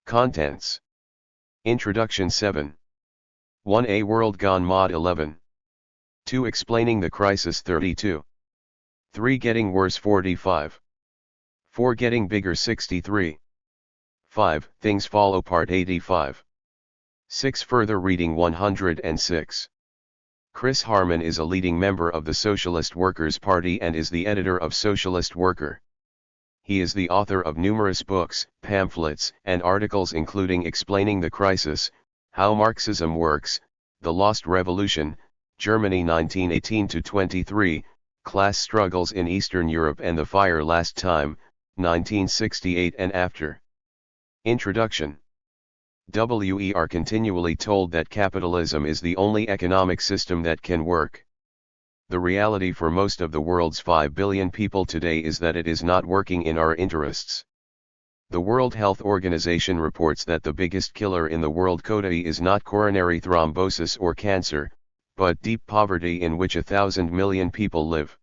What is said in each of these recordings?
Contents. Introduction 7. 1. A World Gone Mod 11. 2. Explaining the Crisis 32. 3. Getting Worse 45. 4. Getting Bigger 63. 5. Things Fall Apart 85. 6. Further reading 106. Chris Harman is a leading member of the Socialist Workers' Party and is the editor of Socialist Worker. He is the author of numerous books, pamphlets, and articles including Explaining the Crisis, How Marxism Works, The Lost Revolution, Germany 1918-23, Class Struggles in Eastern Europe and the Fire Last Time, 1968 and After. Introduction. We are continually told that capitalism is the only economic system that can work. The reality for most of the world's 5 billion people today is that it is not working in our interests. The World Health Organization reports that the biggest killer in the world today is not coronary thrombosis or cancer, but deep poverty in which 1,000 million people live.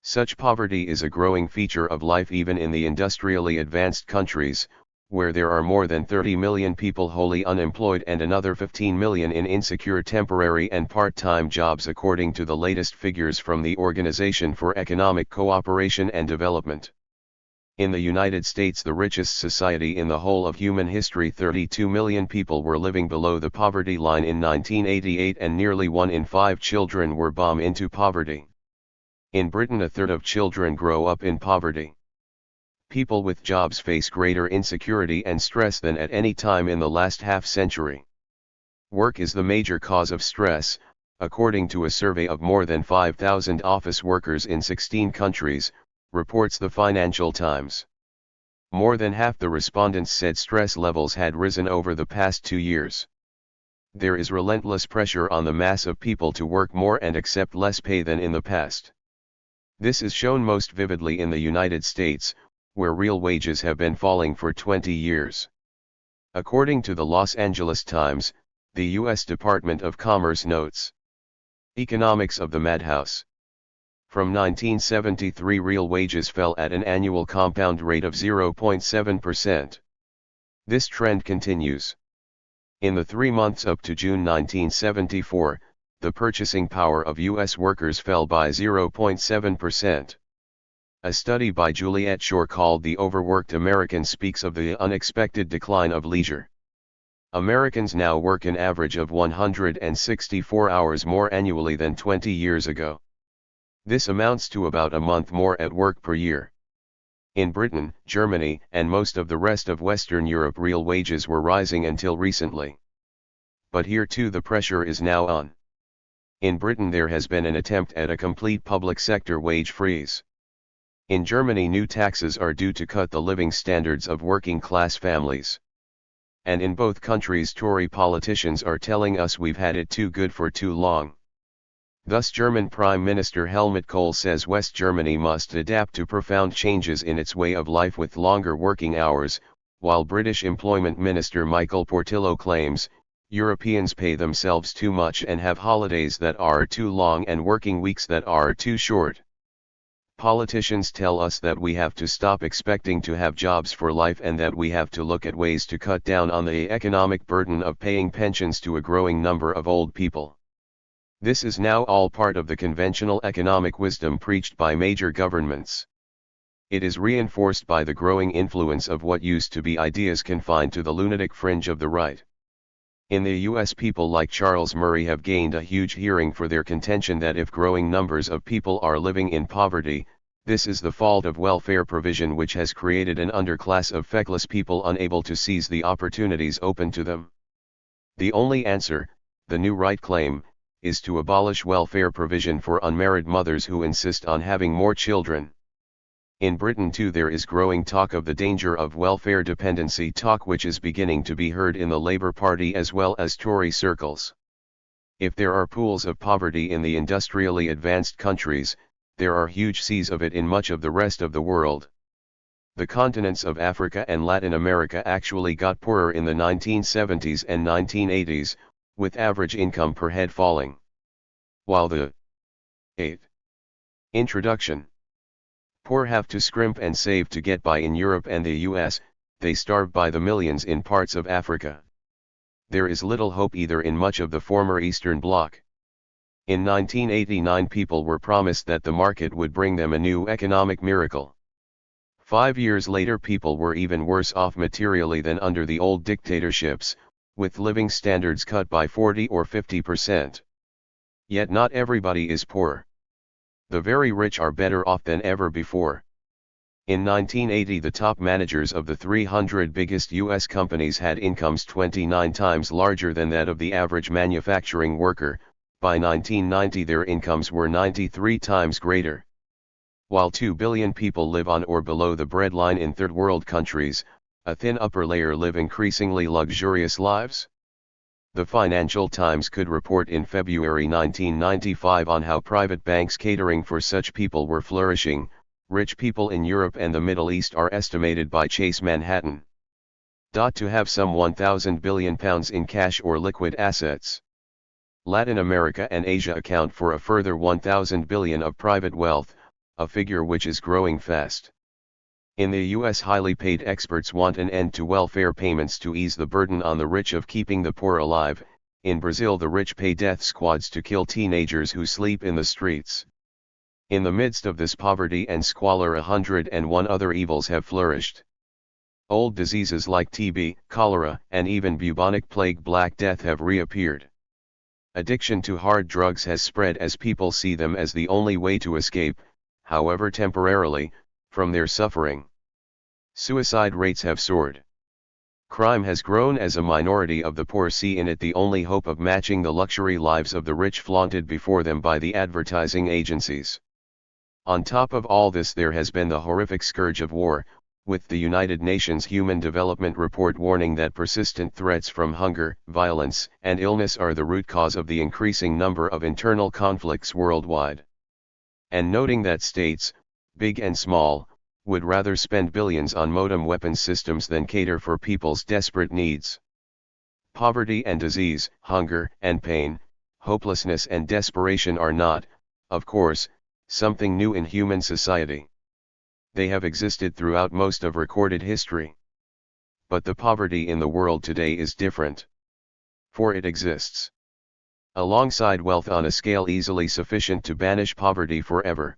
Such poverty is a growing feature of life even in the industrially advanced countries, where there are more than 30 million people wholly unemployed and another 15 million in insecure temporary and part-time jobs according to the latest figures from the Organization for Economic Cooperation and Development. In the United States, the richest society in the whole of human history, 32 million people were living below the poverty line in 1988 and nearly 1 in 5 children were born into poverty. In Britain, a third of children grow up in poverty. People with jobs face greater insecurity and stress than at any time in the last half-century. Work is the major cause of stress, according to a survey of more than 5,000 office workers in 16 countries, reports the Financial Times. More than half the respondents said stress levels had risen over the past 2 years. There is relentless pressure on the mass of people to work more and accept less pay than in the past. This is shown most vividly in the United States, where real wages have been falling for 20 years. According to the Los Angeles Times, the U.S. Department of Commerce notes. Economics of the Madhouse. From 1973, real wages fell at an annual compound rate of 0.7%. This trend continues. In the 3 months up to June 1974, the purchasing power of U.S. workers fell by 0.7%. A study by Juliet Shore called The Overworked American speaks of the unexpected decline of leisure. Americans now work an average of 164 hours more annually than 20 years ago. This amounts to about a month more at work per year. In Britain, Germany, and most of the rest of Western Europe, real wages were rising until recently. But here too the pressure is now on. In Britain there has been an attempt at a complete public sector wage freeze. In Germany, new taxes are due to cut the living standards of working-class families. And in both countries, Tory politicians are telling us we've had it too good for too long. Thus, German Prime Minister Helmut Kohl says West Germany must adapt to profound changes in its way of life with longer working hours, while British Employment Minister Michael Portillo claims, Europeans pay themselves too much and have holidays that are too long and working weeks that are too short. Politicians tell us that we have to stop expecting to have jobs for life and that we have to look at ways to cut down on the economic burden of paying pensions to a growing number of old people. This is now all part of the conventional economic wisdom preached by major governments. It is reinforced by the growing influence of what used to be ideas confined to the lunatic fringe of the right. In the U.S., people like Charles Murray have gained a huge hearing for their contention that if growing numbers of people are living in poverty, this is the fault of welfare provision, which has created an underclass of feckless people unable to seize the opportunities open to them. The only answer, the new right claim, is to abolish welfare provision for unmarried mothers who insist on having more children. In Britain too there is growing talk of the danger of welfare dependency, talk which is beginning to be heard in the Labour Party as well as Tory circles. If there are pools of poverty in the industrially advanced countries, there are huge seas of it in much of the rest of the world. The continents of Africa and Latin America actually got poorer in the 1970s and 1980s, with average income per head falling. While the 8th Introduction. Poor have to scrimp and save to get by in Europe and the US, they starve by the millions in parts of Africa. There is little hope either in much of the former Eastern Bloc. In 1989 people were promised that the market would bring them a new economic miracle. 5 years later people were even worse off materially than under the old dictatorships, with living standards cut by 40 or 50%. Yet not everybody is poor. The very rich are better off than ever before. In 1980 the top managers of the 300 biggest U.S. companies had incomes 29 times larger than that of the average manufacturing worker. By 1990 their incomes were 93 times greater. While 2 billion people live on or below the breadline in third world countries, a thin upper layer live increasingly luxurious lives. The Financial Times could report in February 1995 on how private banks catering for such people were flourishing. Rich people in Europe and the Middle East are estimated by Chase Manhattan to have some £1,000 billion in cash or liquid assets. Latin America and Asia account for a further 1,000 billion of private wealth, a figure which is growing fast. In the US highly paid experts want an end to welfare payments to ease the burden on the rich of keeping the poor alive. In Brazil the rich pay death squads to kill teenagers who sleep in the streets. In the midst of this poverty and squalor 101 other evils have flourished. Old diseases like TB, cholera, and even bubonic plague Black Death have reappeared. Addiction to hard drugs has spread as people see them as the only way to escape, however temporarily, from their suffering. Suicide rates have soared. Crime has grown as a minority of the poor see in it the only hope of matching the luxury lives of the rich flaunted before them by the advertising agencies. On top of all this there has been the horrific scourge of war, with the United Nations Human Development Report warning that persistent threats from hunger, violence, and illness are the root cause of the increasing number of internal conflicts worldwide. And noting that states, big and small, would rather spend billions on modem weapons systems than cater for people's desperate needs. Poverty and disease, hunger and pain, hopelessness and desperation are not, of course, something new in human society. They have existed throughout most of recorded history. But the poverty in the world today is different. For it exists alongside wealth on a scale easily sufficient to banish poverty forever.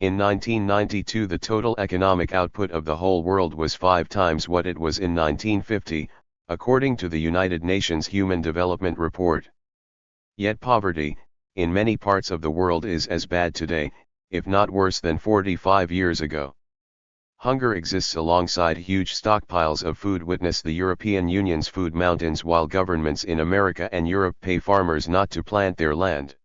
In 1992 the total economic output of the whole world was 5 times what it was in 1950, according to the United Nations Human Development Report. Yet poverty, in many parts of the world is as bad today, if not worse than 45 years ago. Hunger exists alongside huge stockpiles of food. Witness the European Union's food mountains while governments in America and Europe pay farmers not to plant their land.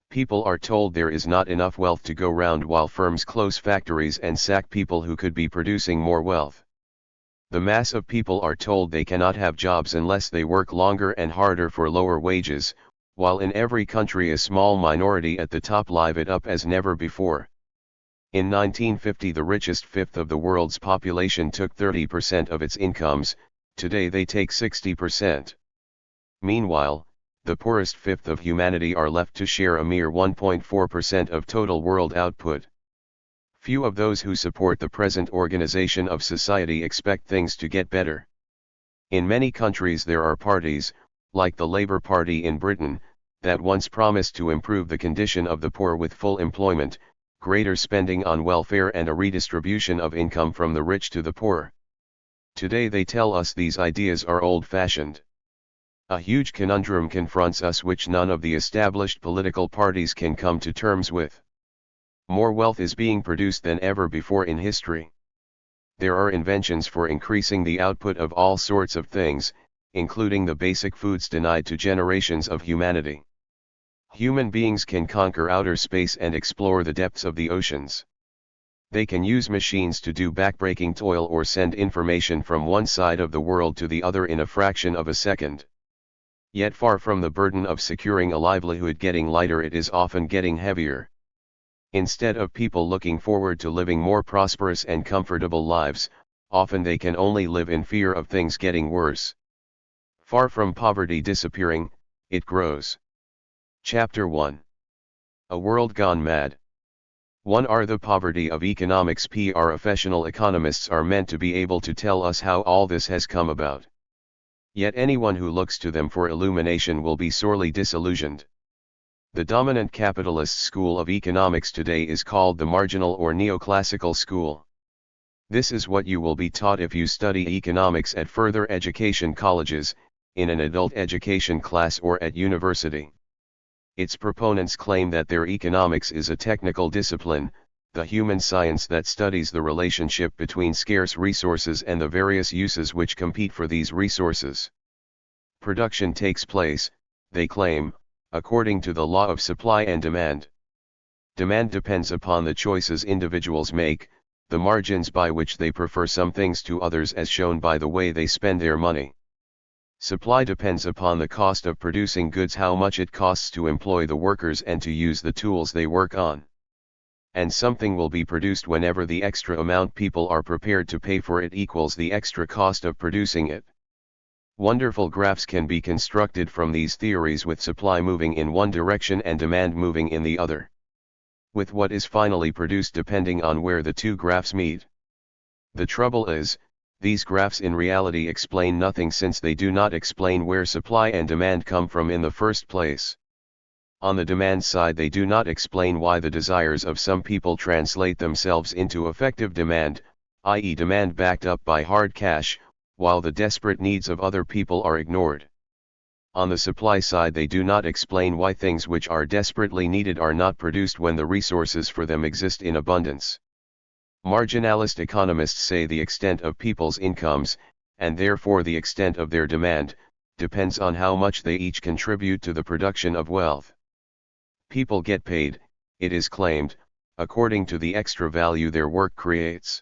People are told there is not enough wealth to go round while firms close factories and sack people who could be producing more wealth. The mass of people are told they cannot have jobs unless they work longer and harder for lower wages, while in every country a small minority at the top live it up as never before. In 1950 the richest fifth of the world's population took 30% of its incomes, today they take 60%. Meanwhile, the poorest fifth of humanity are left to share a mere 1.4% of total world output. Few of those who support the present organization of society expect things to get better. In many countries there are parties, like the Labour Party in Britain, that once promised to improve the condition of the poor with full employment, greater spending on welfare and a redistribution of income from the rich to the poor. Today they tell us these ideas are old-fashioned. A huge conundrum confronts us which none of the established political parties can come to terms with. More wealth is being produced than ever before in history. There are inventions for increasing the output of all sorts of things, including the basic foods denied to generations of humanity. Human beings can conquer outer space and explore the depths of the oceans. They can use machines to do backbreaking toil or send information from one side of the world to the other in a fraction of a second. Yet far from the burden of securing a livelihood getting lighter, it is often getting heavier. Instead of people looking forward to living more prosperous and comfortable lives, often they can only live in fear of things getting worse. Far from poverty disappearing, it grows. Chapter 1. A World Gone Mad. 1 are the poverty of economics. Professional economists are meant to be able to tell us how all this has come about. Yet anyone who looks to them for illumination will be sorely disillusioned. The dominant capitalist school of economics today is called the marginal or neoclassical school. This is what you will be taught if you study economics at further education colleges, in an adult education class or at university. Its proponents claim that their economics is a technical discipline, the human science that studies the relationship between scarce resources and the various uses which compete for these resources. Production takes place, they claim, according to the law of supply and demand. Demand depends upon the choices individuals make, the margins by which they prefer some things to others as shown by the way they spend their money. Supply depends upon the cost of producing goods, how much it costs to employ the workers and to use the tools they work on. And something will be produced whenever the extra amount people are prepared to pay for it equals the extra cost of producing it. Wonderful graphs can be constructed from these theories with supply moving in one direction and demand moving in the other, with what is finally produced depending on where the two graphs meet. The trouble is, these graphs in reality explain nothing, since they do not explain where supply and demand come from in the first place. On the demand side, they do not explain why the desires of some people translate themselves into effective demand, i.e. demand backed up by hard cash, while the desperate needs of other people are ignored. On the supply side, they do not explain why things which are desperately needed are not produced when the resources for them exist in abundance. Marginalist economists say the extent of people's incomes, and therefore the extent of their demand, depends on how much they each contribute to the production of wealth. People get paid, it is claimed, according to the extra value their work creates.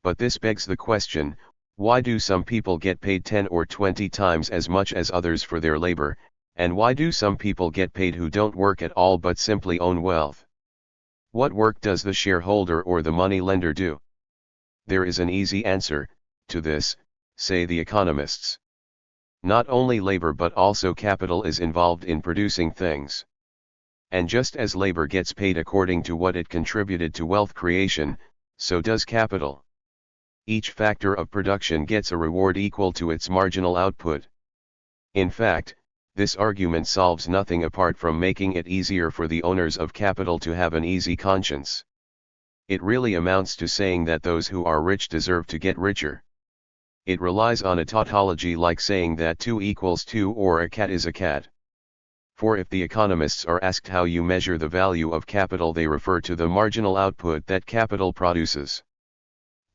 But this begs the question, why do some people get paid 10 or 20 times as much as others for their labor, and why do some people get paid who don't work at all but simply own wealth? What work does the shareholder or the money lender do? There is an easy answer to this, say the economists. Not only labor but also capital is involved in producing things. And just as labor gets paid according to what it contributed to wealth creation, so does capital. Each factor of production gets a reward equal to its marginal output. In fact, this argument solves nothing apart from making it easier for the owners of capital to have an easy conscience. It really amounts to saying that those who are rich deserve to get richer. It relies on a tautology like saying that 2 equals 2 or a cat is a cat. For if the economists are asked how you measure the value of capital, they refer to the marginal output that capital produces.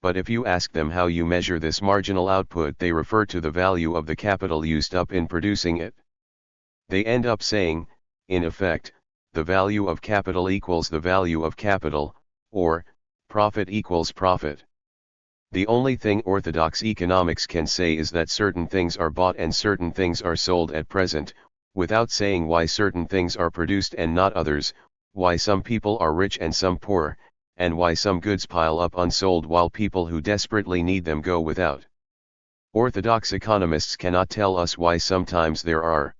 But if you ask them how you measure this marginal output, they refer to the value of the capital used up in producing it. They end up saying, in effect, the value of capital equals the value of capital, or, profit equals profit. The only thing orthodox economics can say is that certain things are bought and certain things are sold at present, without saying why certain things are produced and not others, why some people are rich and some poor, and why some goods pile up unsold while people who desperately need them go without. Orthodox economists cannot tell us why sometimes there are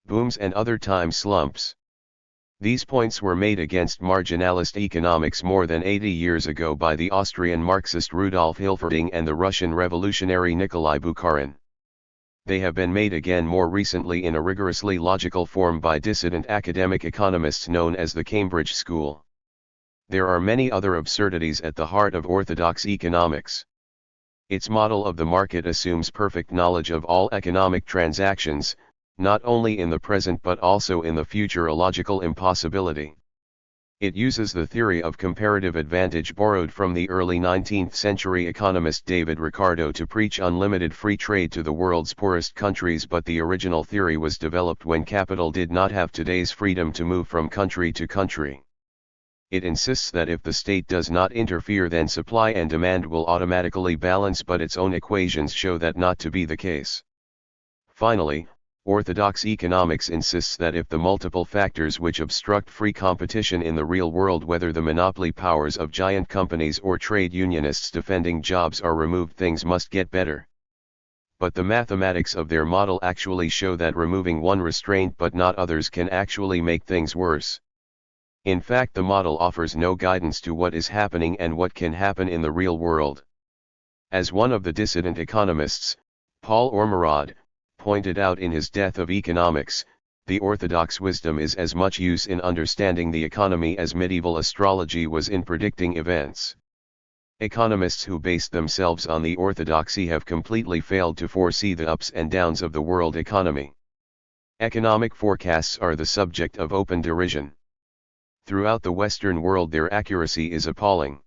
booms and other times slumps. These points were made against marginalist economics more than 80 years ago by the Austrian Marxist Rudolf Hilferding and the Russian revolutionary Nikolai Bukharin. They have been made again more recently in a rigorously logical form by dissident academic economists known as the Cambridge School. There are many other absurdities at the heart of orthodox economics. Its model of the market assumes perfect knowledge of all economic transactions, not only in the present but also in the future, a logical impossibility. It uses the theory of comparative advantage borrowed from the early 19th century economist David Ricardo to preach unlimited free trade to the world's poorest countries, but the original theory was developed when capital did not have today's freedom to move from country to country. It insists that if the state does not interfere, then supply and demand will automatically balance, but its own equations show that not to be the case. Finally, orthodox economics insists that if the multiple factors which obstruct free competition in the real world, whether the monopoly powers of giant companies or trade unionists defending jobs, are removed, things must get better. But the mathematics of their model actually show that removing one restraint but not others can actually make things worse. In fact, the model offers no guidance to what is happening and what can happen in the real world. As one of the dissident economists, Paul Ormerod, pointed out in his Death of Economics, the orthodox wisdom is as much use in understanding the economy as medieval astrology was in predicting events. Economists who base themselves on the orthodoxy have completely failed to foresee the ups and downs of the world economy. Economic forecasts are the subject of open derision. Throughout the Western world their accuracy is appalling.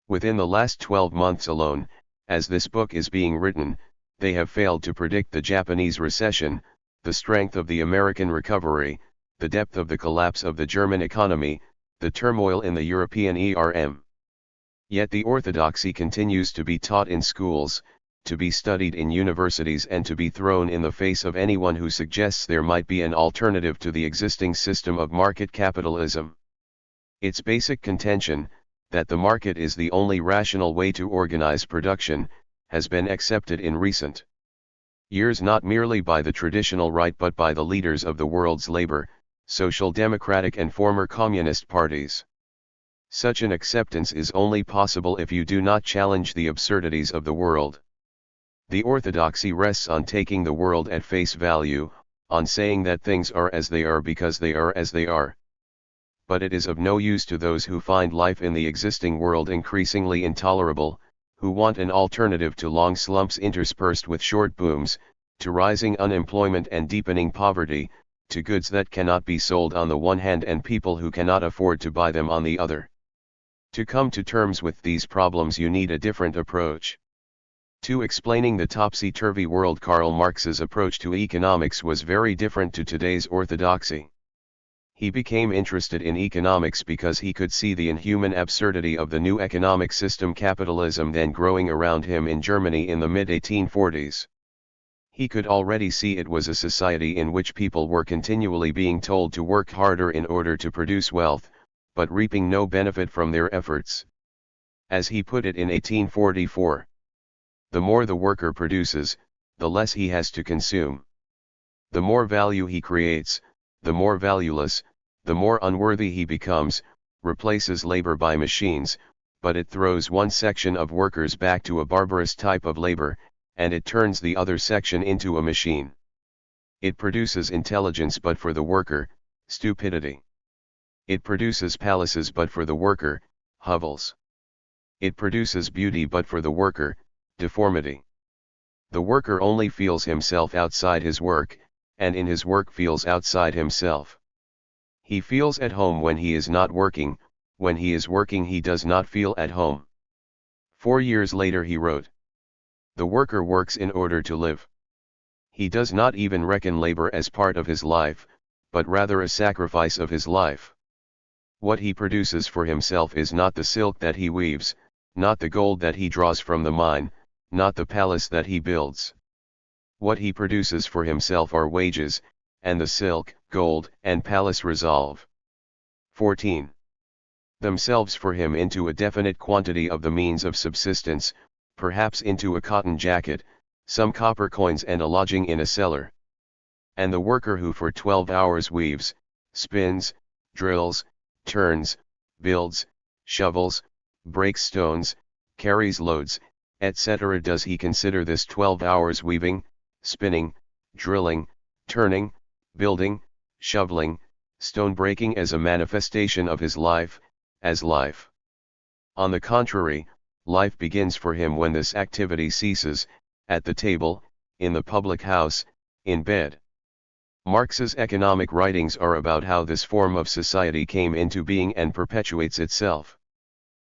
Within the last 12 months alone, as this book is being written, they have failed to predict the Japanese recession, the strength of the American recovery, the depth of the collapse of the German economy, the turmoil in the European ERM. Yet the orthodoxy continues to be taught in schools, to be studied in universities, and to be thrown in the face of anyone who suggests there might be an alternative to the existing system of market capitalism. Its basic contention, that the market is the only rational way to organize production, has been accepted in recent years not merely by the traditional right but by the leaders of the world's labor, social democratic and former communist parties. Such an acceptance is only possible if you do not challenge the absurdities of the world. The orthodoxy rests on taking the world at face value, on saying that things are as they are because they are as they are. But it is of no use to those who find life in the existing world increasingly intolerable, who want an alternative to long slumps interspersed with short booms, to rising unemployment and deepening poverty, to goods that cannot be sold on the one hand and people who cannot afford to buy them on the other. To come to terms with these problems you need a different approach. To explaining the topsy-turvy world, Karl Marx's approach to economics was very different to today's orthodoxy. He became interested in economics because he could see the inhuman absurdity of the new economic system capitalism then growing around him in Germany in the mid-1840s. He could already see it was a society in which people were continually being told to work harder in order to produce wealth, but reaping no benefit from their efforts. As he put it in 1844, the more the worker produces, the less he has to consume. The more value he creates, the more valueless, the more unworthy he becomes, replaces labor by machines, but it throws one section of workers back to a barbarous type of labor, and it turns the other section into a machine. It produces intelligence but for the worker, stupidity. It produces palaces but for the worker, hovels. It produces beauty but for the worker, deformity. The worker only feels himself outside his work, and in his work feels outside himself. He feels at home when he is not working, when he is working he does not feel at home. 4 years later he wrote, "The worker works in order to live. He does not even reckon labor as part of his life, but rather a sacrifice of his life. What he produces for himself is not the silk that he weaves, not the gold that he draws from the mine, not the palace that he builds. What he produces for himself are wages, and the silk, gold, and palace resolve 14. themselves for him into a definite quantity of the means of subsistence, perhaps into a cotton jacket, some copper coins and a lodging in a cellar. And the worker who for 12 hours weaves, spins, drills, turns, builds, shovels, breaks stones, carries loads, etc. Does he consider this 12 hours weaving, spinning, drilling, turning, building, shoveling, stone breaking as a manifestation of his life, as life? On the contrary, life begins for him when this activity ceases, at the table, in the public house, in bed. Marx's economic writings are about how this form of society came into being and perpetuates itself.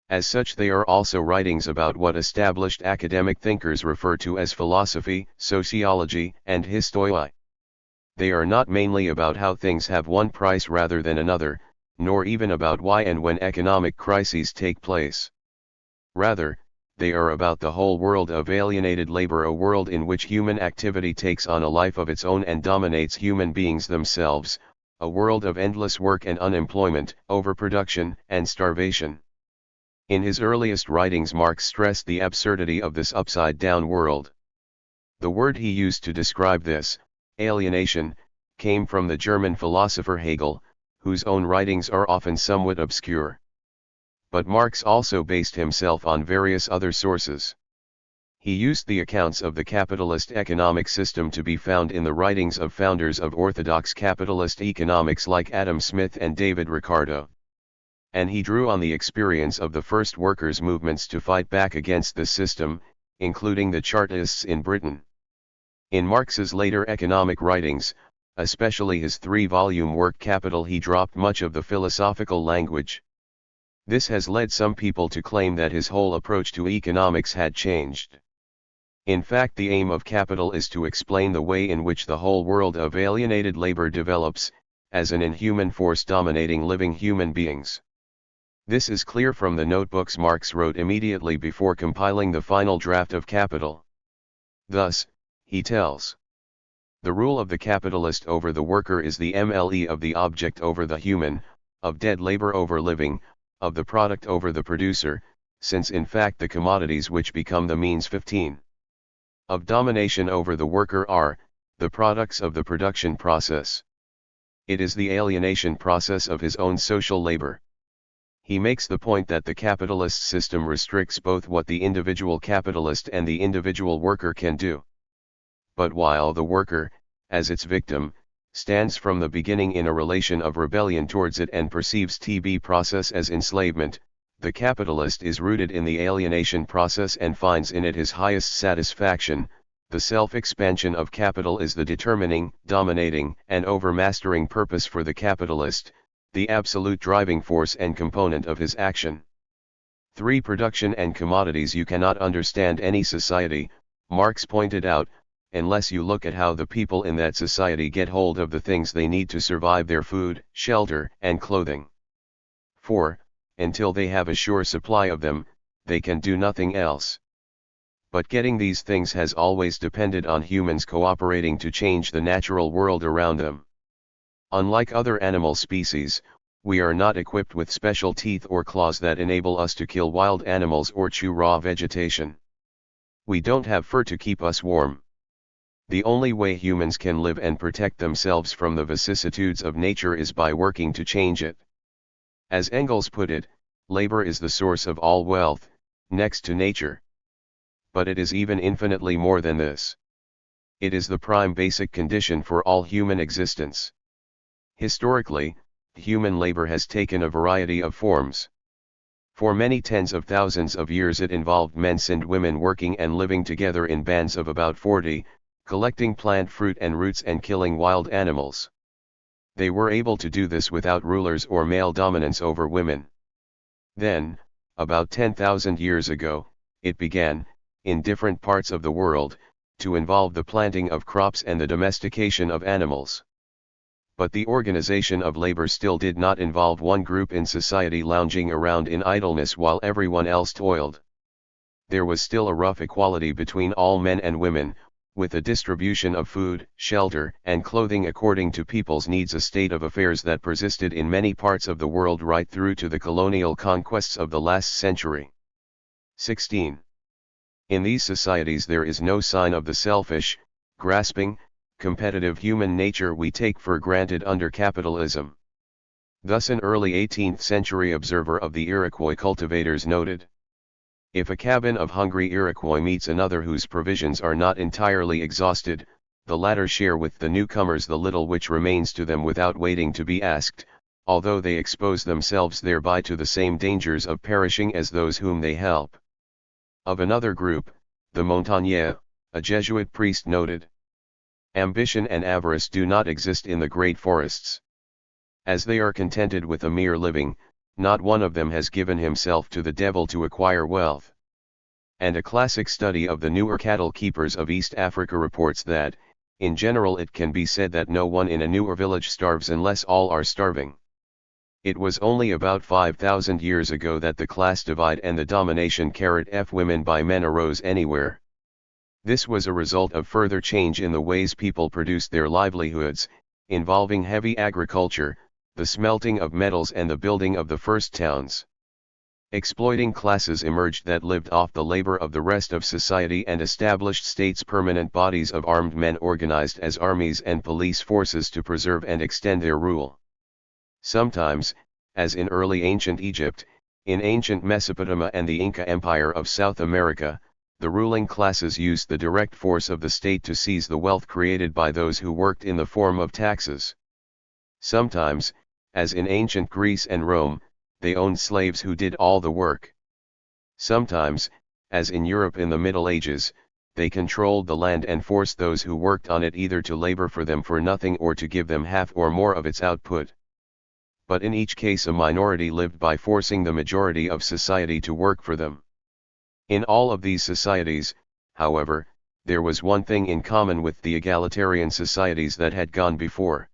As such, they are also writings about what established academic thinkers refer to as philosophy, sociology, and histoi. They are not mainly about how things have one price rather than another, nor even about why and when economic crises take place. Rather, they are about the whole world of alienated labor, a world in which human activity takes on a life of its own and dominates human beings themselves, a world of endless work and unemployment, overproduction, and starvation. In his earliest writings, Marx stressed the absurdity of this upside-down world. The word he used to describe this, alienation, came from the German philosopher Hegel, whose own writings are often somewhat obscure. But Marx also based himself on various other sources. He used the accounts of the capitalist economic system to be found in the writings of founders of orthodox capitalist economics like Adam Smith and David Ricardo. And he drew on the experience of the first workers' movements to fight back against the system, including the Chartists in Britain. In Marx's later economic writings, especially his three-volume work Capital, he dropped much of the philosophical language. This has led some people to claim that his whole approach to economics had changed. In fact, the aim of Capital is to explain the way in which the whole world of alienated labor develops, as an inhuman force dominating living human beings. This is clear from the notebooks Marx wrote immediately before compiling the final draft of Capital. Thus, he tells: the rule of the capitalist over the worker is the MLE of the object over the human, of dead labor over living, of the product over the producer, since in fact the commodities which become the means 15. Of domination over the worker are, the products of the production process. It is the alienation process of his own social labor. He makes the point that the capitalist system restricts both what the individual capitalist and the individual worker can do. But while the worker, as its victim, stands from the beginning in a relation of rebellion towards it and perceives the process as enslavement, the capitalist is rooted in the alienation process and finds in it his highest satisfaction. The self-expansion of capital is the determining, dominating, and overmastering purpose for the capitalist, the absolute driving force and component of his action. 3. Production and commodities. You cannot understand any society, Marx pointed out, unless you look at how the people in that society get hold of the things they need to survive: their food, shelter, and clothing. 4. Until they have a sure supply of them, they can do nothing else. But getting these things has always depended on humans cooperating to change the natural world around them. Unlike other animal species, we are not equipped with special teeth or claws that enable us to kill wild animals or chew raw vegetation. We don't have fur to keep us warm. The only way humans can live and protect themselves from the vicissitudes of nature is by working to change it. As Engels put it, labor is the source of all wealth, next to nature. But it is even infinitely more than this. It is the prime basic condition for all human existence. Historically, human labor has taken a variety of forms. For many tens of thousands of years it involved men and women working and living together in bands of about 40, collecting plant fruit and roots and killing wild animals. They were able to do this without rulers or male dominance over women. Then, about 10,000 years ago, it began, in different parts of the world, to involve the planting of crops and the domestication of animals. But the organization of labor still did not involve one group in society lounging around in idleness while everyone else toiled. There was still a rough equality between all men and women, with a distribution of food, shelter, and clothing according to people's needs, a state of affairs that persisted in many parts of the world right through to the colonial conquests of the last century. 16. In these societies there is no sign of the selfish, grasping, competitive human nature we take for granted under capitalism. Thus an early 18th century observer of the Iroquois cultivators noted: if a cabin of hungry Iroquois meets another whose provisions are not entirely exhausted, the latter share with the newcomers the little which remains to them without waiting to be asked, although they expose themselves thereby to the same dangers of perishing as those whom they help. Of another group, the Montagnais, a Jesuit priest noted: ambition and avarice do not exist in the great forests. As they are contented with a mere living, not one of them has given himself to the devil to acquire wealth. And a classic study of the newer cattle keepers of East Africa reports that, in general it can be said that no one in a newer village starves unless all are starving. It was only about 5,000 years ago that the class divide and the domination of women by men arose anywhere. This was a result of further change in the ways people produced their livelihoods, involving heavy agriculture, the smelting of metals and the building of the first towns. Exploiting classes emerged that lived off the labor of the rest of society and established states, permanent bodies of armed men organized as armies and police forces to preserve and extend their rule. Sometimes, as in early ancient Egypt, in ancient Mesopotamia and the Inca Empire of South America, the ruling classes used the direct force of the state to seize the wealth created by those who worked in the form of taxes. Sometimes, as in ancient Greece and Rome, they owned slaves who did all the work. Sometimes, as in Europe in the Middle Ages, they controlled the land and forced those who worked on it either to labor for them for nothing or to give them half or more of its output. But in each case a minority lived by forcing the majority of society to work for them. In all of these societies, however, there was one thing in common with the egalitarian societies that had gone before.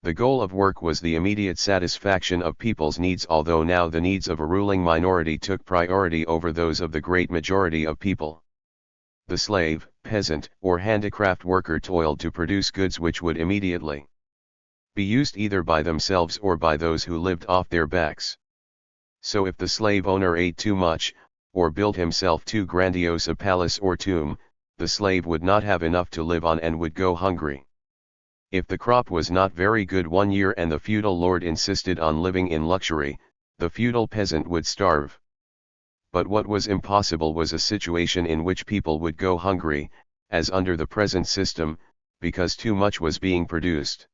The goal of work was the immediate satisfaction of people's needs, although now the needs of a ruling minority took priority over those of the great majority of people. The slave, peasant, or handicraft worker toiled to produce goods which would immediately be used either by themselves or by those who lived off their backs. So if the slave owner ate too much, or built himself too grandiose a palace or tomb, the slave would not have enough to live on and would go hungry. If the crop was not very good one year and the feudal lord insisted on living in luxury, the feudal peasant would starve. But what was impossible was a situation in which people would go hungry, as under the present system, because too much was being produced.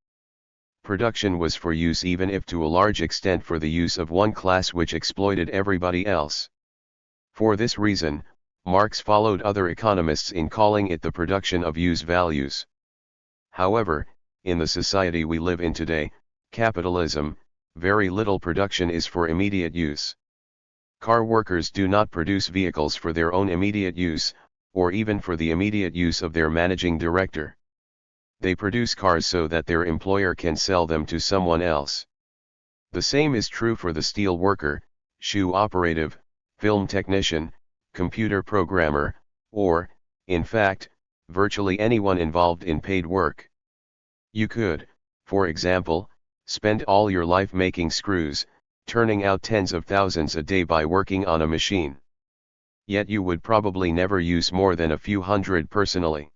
Production was for use, even if to a large extent for the use of one class which exploited everybody else. For this reason, Marx followed other economists in calling it the production of use values. However, in the society we live in today, capitalism, very little production is for immediate use. Car workers do not produce vehicles for their own immediate use, or even for the immediate use of their managing director. They produce cars so that their employer can sell them to someone else. The same is true for the steel worker, shoe operative, film technician, computer programmer, or, in fact, virtually anyone involved in paid work. You could, for example, spend all your life making screws, turning out tens of thousands a day by working on a machine. Yet you would probably never use more than a few hundred personally.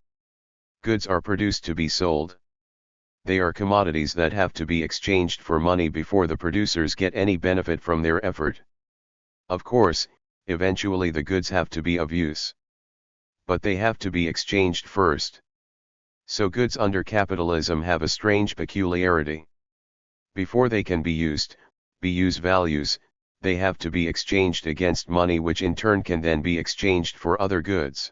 Goods are produced to be sold. They are commodities that have to be exchanged for money before the producers get any benefit from their effort. Of course, eventually the goods have to be of use. But they have to be exchanged first. So goods under capitalism have a strange peculiarity. Before they can be used, use values, they have to be exchanged against money, which in turn can then be exchanged for other goods.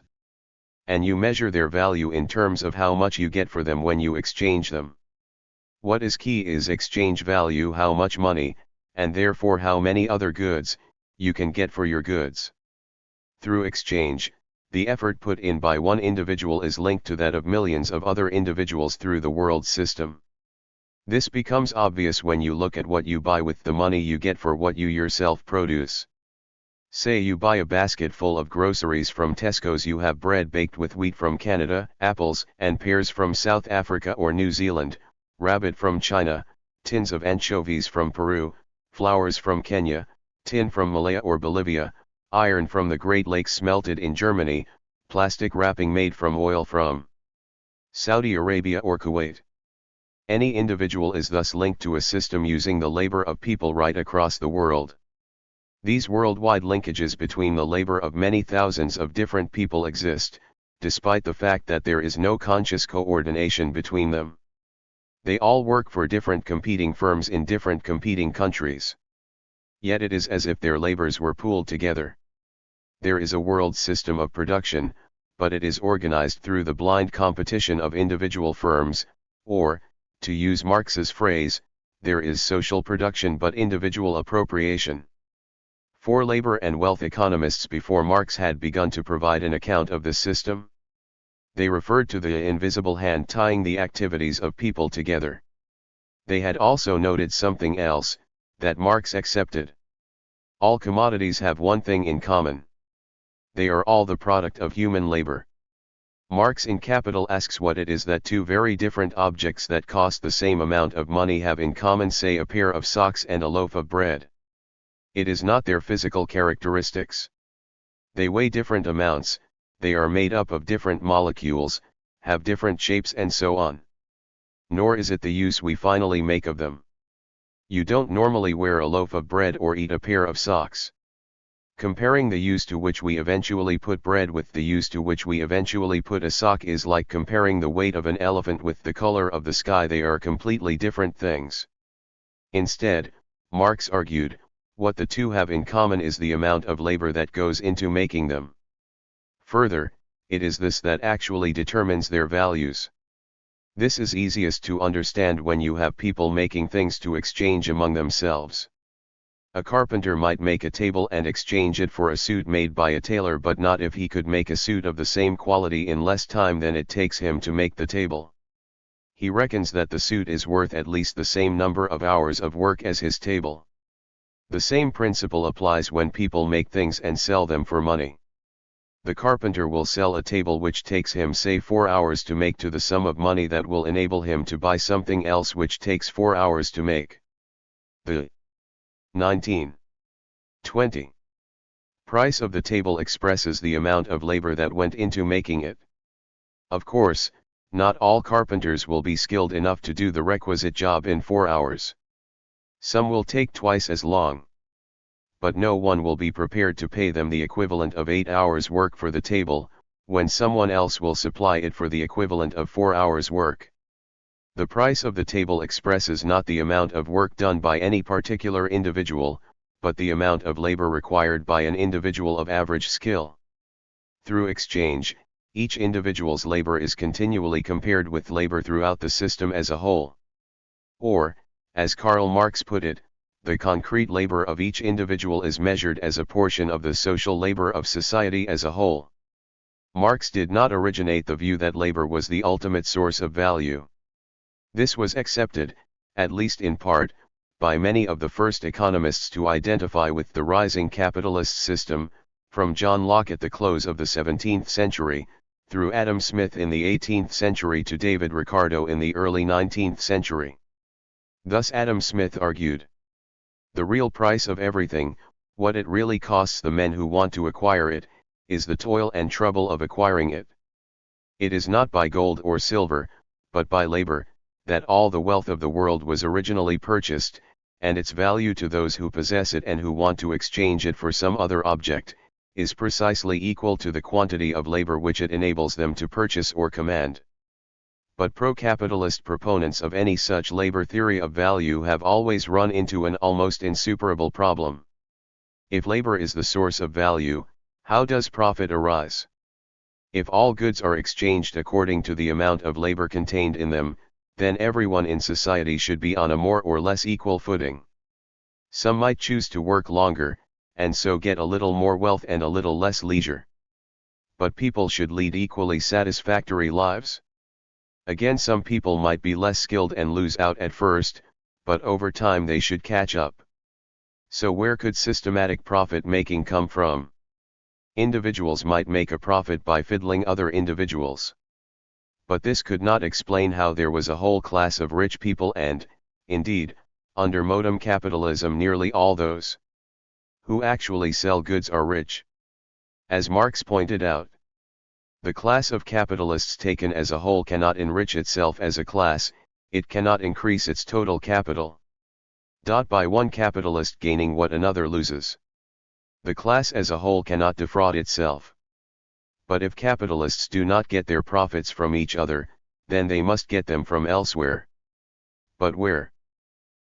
And you measure their value in terms of how much you get for them when you exchange them. What is key is exchange value, how much money, and therefore how many other goods, you can get for your goods. Through exchange, the effort put in by one individual is linked to that of millions of other individuals through the world system. This becomes obvious when you look at what you buy with the money you get for what you yourself produce. Say you buy a basket full of groceries from Tesco's. You have bread baked with wheat from Canada, apples and pears from South Africa or New Zealand, rabbit from China, tins of anchovies from Peru, flowers from Kenya, tin from Malaya or Bolivia, iron from the Great Lakes smelted in Germany, plastic wrapping made from oil from Saudi Arabia or Kuwait. Any individual is thus linked to a system using the labor of people right across the world. These worldwide linkages between the labor of many thousands of different people exist, despite the fact that there is no conscious coordination between them. They all work for different competing firms in different competing countries. Yet it is as if their labors were pooled together. There is a world system of production, but it is organized through the blind competition of individual firms, or, to use Marx's phrase, there is social production but individual appropriation. Four labor and wealth economists before Marx had begun to provide an account of this system. They referred to the invisible hand tying the activities of people together. They had also noted something else, that Marx accepted. All commodities have one thing in common. They are all the product of human labor. Marx in Capital asks what it is that two very different objects that cost the same amount of money have in common, say a pair of socks and a loaf of bread. It is not their physical characteristics. They weigh different amounts, they are made up of different molecules, have different shapes and so on. Nor is it the use we finally make of them. You don't normally wear a loaf of bread or eat a pair of socks. Comparing the use to which we eventually put bread with the use to which we eventually put a sock is like comparing the weight of an elephant with the color of the sky. They are completely different things. Instead, Marx argued, what the two have in common is the amount of labor that goes into making them. Further, it is this that actually determines their values. This is easiest to understand when you have people making things to exchange among themselves. A carpenter might make a table and exchange it for a suit made by a tailor, but not if he could make a suit of the same quality in less time than it takes him to make the table. He reckons that the suit is worth at least the same number of hours of work as his table. The same principle applies when people make things and sell them for money. The carpenter will sell a table which takes him say 4 hours to make to the sum of money that will enable him to buy something else which takes 4 hours to make. The 19.20 price of the table expresses the amount of labor that went into making it. Of course, not all carpenters will be skilled enough to do the requisite job in 4 hours. Some will take twice as long. But no one will be prepared to pay them the equivalent of 8 hours work for the table, when someone else will supply it for the equivalent of 4 hours work. The price of the table expresses not the amount of work done by any particular individual, but the amount of labor required by an individual of average skill. Through exchange, each individual's labor is continually compared with labor throughout the system as a whole. Or, as Karl Marx put it, the concrete labor of each individual is measured as a portion of the social labor of society as a whole. Marx did not originate the view that labor was the ultimate source of value. This was accepted, at least in part, by many of the first economists to identify with the rising capitalist system, from John Locke at the close of the 17th century, through Adam Smith in the 18th century to David Ricardo in the early 19th century. Thus Adam Smith argued, the real price of everything, what it really costs the men who want to acquire it, is the toil and trouble of acquiring it. It is not by gold or silver, but by labor, that all the wealth of the world was originally purchased, and its value to those who possess it and who want to exchange it for some other object, is precisely equal to the quantity of labor which it enables them to purchase or command. But pro-capitalist proponents of any such labor theory of value have always run into an almost insuperable problem. If labor is the source of value, how does profit arise? If all goods are exchanged according to the amount of labor contained in them, then everyone in society should be on a more or less equal footing. Some might choose to work longer, and so get a little more wealth and a little less leisure. But people should lead equally satisfactory lives. Again, some people might be less skilled and lose out at first, but over time they should catch up. So where could systematic profit-making come from? Individuals might make a profit by fiddling other individuals. But this could not explain how there was a whole class of rich people and, indeed, under modern capitalism nearly all those who actually sell goods are rich. As Marx pointed out, the class of capitalists taken as a whole cannot enrich itself as a class, it cannot increase its total capital. By one capitalist gaining what another loses. The class as a whole cannot defraud itself. But if capitalists do not get their profits from each other, then they must get them from elsewhere. But where?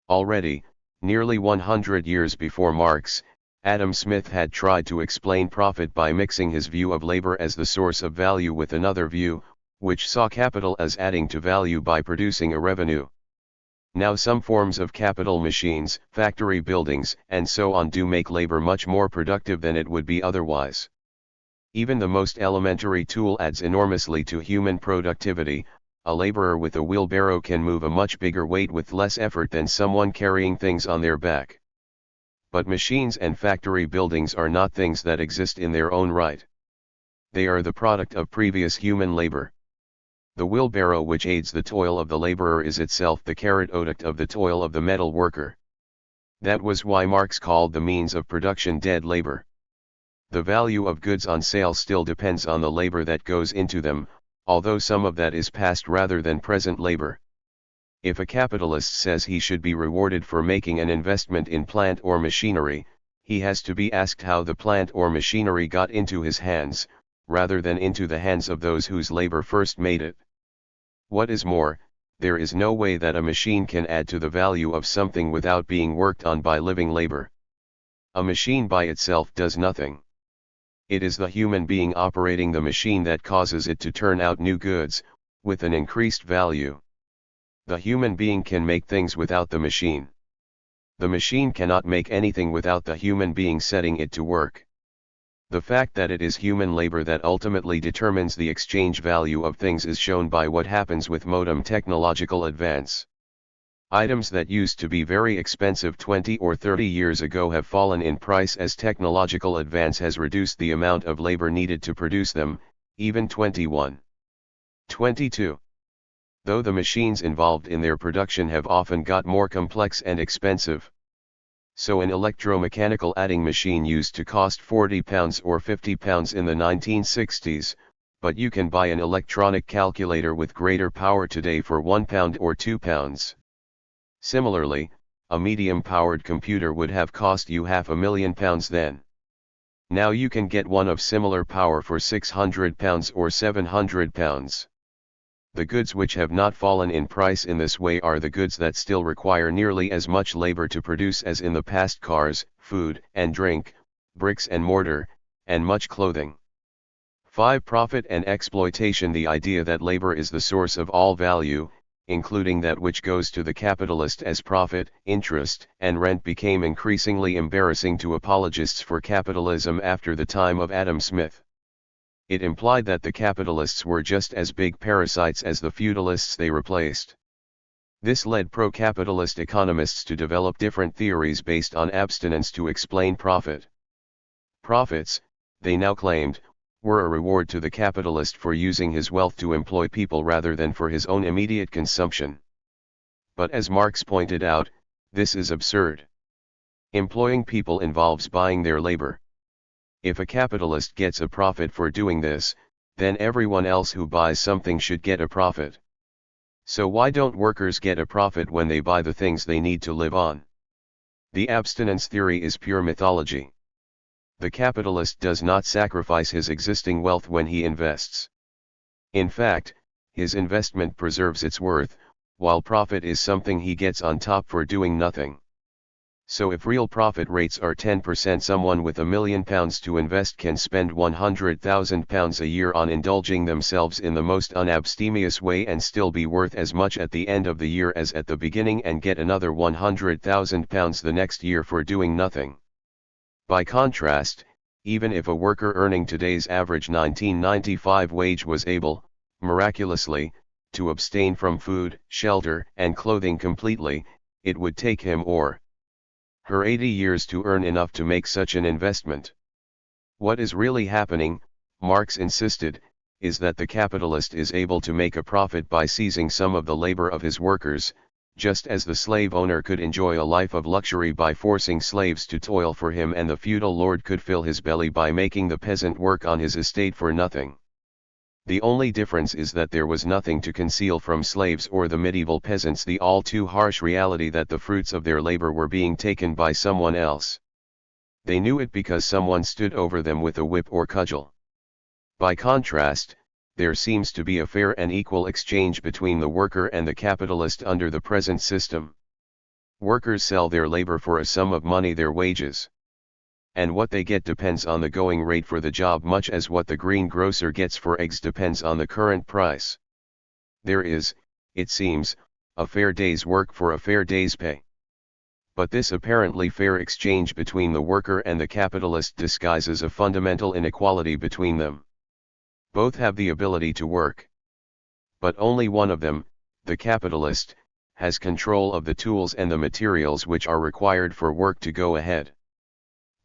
Already, nearly 100 years before Marx, Adam Smith had tried to explain profit by mixing his view of labor as the source of value with another view, which saw capital as adding to value by producing a revenue. Now some forms of capital, machines, factory buildings, and so on do make labor much more productive than it would be otherwise. Even the most elementary tool adds enormously to human productivity. A laborer with a wheelbarrow can move a much bigger weight with less effort than someone carrying things on their back. But machines and factory buildings are not things that exist in their own right. They are the product of previous human labor. The wheelbarrow which aids the toil of the laborer is itself the product of the toil of the metal worker. That was why Marx called the means of production dead labor. The value of goods on sale still depends on the labor that goes into them, although some of that is past rather than present labor. If a capitalist says he should be rewarded for making an investment in plant or machinery, he has to be asked how the plant or machinery got into his hands, rather than into the hands of those whose labor first made it. What is more, there is no way that a machine can add to the value of something without being worked on by living labor. A machine by itself does nothing. It is the human being operating the machine that causes it to turn out new goods, with an increased value. The human being can make things without the machine. The machine cannot make anything without the human being setting it to work. The fact that it is human labor that ultimately determines the exchange value of things is shown by what happens with modern technological advance. Items that used to be very expensive 20 or 30 years ago have fallen in price as technological advance has reduced the amount of labor needed to produce them, even 21. 22. Though the machines involved in their production have often got more complex and expensive. So an electromechanical adding machine used to cost £40 or £50 in the 1960s, but you can buy an electronic calculator with greater power today for £1 or £2. Similarly, a medium-powered computer would have cost you £500,000 then. Now you can get one of similar power for £600 or £700. The goods which have not fallen in price in this way are the goods that still require nearly as much labor to produce as in the past: cars, food and drink, bricks and mortar, and much clothing. 5. Profit and exploitation. The idea that labor is the source of all value, including that which goes to the capitalist as profit, interest, and rent, became increasingly embarrassing to apologists for capitalism after the time of Adam Smith. It implied that the capitalists were just as big parasites as the feudalists they replaced. This led pro-capitalist economists to develop different theories based on abstinence to explain profit. Profits, they now claimed, were a reward to the capitalist for using his wealth to employ people rather than for his own immediate consumption. But as Marx pointed out, this is absurd. Employing people involves buying their labor. If a capitalist gets a profit for doing this, then everyone else who buys something should get a profit. So why don't workers get a profit when they buy the things they need to live on? The abstinence theory is pure mythology. The capitalist does not sacrifice his existing wealth when he invests. In fact, his investment preserves its worth, while profit is something he gets on top for doing nothing. So if real profit rates are 10%, someone with £1 million to invest can spend £100,000 a year on indulging themselves in the most unabstemious way and still be worth as much at the end of the year as at the beginning, and get another £100,000 the next year for doing nothing. By contrast, even if a worker earning today's average 1995 wage was able, miraculously, to abstain from food, shelter, and clothing completely, it would take him or her 80 years to earn enough to make such an investment. What is really happening, Marx insisted, is that the capitalist is able to make a profit by seizing some of the labor of his workers, just as the slave owner could enjoy a life of luxury by forcing slaves to toil for him, and the feudal lord could fill his belly by making the peasant work on his estate for nothing. The only difference is that there was nothing to conceal from slaves or the medieval peasants the all too harsh reality that the fruits of their labor were being taken by someone else. They knew it because someone stood over them with a whip or cudgel. By contrast, there seems to be a fair and equal exchange between the worker and the capitalist under the present system. Workers sell their labor for a sum of money, their wages. And what they get depends on the going rate for the job, much as what the greengrocer gets for eggs depends on the current price. There is, it seems, a fair day's work for a fair day's pay. But this apparently fair exchange between the worker and the capitalist disguises a fundamental inequality between them. Both have the ability to work. But only one of them, the capitalist, has control of the tools and the materials which are required for work to go ahead.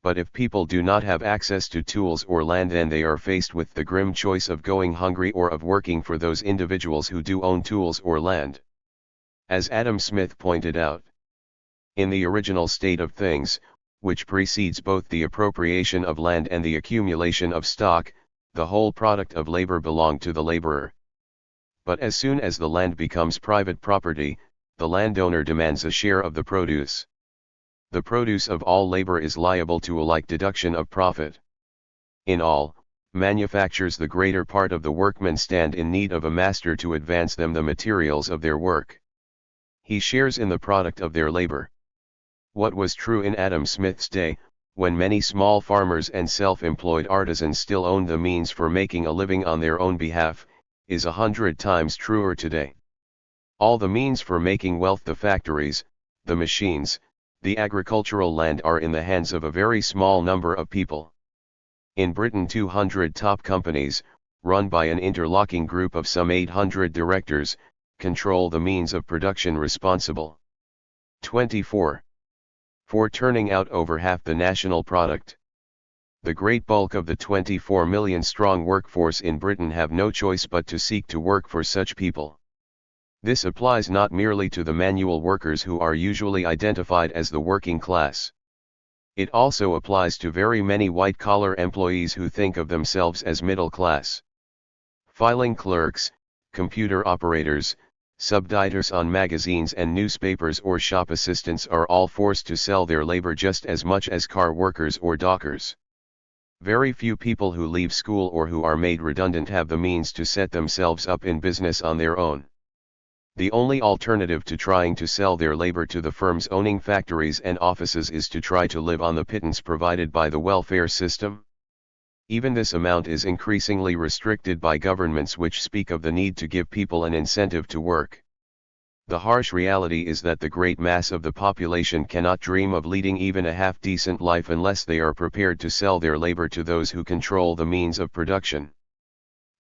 But if people do not have access to tools or land, then they are faced with the grim choice of going hungry or of working for those individuals who do own tools or land. As Adam Smith pointed out, in the original state of things, which precedes both the appropriation of land and the accumulation of stock, the whole product of labor belonged to the laborer. But as soon as the land becomes private property, the landowner demands a share of the produce. The produce of all labor is liable to a like deduction of profit. In all manufactures, the greater part of the workmen stand in need of a master to advance them the materials of their work. He shares in the product of their labor. What was true in Adam Smith's day, when many small farmers and self-employed artisans still owned the means for making a living on their own behalf, is 100 times truer today. All the means for making wealth, the factories, the machines, the agricultural land, are in the hands of a very small number of people. In Britain, 200 top companies, run by an interlocking group of some 800 directors, control the means of production responsible 24 for turning out over half the national product. The great bulk of the 24 million strong workforce in Britain have no choice but to seek to work for such people. This applies not merely to the manual workers, who are usually identified as the working class. It also applies to very many white-collar employees who think of themselves as middle class. Filing clerks, computer operators, subeditors on magazines and newspapers, or shop assistants are all forced to sell their labor just as much as car workers or dockers. Very few people who leave school or who are made redundant have the means to set themselves up in business on their own. The only alternative to trying to sell their labor to the firms owning factories and offices is to try to live on the pittance provided by the welfare system. Even this amount is increasingly restricted by governments which speak of the need to give people an incentive to work. The harsh reality is that the great mass of the population cannot dream of leading even a half-decent life unless they are prepared to sell their labor to those who control the means of production.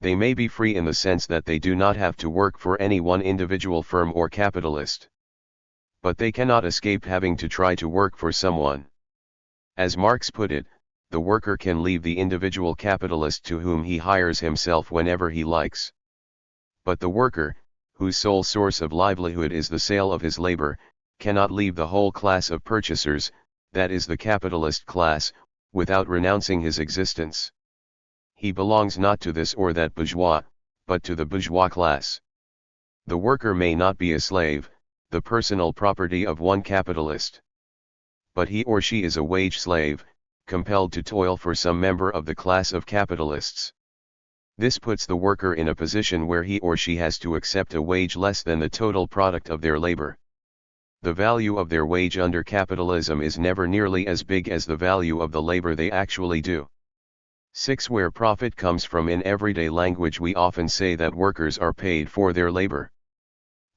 They may be free in the sense that they do not have to work for any one individual firm or capitalist. But they cannot escape having to try to work for someone. As Marx put it, the worker can leave the individual capitalist to whom he hires himself whenever he likes. But the worker, whose sole source of livelihood is the sale of his labor, cannot leave the whole class of purchasers, that is the capitalist class, without renouncing his existence. He belongs not to this or that bourgeois, but to the bourgeois class. The worker may not be a slave, the personal property of one capitalist. But he or she is a wage slave, compelled to toil for some member of the class of capitalists. This puts the worker in a position where he or she has to accept a wage less than the total product of their labor. The value of their wage under capitalism is never nearly as big as the value of the labor they actually do. 6. Where profit comes from. In everyday language we often say that workers are paid for their labor.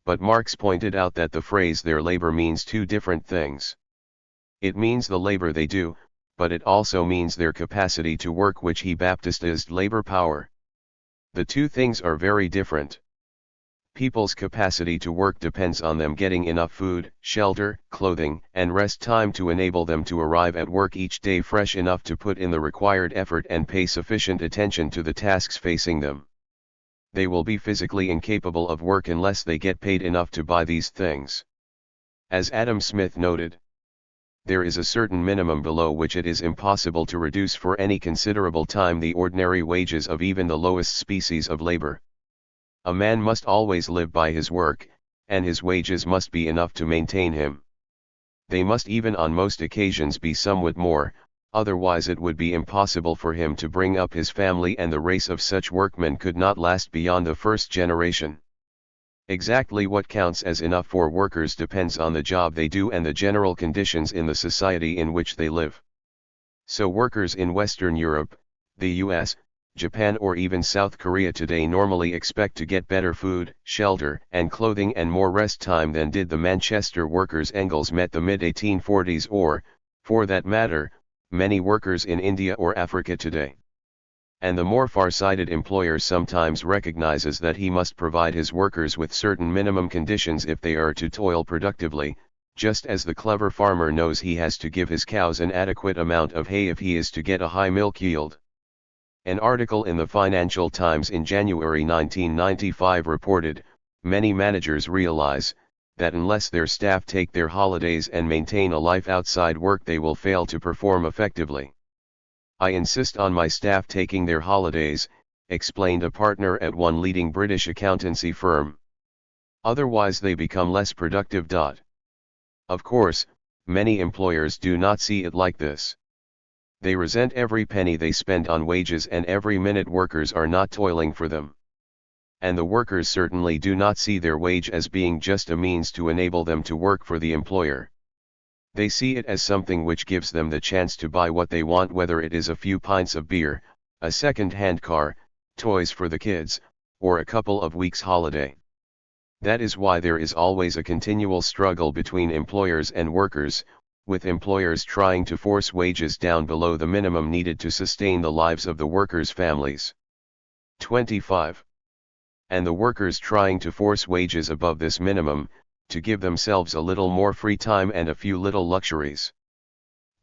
But Marx pointed out that the phrase their labor means two different things. It means the labor they do, but it also means their capacity to work, which he baptized labor power. The two things are very different. People's capacity to work depends on them getting enough food, shelter, clothing, and rest time to enable them to arrive at work each day fresh enough to put in the required effort and pay sufficient attention to the tasks facing them. They will be physically incapable of work unless they get paid enough to buy these things. As Adam Smith noted, there is a certain minimum below which it is impossible to reduce for any considerable time the ordinary wages of even the lowest species of labor. A man must always live by his work, and his wages must be enough to maintain him. They must even on most occasions be somewhat more, otherwise it would be impossible for him to bring up his family, and the race of such workmen could not last beyond the first generation. Exactly what counts as enough for workers depends on the job they do and the general conditions in the society in which they live. So workers in Western Europe, the US, Japan or even South Korea today normally expect to get better food, shelter, and clothing and more rest time than did the Manchester workers Engels met the mid-1840s or, for that matter, many workers in India or Africa today. And the more far-sighted employer sometimes recognizes that he must provide his workers with certain minimum conditions if they are to toil productively, just as the clever farmer knows he has to give his cows an adequate amount of hay if he is to get a high milk yield. An article in the Financial Times in January 1995 reported, many managers realize that unless their staff take their holidays and maintain a life outside work they will fail to perform effectively. I insist on my staff taking their holidays, explained a partner at one leading British accountancy firm. Otherwise they become less productive. Of course, many employers do not see it like this. They resent every penny they spend on wages and every minute workers are not toiling for them. And the workers certainly do not see their wage as being just a means to enable them to work for the employer. They see it as something which gives them the chance to buy what they want, whether it is a few pints of beer, a second-hand car, toys for the kids, or a couple of weeks' holiday. That is why there is always a continual struggle between employers and workers, with employers trying to force wages down below the minimum needed to sustain the lives of the workers' families. 25. And the workers trying to force wages above this minimum, to give themselves a little more free time and a few little luxuries.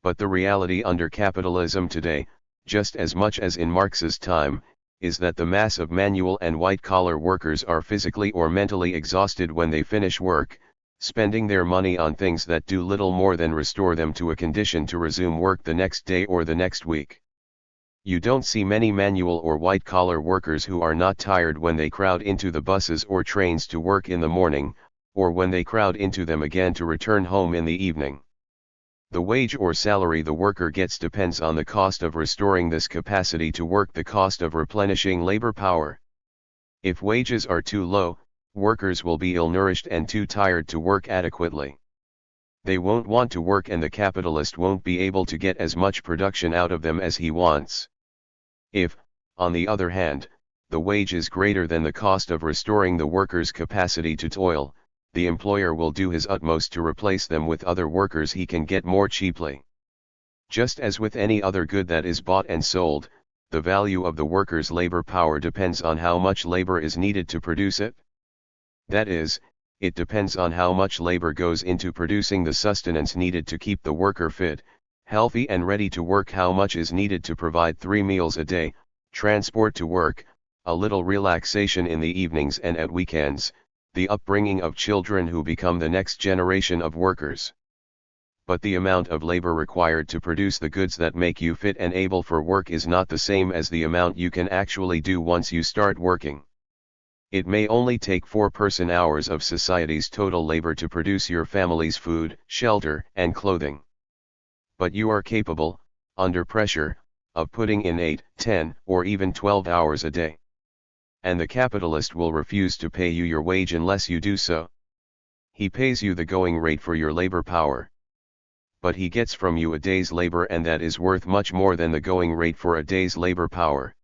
But the reality under capitalism today, just as much as in Marx's time, is that the mass of manual and white-collar workers are physically or mentally exhausted when they finish work, spending their money on things that do little more than restore them to a condition to resume work the next day or the next week. You don't see many manual or white-collar workers who are not tired when they crowd into the buses or trains to work in the morning, or when they crowd into them again to return home in the evening. The wage or salary the worker gets depends on the cost of restoring this capacity to work, the cost of replenishing labor power. If wages are too low, workers will be ill-nourished and too tired to work adequately. They won't want to work and the capitalist won't be able to get as much production out of them as he wants. If, on the other hand, the wage is greater than the cost of restoring the worker's capacity to toil, the employer will do his utmost to replace them with other workers he can get more cheaply. Just as with any other good that is bought and sold, the value of the worker's labor power depends on how much labor is needed to produce it. That is, it depends on how much labor goes into producing the sustenance needed to keep the worker fit, healthy and ready to work, how much is needed to provide 3 meals a day, transport to work, a little relaxation in the evenings and at weekends, the upbringing of children who become the next generation of workers. But the amount of labor required to produce the goods that make you fit and able for work is not the same as the amount you can actually do once you start working. It may only take 4 person-hours of society's total labor to produce your family's food, shelter, and clothing. But you are capable, under pressure, of putting in 8, 10, or even 12 hours a day. And the capitalist will refuse to pay you your wage unless you do so. He pays you the going rate for your labor power. But he gets from you a day's labor, and that is worth much more than the going rate for a day's labor power.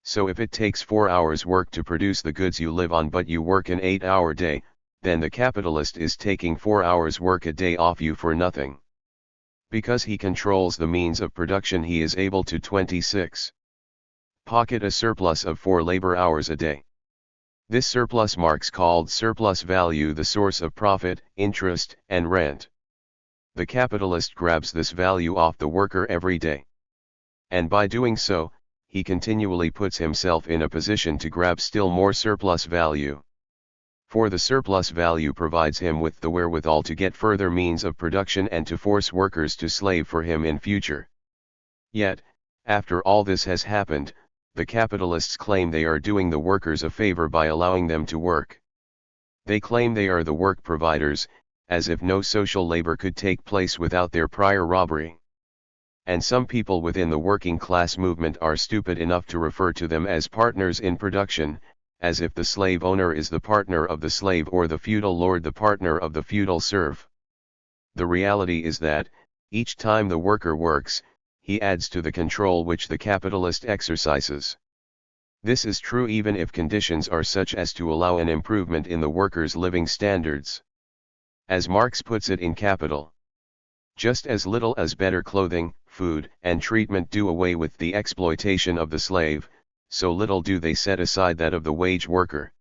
So if it takes 4 hours work to produce the goods you live on but you work an 8-hour day, then the capitalist is taking 4 hours work a day off you for nothing. Because he controls the means of production, he is able to 26. Pocket a surplus of 4 labor hours a day. This surplus Marx called surplus value, the source of profit, interest, and rent. The capitalist grabs this value off the worker every day. And by doing so, he continually puts himself in a position to grab still more surplus value. For the surplus value provides him with the wherewithal to get further means of production and to force workers to slave for him in future. Yet, after all this has happened, the capitalists claim they are doing the workers a favor by allowing them to work. They claim they are the work providers, as if no social labor could take place without their prior robbery. And some people within the working class movement are stupid enough to refer to them as partners in production, as if the slave owner is the partner of the slave or the feudal lord the partner of the feudal serf. The reality is that, each time the worker works, he adds to the control which the capitalist exercises. This is true even if conditions are such as to allow an improvement in the worker's living standards. As Marx puts it in Capital, just as little as better clothing, food, and treatment do away with the exploitation of the slave, so little do they set aside that of the wage worker.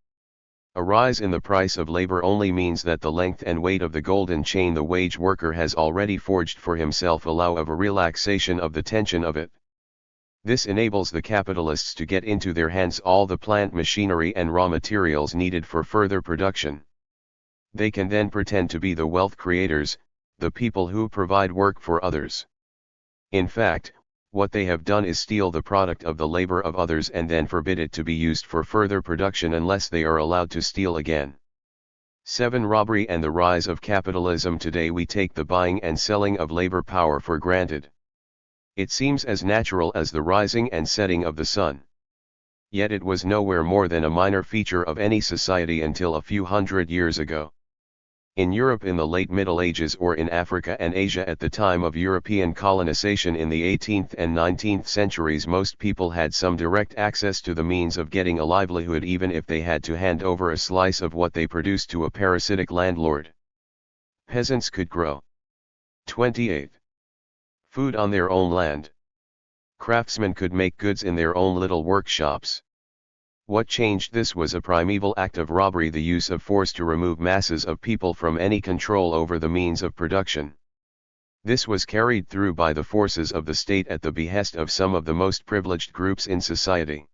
A rise in the price of labor only means that the length and weight of the golden chain the wage worker has already forged for himself allow of a relaxation of the tension of it. This enables the capitalists to get into their hands all the plant machinery and raw materials needed for further production. They can then pretend to be the wealth creators, the people who provide work for others. In fact, what they have done is steal the product of the labor of others and then forbid it to be used for further production unless they are allowed to steal again. 7. Robbery and the rise of capitalism. Today we take the buying and selling of labor power for granted. It seems as natural as the rising and setting of the sun. Yet it was nowhere more than a minor feature of any society until a few hundred years ago. In Europe in the late Middle Ages, or in Africa and Asia at the time of European colonization in the 18th and 19th centuries, most people had some direct access to the means of getting a livelihood, even if they had to hand over a slice of what they produced to a parasitic landlord. Peasants could grow 28. Food on their own land. Craftsmen could make goods in their own little workshops. What changed this was a primeval act of robbery, the use of force to remove masses of people from any control over the means of production. This was carried through by the forces of the state at the behest of some of the most privileged groups in society.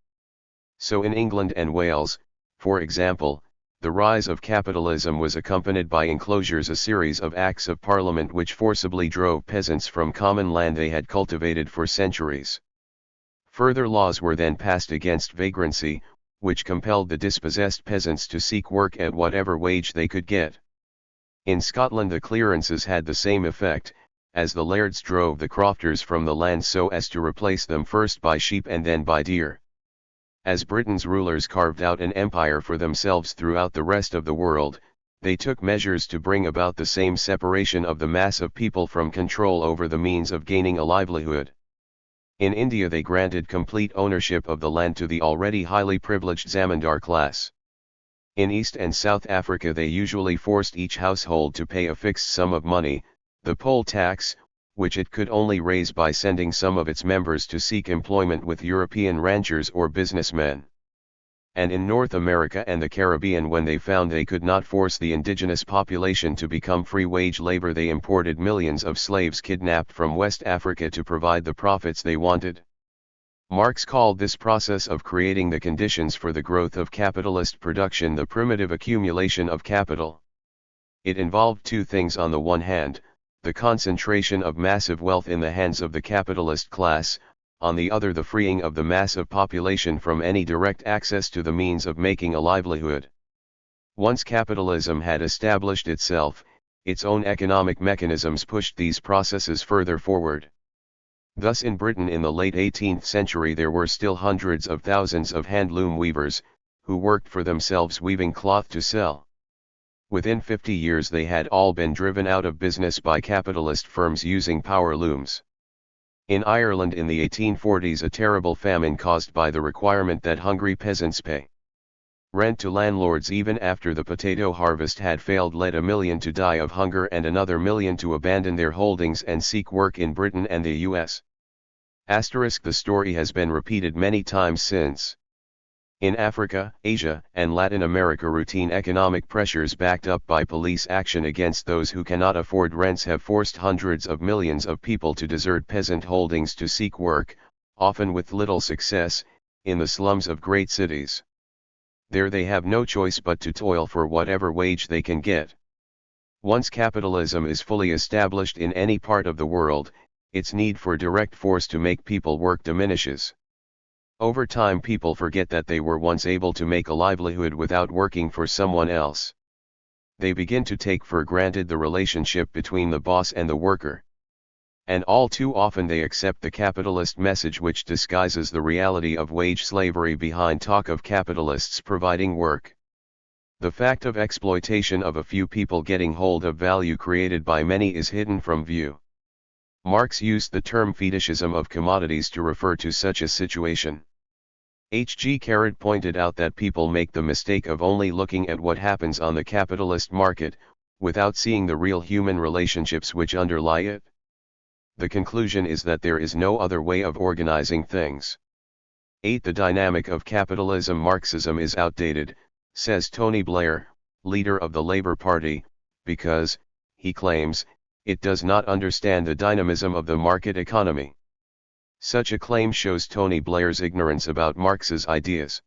So in England and Wales, for example, the rise of capitalism was accompanied by enclosures, a series of acts of parliament which forcibly drove peasants from common land they had cultivated for centuries. Further laws were then passed against vagrancy, which compelled the dispossessed peasants to seek work at whatever wage they could get. In Scotland the clearances had the same effect, as the lairds drove the crofters from the land so as to replace them first by sheep and then by deer. As Britain's rulers carved out an empire for themselves throughout the rest of the world, they took measures to bring about the same separation of the mass of people from control over the means of gaining a livelihood. In India they granted complete ownership of the land to the already highly privileged zamindar class. In East and South Africa they usually forced each household to pay a fixed sum of money, the poll tax, which it could only raise by sending some of its members to seek employment with European ranchers or businessmen. And in North America and the Caribbean, when they found they could not force the indigenous population to become free-wage labor, they imported millions of slaves kidnapped from West Africa to provide the profits they wanted. Marx called this process of creating the conditions for the growth of capitalist production the primitive accumulation of capital. It involved two things: on the one hand, the concentration of massive wealth in the hands of the capitalist class, on the other the freeing of the mass of population from any direct access to the means of making a livelihood. Once capitalism had established itself, its own economic mechanisms pushed these processes further forward. Thus in Britain in the late 18th century there were still hundreds of thousands of handloom weavers, who worked for themselves weaving cloth to sell. Within 50 years they had all been driven out of business by capitalist firms using power looms. In Ireland in the 1840s a terrible famine caused by the requirement that hungry peasants pay rent to landlords even after the potato harvest had failed led 1 million to die of hunger and another 1 million to abandon their holdings and seek work in Britain and the US. The story has been repeated many times since. In Africa, Asia, and Latin America, routine economic pressures backed up by police action against those who cannot afford rents have forced hundreds of millions of people to desert peasant holdings to seek work, often with little success, in the slums of great cities. There they have no choice but to toil for whatever wage they can get. Once capitalism is fully established in any part of the world, its need for direct force to make people work diminishes. Over time people forget that they were once able to make a livelihood without working for someone else. They begin to take for granted the relationship between the boss and the worker. And all too often they accept the capitalist message which disguises the reality of wage slavery behind talk of capitalists providing work. The fact of exploitation of a few people getting hold of value created by many is hidden from view. Marx used the term fetishism of commodities to refer to such a situation. H.G. Carrot pointed out that people make the mistake of only looking at what happens on the capitalist market, without seeing the real human relationships which underlie it. The conclusion is that there is no other way of organizing things. 8. The dynamic of capitalism. Marxism is outdated, says Tony Blair, leader of the Labour Party, because, he claims, it does not understand the dynamism of the market economy. Such a claim shows Tony Blair's ignorance about Marx's ideas.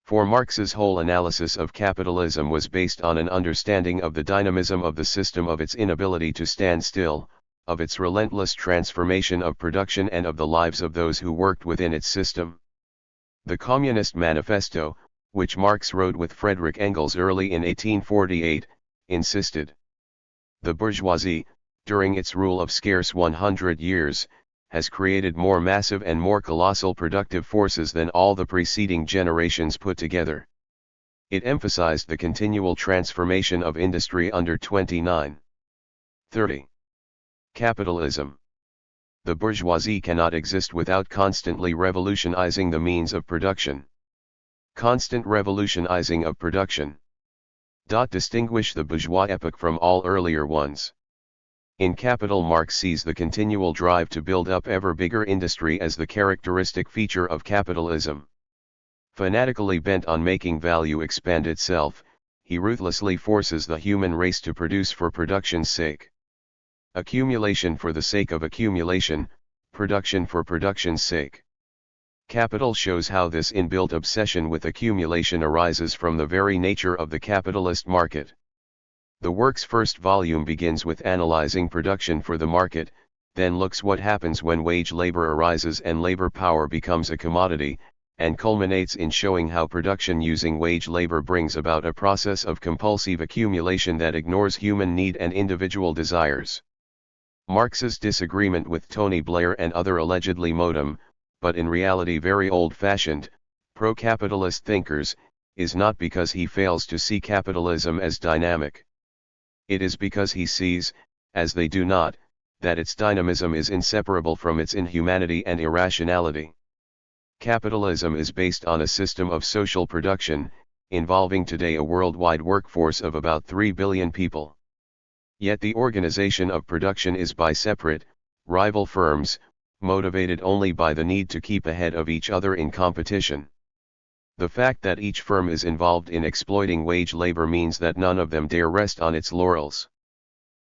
For Marx's whole analysis of capitalism was based on an understanding of the dynamism of the system, of its inability to stand still, of its relentless transformation of production, and of the lives of those who worked within its system. The Communist Manifesto, which Marx wrote with Friedrich Engels early in 1848, insisted. The bourgeoisie, during its rule of scarce 100 years, has created more massive and more colossal productive forces than all the preceding generations put together. It emphasized the continual transformation of industry under 29. 30. Capitalism. The bourgeoisie cannot exist without constantly revolutionizing the means of production. Constant revolutionizing of production. Distinguish the bourgeois epoch from all earlier ones. In Capital, Marx sees the continual drive to build up ever bigger industry as the characteristic feature of capitalism. Fanatically bent on making value expand itself, he ruthlessly forces the human race to produce for production's sake. Accumulation for the sake of accumulation, production for production's sake. Capital shows how this inbuilt obsession with accumulation arises from the very nature of the capitalist market. The work's first volume begins with analyzing production for the market, then looks what happens when wage labor arises and labor power becomes a commodity, and culminates in showing how production using wage labor brings about a process of compulsive accumulation that ignores human need and individual desires. Marx's disagreement with Tony Blair and other allegedly modern, but in reality very old-fashioned, pro-capitalist thinkers, is not because he fails to see capitalism as dynamic. It is because he sees, as they do not, that its dynamism is inseparable from its inhumanity and irrationality. Capitalism is based on a system of social production, involving today a worldwide workforce of about 3 billion people. Yet the organization of production is by separate, rival firms, motivated only by the need to keep ahead of each other in competition. The fact that each firm is involved in exploiting wage labor means that none of them dare rest on its laurels.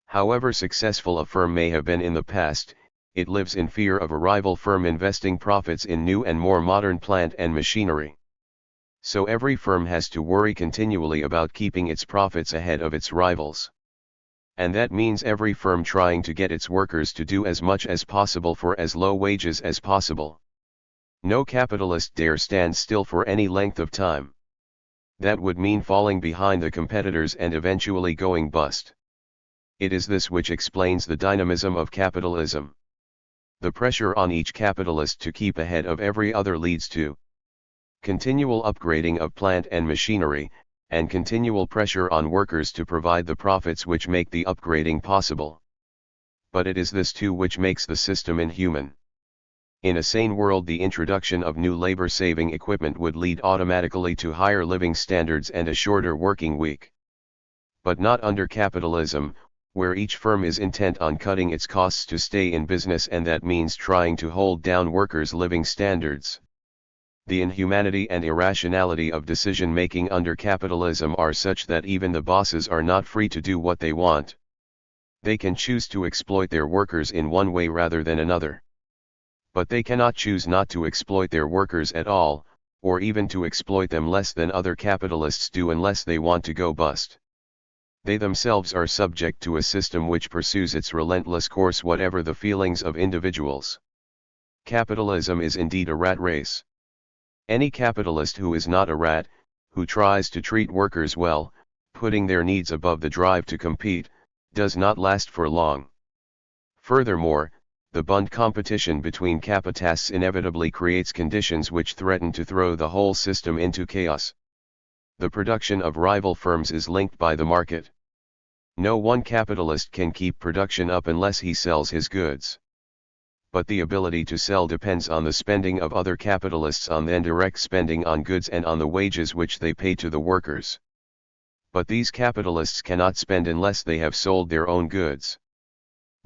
However successful a firm may have been in the past, it lives in fear of a rival firm investing profits in new and more modern plant and machinery. So every firm has to worry continually about keeping its profits ahead of its rivals. And that means every firm trying to get its workers to do as much as possible for as low wages as possible. No capitalist dare stand still for any length of time. That would mean falling behind the competitors and eventually going bust. It is this which explains the dynamism of capitalism. The pressure on each capitalist to keep ahead of every other leads to continual upgrading of plant and machinery, and continual pressure on workers to provide the profits which make the upgrading possible. But it is this too which makes the system inhuman. In a sane world, the introduction of new labor-saving equipment would lead automatically to higher living standards and a shorter working week. But not under capitalism, where each firm is intent on cutting its costs to stay in business, and that means trying to hold down workers' living standards. The inhumanity and irrationality of decision-making under capitalism are such that even the bosses are not free to do what they want. They can choose to exploit their workers in one way rather than another. But they cannot choose not to exploit their workers at all, or even to exploit them less than other capitalists do unless they want to go bust. They themselves are subject to a system which pursues its relentless course whatever the feelings of individuals. Capitalism is indeed a rat race. Any capitalist who is not a rat, who tries to treat workers well, putting their needs above the drive to compete, does not last for long. Furthermore, the bund competition between capitalists inevitably creates conditions which threaten to throw the whole system into chaos. The production of rival firms is linked by the market. No one capitalist can keep production up unless he sells his goods. But the ability to sell depends on the spending of other capitalists, on then direct spending on goods, and on the wages which they pay to the workers. But these capitalists cannot spend unless they have sold their own goods.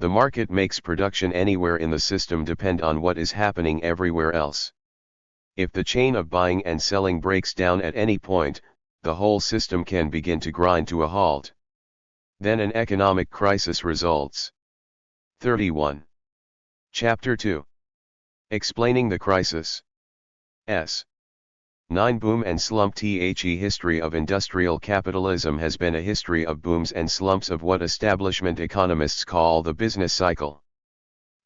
The market makes production anywhere in the system depend on what is happening everywhere else. If the chain of buying and selling breaks down at any point, the whole system can begin to grind to a halt. Then an economic crisis results. 31. Chapter 2. Explaining the crisis. 9 Boom and slump. The history of industrial capitalism has been a history of booms and slumps of what establishment economists call the business cycle.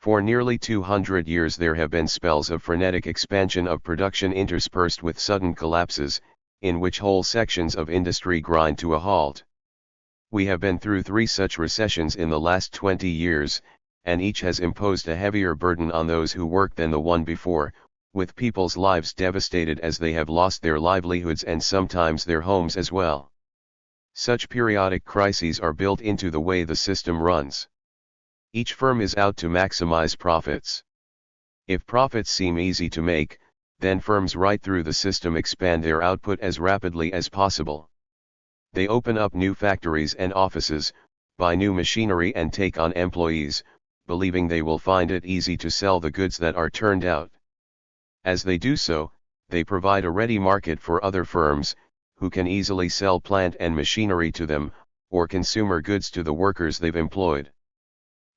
For nearly 200 years there have been spells of frenetic expansion of production interspersed with sudden collapses, in which whole sections of industry grind to a halt. We have been through 3 such recessions in the last 20 years, and each has imposed a heavier burden on those who work than the one before, with people's lives devastated as they have lost their livelihoods and sometimes their homes as well. Such periodic crises are built into the way the system runs. Each firm is out to maximize profits. If profits seem easy to make, then firms right through the system expand their output as rapidly as possible. They open up new factories and offices, buy new machinery and take on employees, believing they will find it easy to sell the goods that are turned out. As they do so, they provide a ready market for other firms, who can easily sell plant and machinery to them, or consumer goods to the workers they've employed.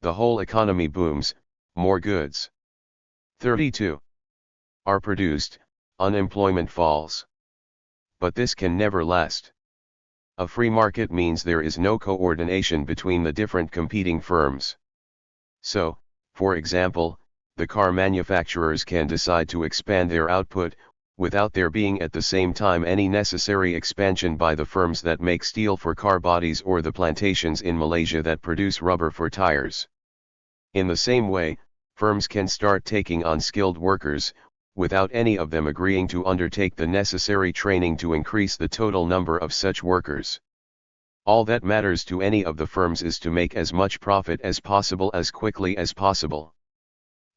The whole economy booms, more goods 32 are produced, unemployment falls. But this can never last. A free market means there is no coordination between the different competing firms. So, for example, the car manufacturers can decide to expand their output, without there being at the same time any necessary expansion by the firms that make steel for car bodies or the plantations in Malaysia that produce rubber for tires. In the same way, firms can start taking on skilled workers, without any of them agreeing to undertake the necessary training to increase the total number of such workers. All that matters to any of the firms is to make as much profit as possible as quickly as possible.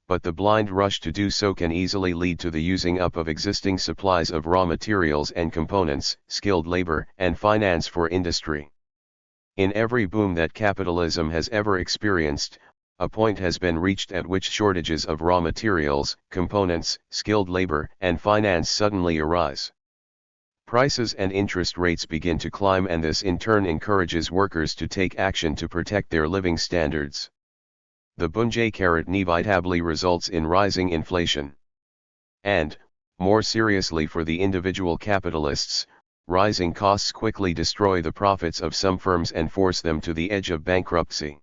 But the blind rush to do so can easily lead to the using up of existing supplies of raw materials and components, skilled labor, and finance for industry. In every boom that capitalism has ever experienced, a point has been reached at which shortages of raw materials, components, skilled labor, and finance suddenly arise. Prices and interest rates begin to climb, and this in turn encourages workers to take action to protect their living standards. The bunjay inevitably results in rising inflation. And, more seriously for the individual capitalists, rising costs quickly destroy the profits of some firms and force them to the edge of bankruptcy.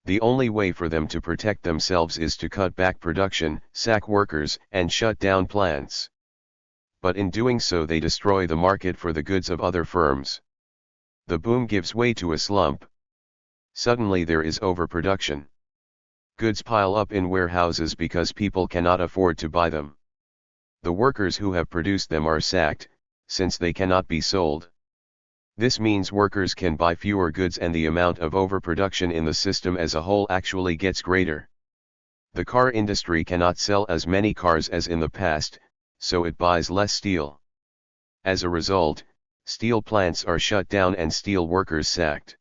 The only way for them to protect themselves is to cut back production, sack workers, and shut down plants. But in doing so they destroy the market for the goods of other firms. The boom gives way to a slump. Suddenly there is overproduction. Goods pile up in warehouses because people cannot afford to buy them. The workers who have produced them are sacked, since they cannot be sold. This means workers can buy fewer goods and the amount of overproduction in the system as a whole actually gets greater. The car industry cannot sell as many cars as in the past, so it buys less steel. As a result, steel plants are shut down and steel workers sacked.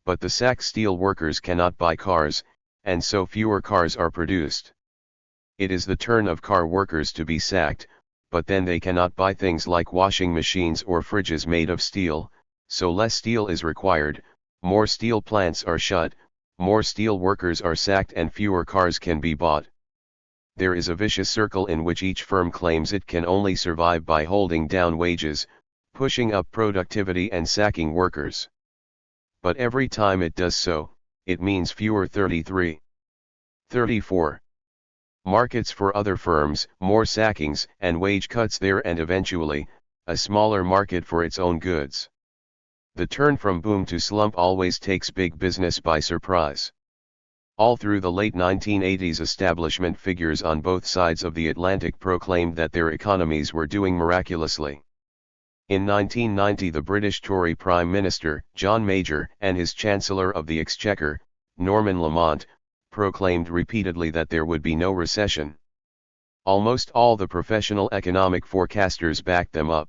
But the sacked steel workers cannot buy cars, and so fewer cars are produced. It is the turn of car workers to be sacked, but then they cannot buy things like washing machines or fridges made of steel, so less steel is required, more steel plants are shut, more steel workers are sacked and fewer cars can be bought. There is a vicious circle in which each firm claims it can only survive by holding down wages, pushing up productivity and sacking workers. But every time it does so, it means fewer 33. 34. Markets for other firms, more sackings and wage cuts there, and eventually, a smaller market for its own goods. The turn from boom to slump always takes big business by surprise. All through the late 1980s, establishment figures on both sides of the Atlantic proclaimed that their economies were doing miraculously. In 1990, the British Tory Prime Minister, John Major, and his Chancellor of the Exchequer, Norman Lamont, proclaimed repeatedly that there would be no recession. Almost all the professional economic forecasters backed them up.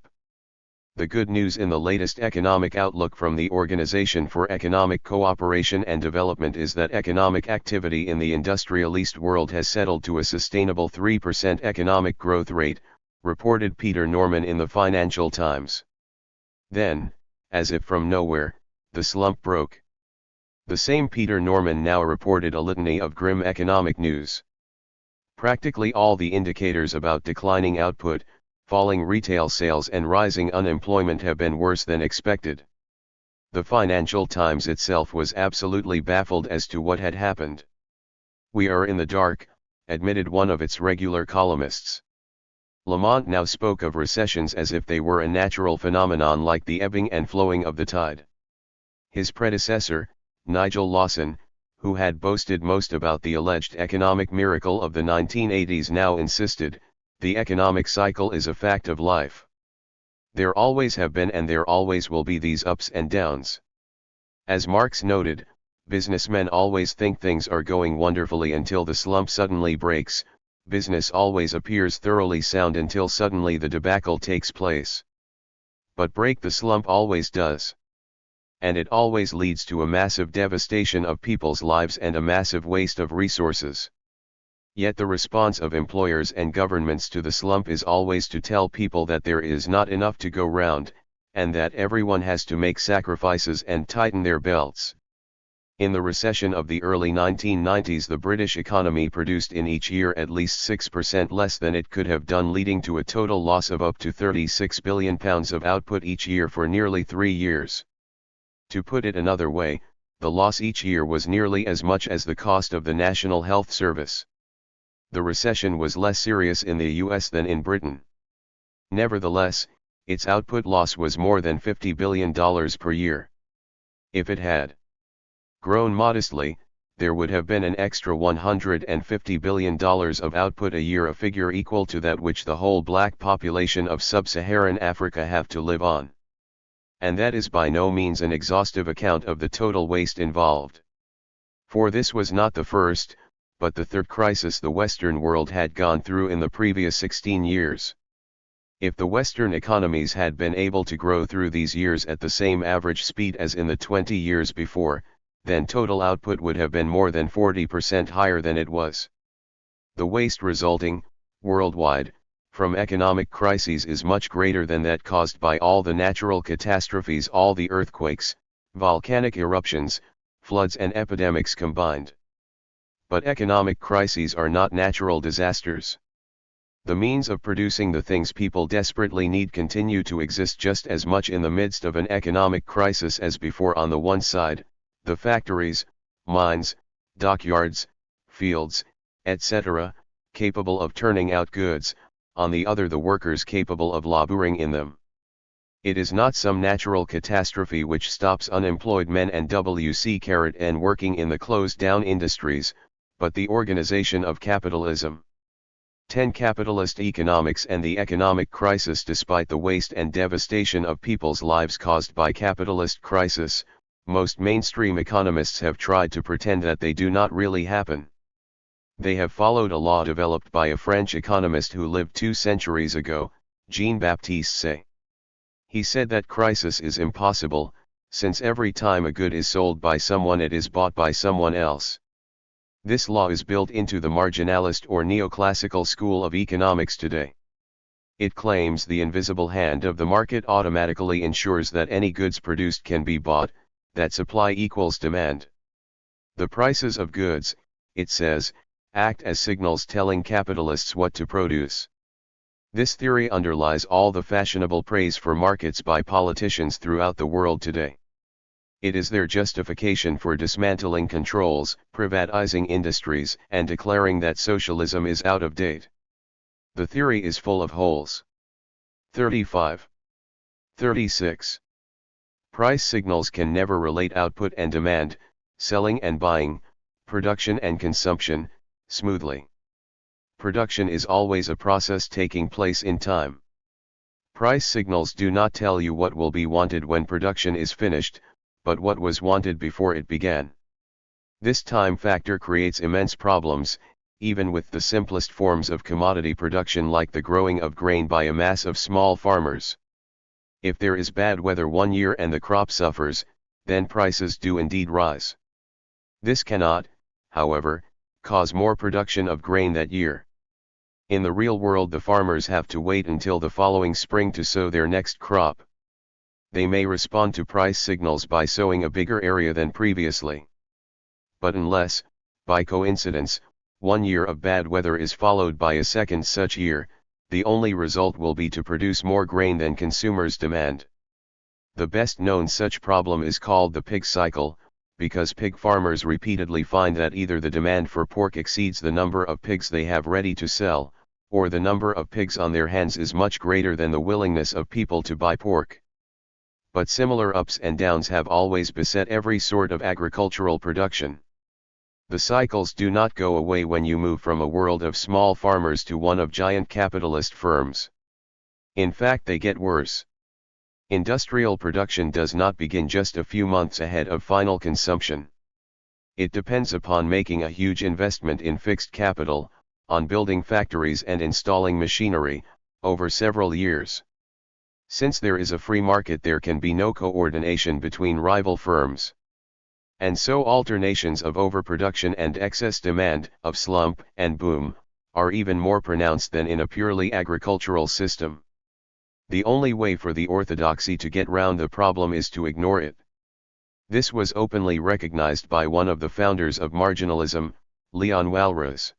The good news in the latest economic outlook from the Organization for Economic Cooperation and Development is that economic activity in the industrialist world has settled to a sustainable 3% economic growth rate, reported Peter Norman in the Financial Times. Then, as if from nowhere, the slump broke. The same Peter Norman now reported a litany of grim economic news. Practically all the indicators about declining output, falling retail sales and rising unemployment have been worse than expected. The Financial Times itself was absolutely baffled as to what had happened. "We are in the dark," admitted one of its regular columnists. Lamont now spoke of recessions as if they were a natural phenomenon like the ebbing and flowing of the tide. His predecessor, Nigel Lawson, who had boasted most about the alleged economic miracle of the 1980s, now insisted, the economic cycle is a fact of life. There always have been and there always will be these ups and downs. As Marx noted, businessmen always think things are going wonderfully until the slump suddenly breaks. Business always appears thoroughly sound until suddenly the debacle takes place. But break the slump always does. And it always leads to a massive devastation of people's lives and a massive waste of resources. Yet the response of employers and governments to the slump is always to tell people that there is not enough to go round, and that everyone has to make sacrifices and tighten their belts. In the recession of the early 1990s, the British economy produced in each year at least 6% less than it could have done, leading to a total loss of up to £36 billion of output each year for nearly 3 years. To put it another way, the loss each year was nearly as much as the cost of the National Health Service. The recession was less serious in the US than in Britain. Nevertheless, its output loss was more than $50 billion per year. If it had grown modestly, there would have been an extra $150 billion of output a year, a figure equal to that which the whole black population of sub-Saharan Africa have to live on. And that is by no means an exhaustive account of the total waste involved. For this was not the first, but the third crisis the Western world had gone through in the previous 16 years. If the Western economies had been able to grow through these years at the same average speed as in the 20 years before, then total output would have been more than 40% higher than it was. The waste resulting, worldwide, from economic crises is much greater than that caused by all the natural catastrophes, all the earthquakes, volcanic eruptions, floods and epidemics combined. But economic crises are not natural disasters. The means of producing the things people desperately need continue to exist just as much in the midst of an economic crisis as before. On the one side, the factories, mines, dockyards, fields, etc., capable of turning out goods, on the other the workers capable of laboring in them. It is not some natural catastrophe which stops unemployed men and WC*N working in the closed-down industries, but the organization of capitalism. 10. Capitalist economics and the economic crisis. Despite the waste and devastation of people's lives caused by capitalist crisis, most mainstream economists have tried to pretend that they do not really happen. They have followed a law developed by a French economist who lived 2 centuries ago, Jean-Baptiste Say. He said that crisis is impossible, since every time a good is sold by someone it is bought by someone else. This law is built into the marginalist or neoclassical school of economics today. It claims the invisible hand of the market automatically ensures that any goods produced can be bought, that supply equals demand. The prices of goods, it says, act as signals telling capitalists what to produce. This theory underlies all the fashionable praise for markets by politicians throughout the world today. It is their justification for dismantling controls, privatizing industries, and declaring that socialism is out of date. The theory is full of holes. 35. 36. Price signals can never relate output and demand, selling and buying, production and consumption, smoothly. Production is always a process taking place in time. Price signals do not tell you what will be wanted when production is finished, but what was wanted before it began. This time factor creates immense problems, even with the simplest forms of commodity production like the growing of grain by a mass of small farmers. If there is bad weather one year and the crop suffers, then prices do indeed rise. This cannot, however, cause more production of grain that year. In the real world the farmers have to wait until the following spring to sow their next crop. They may respond to price signals by sowing a bigger area than previously. But unless, by coincidence, one year of bad weather is followed by a second such year, the only result will be to produce more grain than consumers demand. The best known such problem is called the pig cycle, because pig farmers repeatedly find that either the demand for pork exceeds the number of pigs they have ready to sell, or the number of pigs on their hands is much greater than the willingness of people to buy pork. But similar ups and downs have always beset every sort of agricultural production. The cycles do not go away when you move from a world of small farmers to one of giant capitalist firms. In fact, they get worse. Industrial production does not begin just a few months ahead of final consumption. It depends upon making a huge investment in fixed capital, on building factories and installing machinery, over several years. Since there is a free market, there can be no coordination between rival firms. And so alternations of overproduction and excess demand, of slump and boom, are even more pronounced than in a purely agricultural system. The only way for the orthodoxy to get round the problem is to ignore it. This was openly recognized by one of the founders of marginalism, Leon Walras.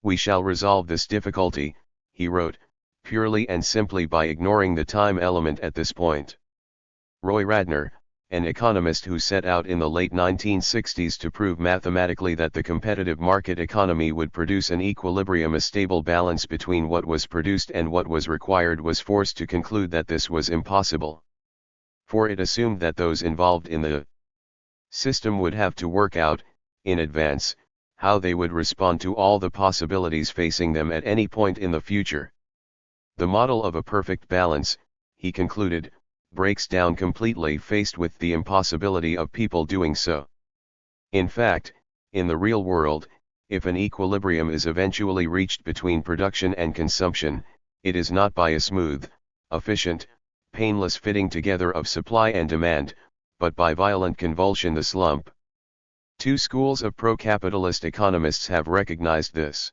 "We shall resolve this difficulty," he wrote, "purely and simply by ignoring the time element at this point." Roy Radner, an economist who set out in the late 1960s to prove mathematically that the competitive market economy would produce an equilibrium, a stable balance between what was produced and what was required, was forced to conclude that this was impossible. For it assumed that those involved in the system would have to work out, in advance, how they would respond to all the possibilities facing them at any point in the future. The model of a perfect balance, he concluded, breaks down completely faced with the impossibility of people doing so. In fact, in the real world, if an equilibrium is eventually reached between production and consumption, it is not by a smooth, efficient, painless fitting together of supply and demand, but by violent convulsion, the slump. Two schools of pro-capitalist economists have recognized this.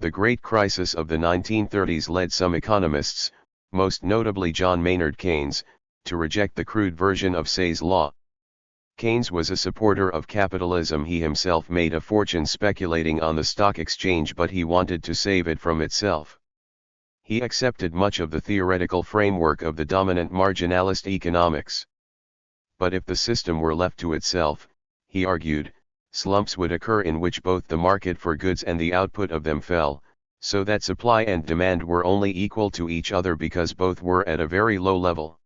The Great Crisis of the 1930s led some economists, most notably John Maynard Keynes, to reject the crude version of Say's law. Keynes was a supporter of capitalism. He himself made a fortune speculating on the stock exchange, but he wanted to save it from itself. He accepted much of the theoretical framework of the dominant marginalist economics. But if the system were left to itself, he argued, slumps would occur in which both the market for goods and the output of them fell, so that supply and demand were only equal to each other because both were at a very low level.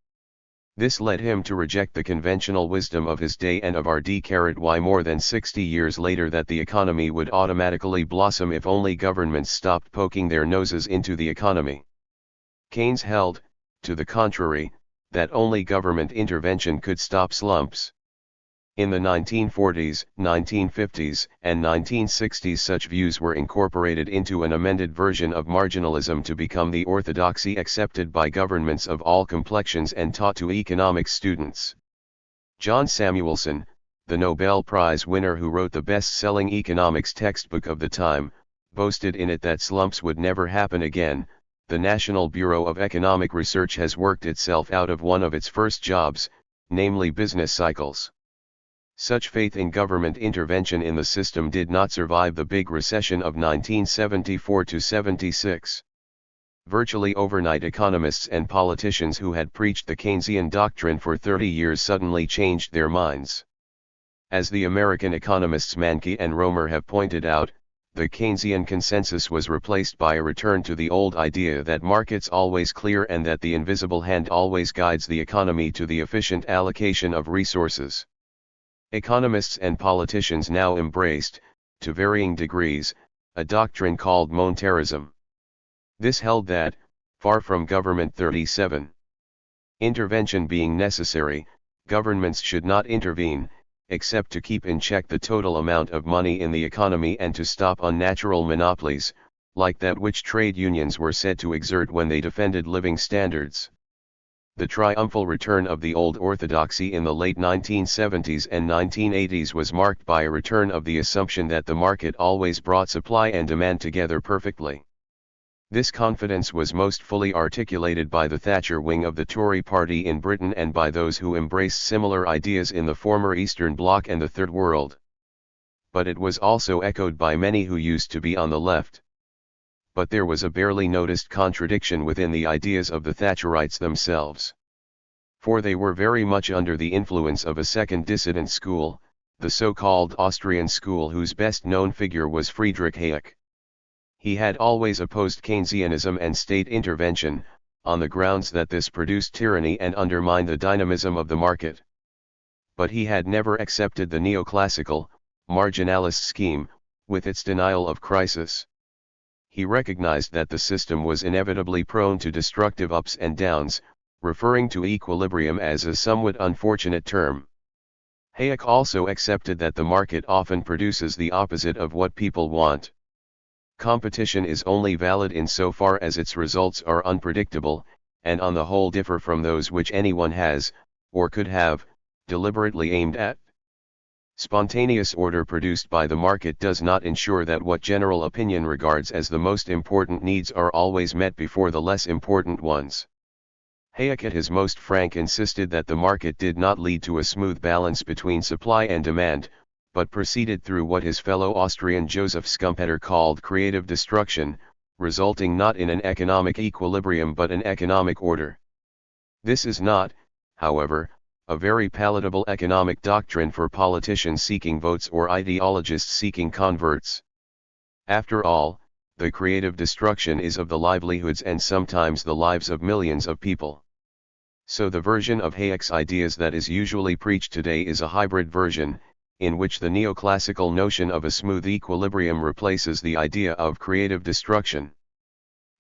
This led him to reject the conventional wisdom of his day and of RD-Y more than 60 years later that the economy would automatically blossom if only governments stopped poking their noses into the economy. Keynes held, to the contrary, that only government intervention could stop slumps. In the 1940s, 1950s, and 1960s such views were incorporated into an amended version of marginalism to become the orthodoxy accepted by governments of all complexions and taught to economics students. John Samuelson, the Nobel Prize winner who wrote the best-selling economics textbook of the time, boasted in it that slumps would never happen again. The National Bureau of Economic Research has worked itself out of one of its first jobs, namely business cycles. Such faith in government intervention in the system did not survive the big recession of 1974–76. Virtually overnight, economists and politicians who had preached the Keynesian doctrine for 30 years suddenly changed their minds. As the American economists Mankey and Romer have pointed out, the Keynesian consensus was replaced by a return to the old idea that markets always clear and that the invisible hand always guides the economy to the efficient allocation of resources. Economists and politicians now embraced, to varying degrees, a doctrine called monetarism. This held that, far from government 37 intervention being necessary, governments should not intervene, except to keep in check the total amount of money in the economy and to stop unnatural monopolies, like that which trade unions were said to exert when they defended living standards. The triumphal return of the old orthodoxy in the late 1970s and 1980s was marked by a return of the assumption that the market always brought supply and demand together perfectly. This confidence was most fully articulated by the Thatcher wing of the Tory party in Britain and by those who embraced similar ideas in the former Eastern Bloc and the Third World. But it was also echoed by many who used to be on the left. But there was a barely noticed contradiction within the ideas of the Thatcherites themselves. For they were very much under the influence of a second dissident school, the so-called Austrian school, whose best-known figure was Friedrich Hayek. He had always opposed Keynesianism and state intervention, on the grounds that this produced tyranny and undermined the dynamism of the market. But he had never accepted the neoclassical, marginalist scheme, with its denial of crisis. He recognized that the system was inevitably prone to destructive ups and downs, referring to equilibrium as a somewhat unfortunate term. Hayek also accepted that the market often produces the opposite of what people want. Competition is only valid insofar as its results are unpredictable, and on the whole differ from those which anyone has, or could have, deliberately aimed at. Spontaneous order produced by the market does not ensure that what general opinion regards as the most important needs are always met before the less important ones. Hayek at his most frank insisted that the market did not lead to a smooth balance between supply and demand, but proceeded through what his fellow Austrian Joseph Schumpeter called creative destruction, resulting not in an economic equilibrium but an economic order. This is not, however, a very palatable economic doctrine for politicians seeking votes or ideologists seeking converts. After all, the creative destruction is of the livelihoods and sometimes the lives of millions of people. So the version of Hayek's ideas that is usually preached today is a hybrid version, in which the neoclassical notion of a smooth equilibrium replaces the idea of creative destruction.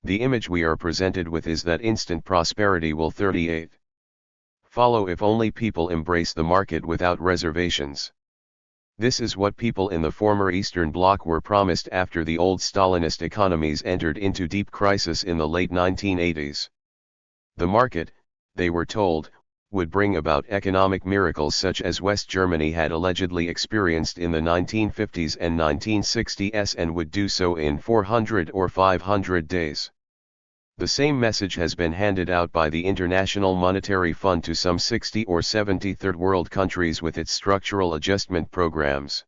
The image we are presented with is that instant prosperity will 38 follow if only people embrace the market without reservations. This is what people in the former Eastern Bloc were promised after the old Stalinist economies entered into deep crisis in the late 1980s. The market, they were told, would bring about economic miracles such as West Germany had allegedly experienced in the 1950s and 1960s and would do so in 400 or 500 days. The same message has been handed out by the International Monetary Fund to some 60 or 70 third world countries with its structural adjustment programs.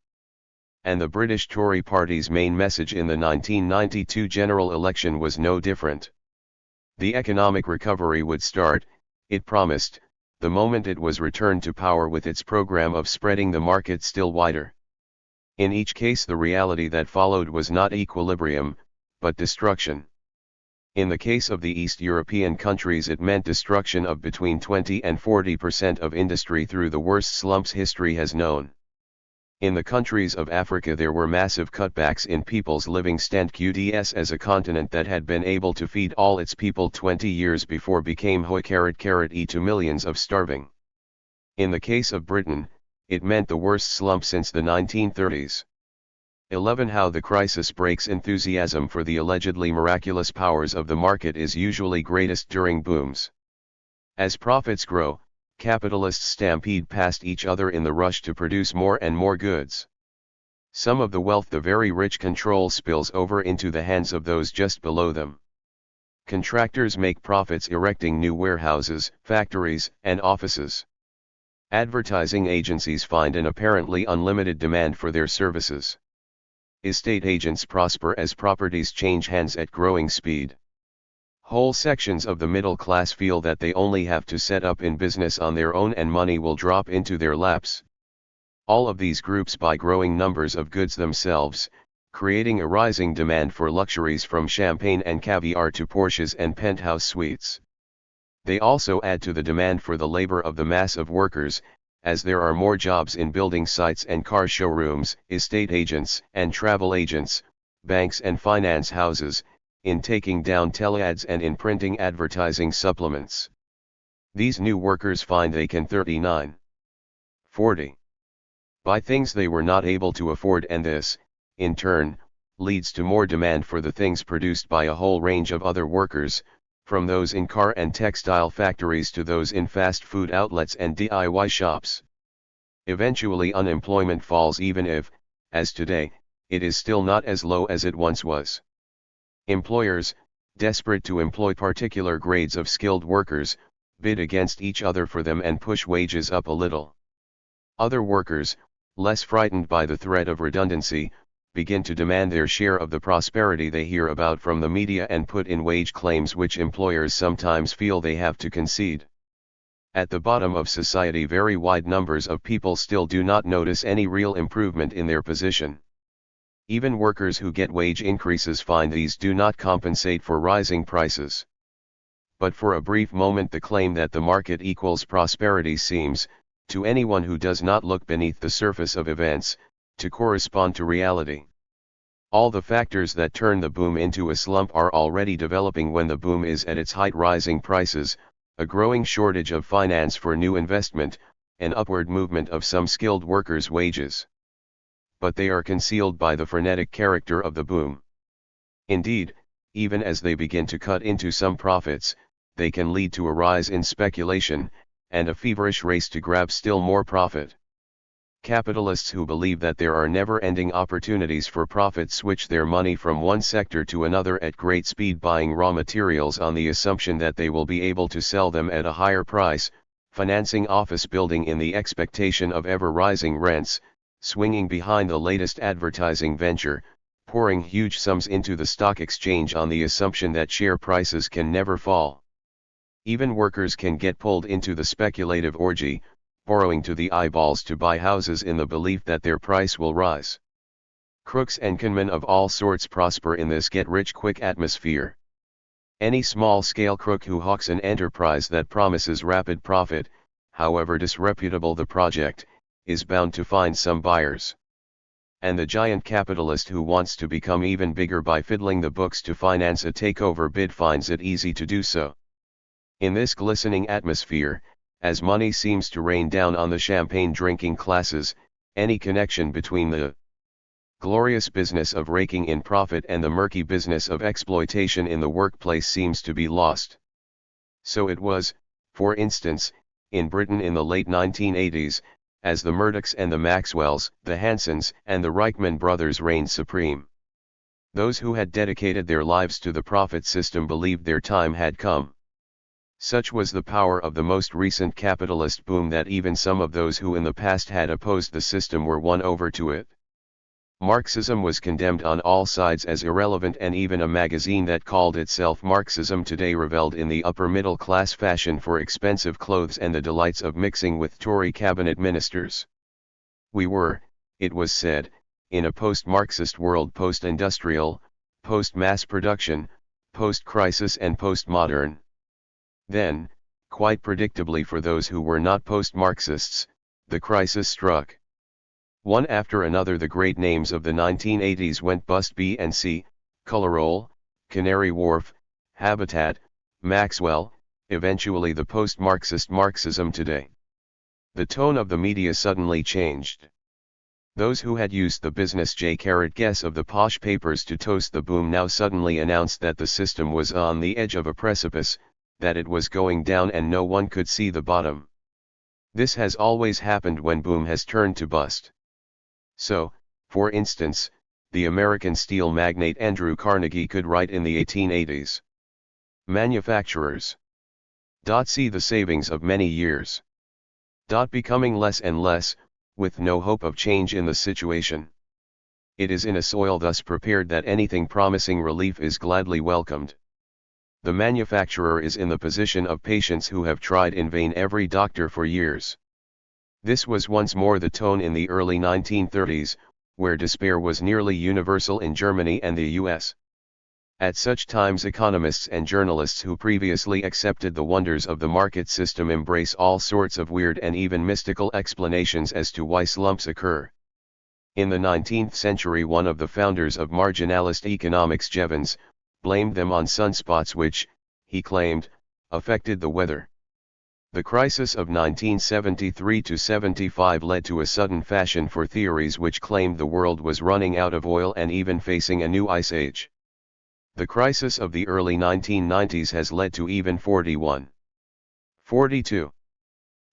And the British Tory party's main message in the 1992 general election was no different. The economic recovery would start, it promised, the moment it was returned to power with its program of spreading the market still wider. In each case the reality that followed was not equilibrium, but destruction. In the case of the East European countries it meant destruction of between 20 and 40% of industry through the worst slumps history has known. In the countries of Africa there were massive cutbacks in people's living standards as a continent that had been able to feed all its people 20 years before became hoi *e to millions of starving. In the case of Britain, it meant the worst slump since the 1930s. 11. How the crisis breaks enthusiasm for the allegedly miraculous powers of the market is usually greatest during booms. As profits grow, capitalists stampede past each other in the rush to produce more and more goods. Some of the wealth the very rich control spills over into the hands of those just below them. Contractors make profits erecting new warehouses, factories, and offices. Advertising agencies find an apparently unlimited demand for their services. Estate agents prosper as properties change hands at growing speed. Whole sections of the middle class feel that they only have to set up in business on their own and money will drop into their laps. All of these groups buy growing numbers of goods themselves, creating a rising demand for luxuries from champagne and caviar to Porsches and penthouse suites. They also add to the demand for the labor of the mass of workers, as there are more jobs in building sites and car showrooms, estate agents and travel agents, banks and finance houses, in taking down teleads and in printing advertising supplements. These new workers find they can 40 buy things they were not able to afford, and this, in turn, leads to more demand for the things produced by a whole range of other workers, from those in car and textile factories to those in fast food outlets and DIY shops. Eventually unemployment falls even if, as today, it is still not as low as it once was. Employers, desperate to employ particular grades of skilled workers, bid against each other for them and push wages up a little. Other workers, less frightened by the threat of redundancy, begin to demand their share of the prosperity they hear about from the media and put in wage claims which employers sometimes feel they have to concede. At the bottom of society very wide numbers of people still do not notice any real improvement in their position. Even workers who get wage increases find these do not compensate for rising prices. But for a brief moment the claim that the market equals prosperity seems, to anyone who does not look beneath the surface of events, to correspond to reality. All the factors that turn the boom into a slump are already developing when the boom is at its height: rising prices, a growing shortage of finance for new investment, an upward movement of some skilled workers' wages. But they are concealed by the frenetic character of the boom. Indeed, even as they begin to cut into some profits, they can lead to a rise in speculation, and a feverish race to grab still more profit. Capitalists who believe that there are never-ending opportunities for profit switch their money from one sector to another at great speed, buying raw materials on the assumption that they will be able to sell them at a higher price, financing office building in the expectation of ever-rising rents, swinging behind the latest advertising venture, pouring huge sums into the stock exchange on the assumption that share prices can never fall. Even workers can get pulled into the speculative orgy, borrowing to the eyeballs to buy houses in the belief that their price will rise. Crooks and conmen of all sorts prosper in this get-rich-quick atmosphere. Any small-scale crook who hawks an enterprise that promises rapid profit, however disreputable the project, is bound to find some buyers. And the giant capitalist who wants to become even bigger by fiddling the books to finance a takeover bid finds it easy to do so. In this glistening atmosphere, as money seems to rain down on the champagne-drinking classes, any connection between the glorious business of raking in profit and the murky business of exploitation in the workplace seems to be lost. So it was, for instance, in Britain in the late 1980s, as the Murdochs and the Maxwells, the Hansons and the Reichman brothers reigned supreme. Those who had dedicated their lives to the profit system believed their time had come. Such was the power of the most recent capitalist boom that even some of those who in the past had opposed the system were won over to it. Marxism was condemned on all sides as irrelevant, and even a magazine that called itself Marxism Today reveled in the upper middle class fashion for expensive clothes and the delights of mixing with Tory cabinet ministers. We were, it was said, in a post-Marxist world, post-industrial, post-mass production, post-crisis and post-modern. Then, quite predictably for those who were not post-Marxists, the crisis struck. One after another the great names of the 1980s went bust: B&C, Colorol, Canary Wharf, Habitat, Maxwell, eventually the post-Marxist Marxism Today. The tone of the media suddenly changed. Those who had used the business guess of the posh papers to toast the boom now suddenly announced that the system was on the edge of a precipice, that it was going down and no one could see the bottom. This has always happened when boom has turned to bust. So, for instance, the American steel magnate Andrew Carnegie could write in the 1880s. Manufacturers. See the savings of many years. Becoming less and less, with no hope of change in the situation. It is in a soil thus prepared that anything promising relief is gladly welcomed. The manufacturer is in the position of patients who have tried in vain every doctor for years. This was once more the tone in the early 1930s, where despair was nearly universal in Germany and the US. At such times economists and journalists who previously accepted the wonders of the market system embrace all sorts of weird and even mystical explanations as to why slumps occur. In the 19th century, one of the founders of marginalist economics, Jevons, blamed them on sunspots which, he claimed, affected the weather. The crisis of 1973–75 led to a sudden fashion for theories which claimed the world was running out of oil and even facing a new ice age. The crisis of the early 1990s has led to even 42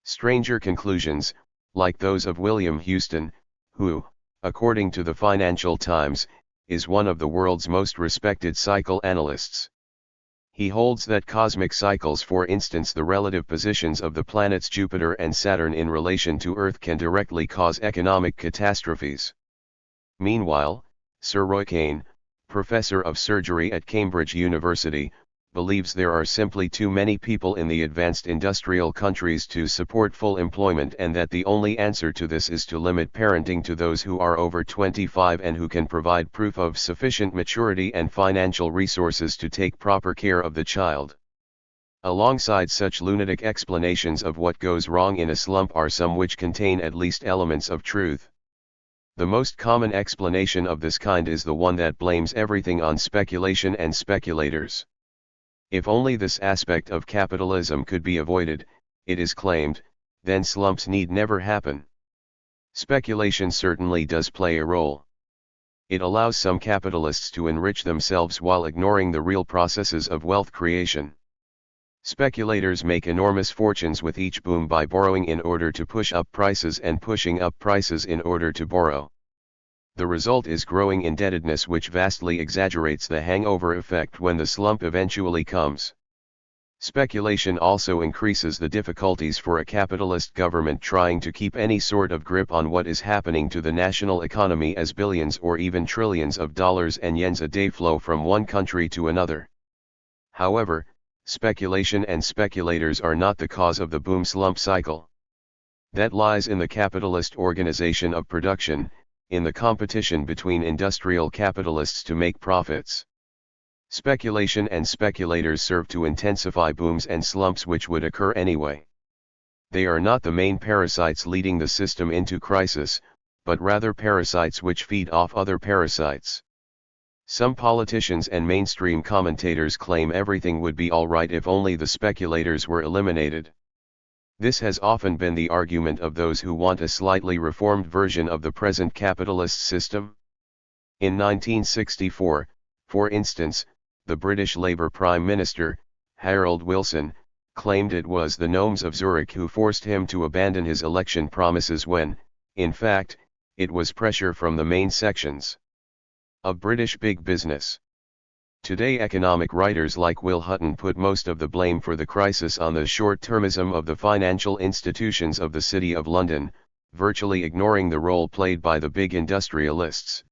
stranger conclusions, like those of William Houston, who, according to the Financial Times, is one of the world's most respected psychoanalysts. He holds that cosmic cycles, for instance the relative positions of the planets Jupiter and Saturn in relation to Earth, can directly cause economic catastrophes. Meanwhile, Sir Roy Kane, professor of surgery at Cambridge University, believes there are simply too many people in the advanced industrial countries to support full employment, and that the only answer to this is to limit parenting to those who are over 25 and who can provide proof of sufficient maturity and financial resources to take proper care of the child. Alongside such lunatic explanations of what goes wrong in a slump are some which contain at least elements of truth. The most common explanation of this kind is the one that blames everything on speculation and speculators. If only this aspect of capitalism could be avoided, it is claimed, then slumps need never happen. Speculation certainly does play a role. It allows some capitalists to enrich themselves while ignoring the real processes of wealth creation. Speculators make enormous fortunes with each boom by borrowing in order to push up prices and pushing up prices in order to borrow. The result is growing indebtedness, which vastly exaggerates the hangover effect when the slump eventually comes. Speculation also increases the difficulties for a capitalist government trying to keep any sort of grip on what is happening to the national economy, as billions or even trillions of dollars and yens a day flow from one country to another. However, speculation and speculators are not the cause of the boom-slump cycle. That lies in the capitalist organization of production, in the competition between industrial capitalists to make profits. Speculation and speculators serve to intensify booms and slumps which would occur anyway. They are not the main parasites leading the system into crisis, but rather parasites which feed off other parasites. Some politicians and mainstream commentators claim everything would be all right if only the speculators were eliminated. This has often been the argument of those who want a slightly reformed version of the present capitalist system. In 1964, for instance, the British Labour Prime Minister, Harold Wilson, claimed it was the gnomes of Zurich who forced him to abandon his election promises when, in fact, it was pressure from the main sections of British big business. Today, economic writers like Will Hutton put most of the blame for the crisis on the short-termism of the financial institutions of the City of London, virtually ignoring the role played by the big industrialists.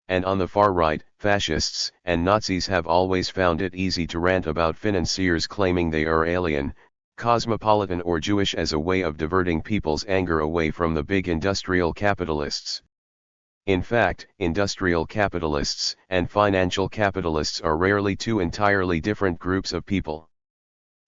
And on the far right, fascists and Nazis have always found it easy to rant about financiers claiming they are alien, cosmopolitan or Jewish as a way of diverting people's anger away from the big industrial capitalists. In fact, industrial capitalists and financial capitalists are rarely two entirely different groups of people.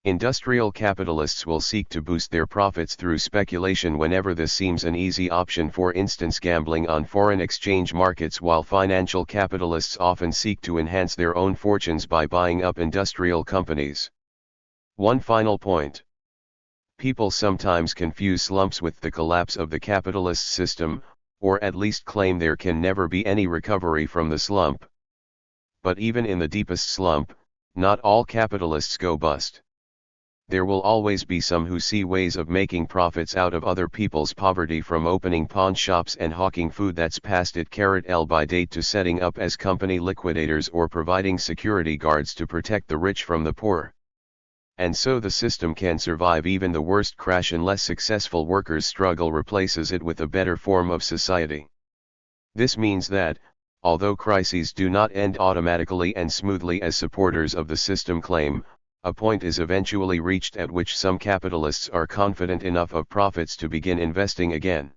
Industrial capitalists will seek to boost their profits through speculation whenever this seems an easy option, for instance gambling on foreign exchange markets, while financial capitalists often seek to enhance their own fortunes by buying up industrial companies. One final point. People sometimes confuse slumps with the collapse of the capitalist system, or at least claim there can never be any recovery from the slump. But even in the deepest slump, not all capitalists go bust. There will always be some who see ways of making profits out of other people's poverty, from opening pawn shops and hawking food that's past it by date to setting up as company liquidators or providing security guards to protect the rich from the poor. And so the system can survive even the worst crash unless successful workers' struggle replaces it with a better form of society. This means that, although crises do not end automatically and smoothly as supporters of the system claim, a point is eventually reached at which some capitalists are confident enough of profits to begin investing again.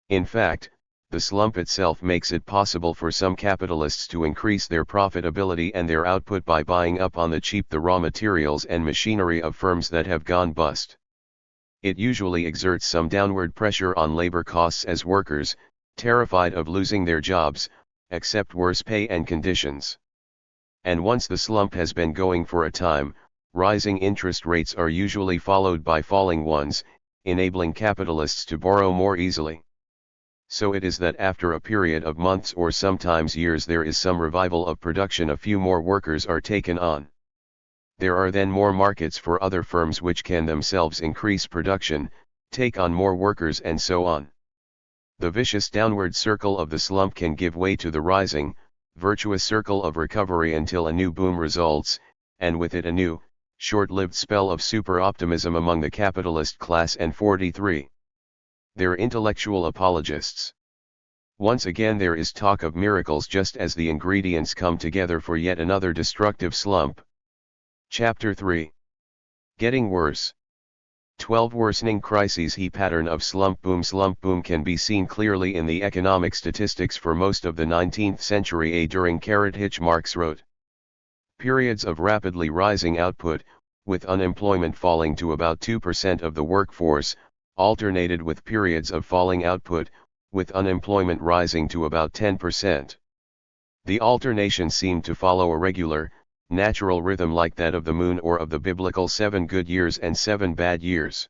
In fact, the slump itself makes it possible for some capitalists to increase their profitability and their output by buying up on the cheap the raw materials and machinery of firms that have gone bust. It usually exerts some downward pressure on labor costs as workers, terrified of losing their jobs, accept worse pay and conditions. And once the slump has been going for a time, rising interest rates are usually followed by falling ones, enabling capitalists to borrow more easily. So it is that after a period of months or sometimes years there is some revival of production, a few more workers are taken on. There are then more markets for other firms which can themselves increase production, take on more workers, and so on. The vicious downward circle of the slump can give way to the rising, virtuous circle of recovery until a new boom results, and with it a new, short-lived spell of super-optimism among the capitalist class. And 43. They're intellectual apologists. Once again there is talk of miracles just as the ingredients come together for yet another destructive slump. Chapter 3. Getting worse. 12 Worsening crises. The pattern of slump boom can be seen clearly in the economic statistics for most of the 19th century. During Hitch Marx wrote, periods of rapidly rising output, with unemployment falling to about 2% of the workforce, alternated with periods of falling output, with unemployment rising to about 10%. The alternation seemed to follow a regular, natural rhythm like that of the moon or of the biblical 7 good years and 7 bad years.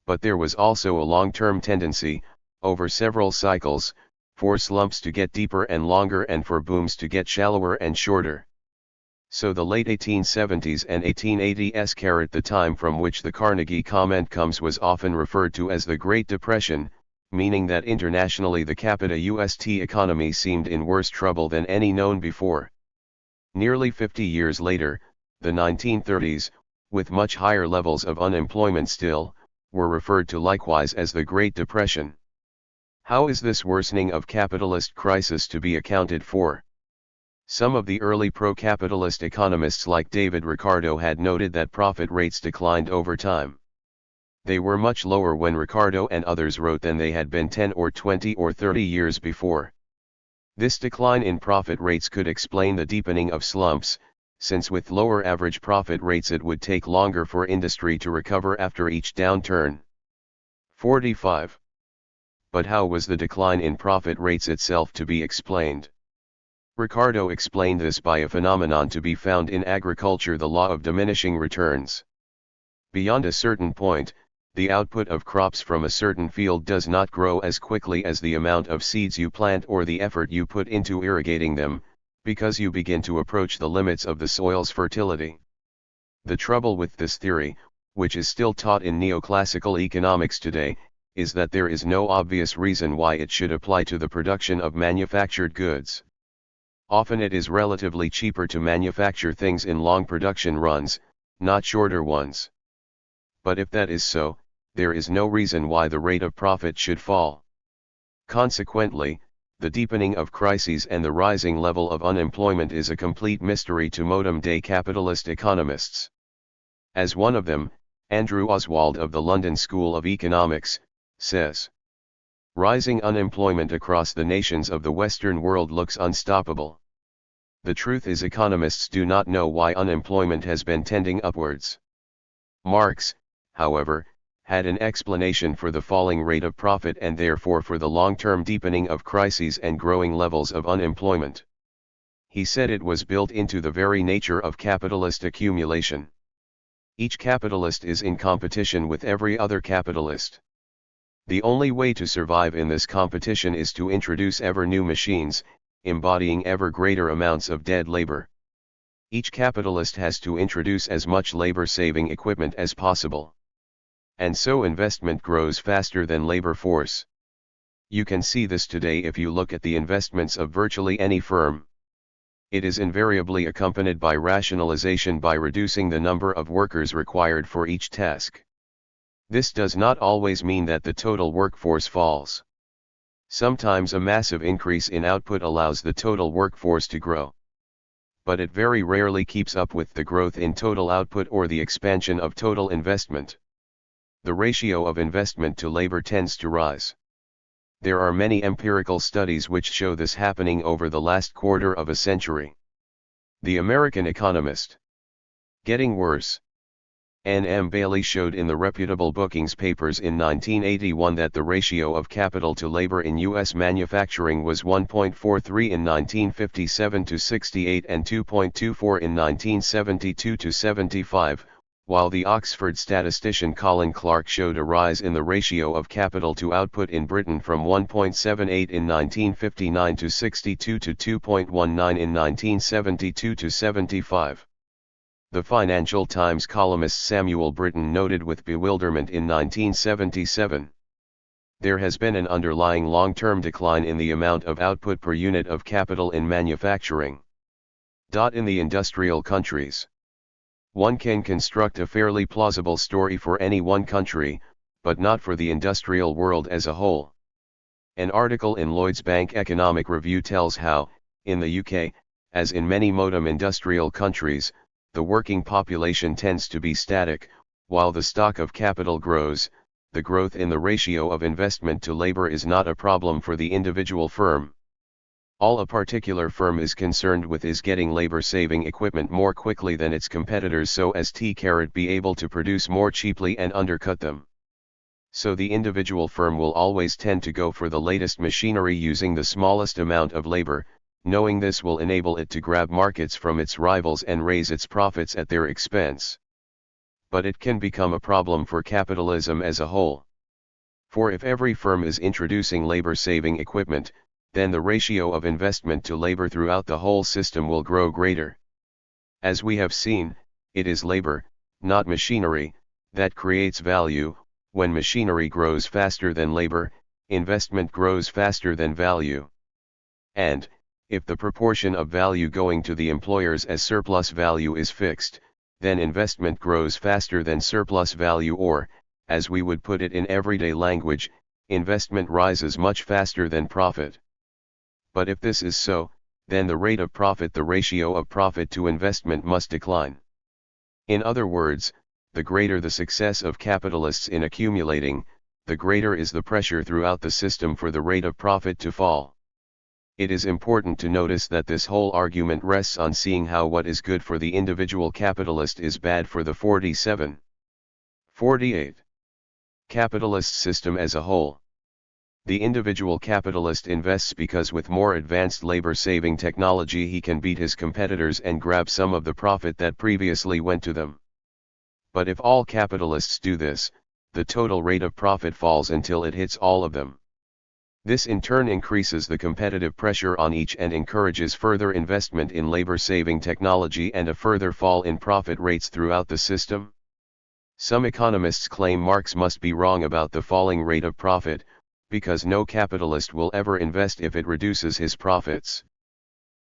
But there was also a long-term tendency, over several cycles, for slumps to get deeper and longer and for booms to get shallower and shorter. So the late 1870s and 1880s, the time from which the Carnegie comment comes, was often referred to as the Great Depression, meaning that internationally the capita UST economy seemed in worse trouble than any known before. Nearly 50 years later, the 1930s, with much higher levels of unemployment still, were referred to likewise as the Great Depression. How is this worsening of capitalist crisis to be accounted for? Some of the early pro-capitalist economists like David Ricardo had noted that profit rates declined over time. They were much lower when Ricardo and others wrote than they had been 10 or 20 or 30 years before. This decline in profit rates could explain the deepening of slumps, since with lower average profit rates it would take longer for industry to recover after each downturn. 45. But how was the decline in profit rates itself to be explained? Ricardo explained this by a phenomenon to be found in agriculture, the law of diminishing returns. Beyond a certain point, the output of crops from a certain field does not grow as quickly as the amount of seeds you plant or the effort you put into irrigating them, because you begin to approach the limits of the soil's fertility. The trouble with this theory, which is still taught in neoclassical economics today, is that there is no obvious reason why it should apply to the production of manufactured goods. Often it is relatively cheaper to manufacture things in long production runs, not shorter ones. But if that is so, there is no reason why the rate of profit should fall. Consequently, the deepening of crises and the rising level of unemployment is a complete mystery to modern-day capitalist economists. As one of them, Andrew Oswald of the London School of Economics, says, rising unemployment across the nations of the Western world looks unstoppable. The truth is, economists do not know why unemployment has been tending upwards. Marx, however, had an explanation for the falling rate of profit and therefore for the long-term deepening of crises and growing levels of unemployment. He said it was built into the very nature of capitalist accumulation. Each capitalist is in competition with every other capitalist. The only way to survive in this competition is to introduce ever new machines, embodying ever greater amounts of dead labor. Each capitalist has to introduce as much labor-saving equipment as possible. And so investment grows faster than labor force. You can see this today if you look at the investments of virtually any firm. It is invariably accompanied by rationalization by reducing the number of workers required for each task. This does not always mean that the total workforce falls. Sometimes a massive increase in output allows the total workforce to grow. But it very rarely keeps up with the growth in total output or the expansion of total investment. The ratio of investment to labor tends to rise. There are many empirical studies which show this happening over the last quarter of a century. The American Economist. Getting worse. N. M. Bailey showed in the reputable Bookings papers in 1981 that the ratio of capital to labor in U.S. manufacturing was 1.43 in 1957 to 68 and 2.24 in 1972 to 75, while the Oxford statistician Colin Clark showed a rise in the ratio of capital to output in Britain from 1.78 in 1959 to 62 to 2.19 in 1972 to 75. The Financial Times columnist Samuel Britton noted with bewilderment in 1977. There has been an underlying long-term decline in the amount of output per unit of capital in manufacturing. In the industrial countries. One can construct a fairly plausible story for any one country, but not for the industrial world as a whole. An article in Lloyds Bank Economic Review tells how, in the UK, as in many modern industrial countries, the working population tends to be static, while the stock of capital grows. The growth in the ratio of investment to labor is not a problem for the individual firm. All a particular firm is concerned with is getting labor-saving equipment more quickly than its competitors so as to be able to produce more cheaply and undercut them. So the individual firm will always tend to go for the latest machinery using the smallest amount of labor, knowing this will enable it to grab markets from its rivals and raise its profits at their expense. But it can become a problem for capitalism as a whole. For if every firm is introducing labor-saving equipment, then the ratio of investment to labor throughout the whole system will grow greater. As we have seen, it is labor, not machinery, that creates value. When machinery grows faster than labor, investment grows faster than value. And, if the proportion of value going to the employers as surplus value is fixed, then investment grows faster than surplus value, or, as we would put it in everyday language, investment rises much faster than profit. But if this is so, then the rate of profit, the ratio of profit to investment must decline. In other words, the greater the success of capitalists in accumulating, the greater is the pressure throughout the system for the rate of profit to fall. It is important to notice that this whole argument rests on seeing how what is good for the individual capitalist is bad for the 47. 48. Capitalist system as a whole. The individual capitalist invests because with more advanced labor-saving technology he can beat his competitors and grab some of the profit that previously went to them. But if all capitalists do this, the total rate of profit falls until it hits all of them. This in turn increases the competitive pressure on each and encourages further investment in labor-saving technology and a further fall in profit rates throughout the system. Some economists claim Marx must be wrong about the falling rate of profit, because no capitalist will ever invest if it reduces his profits.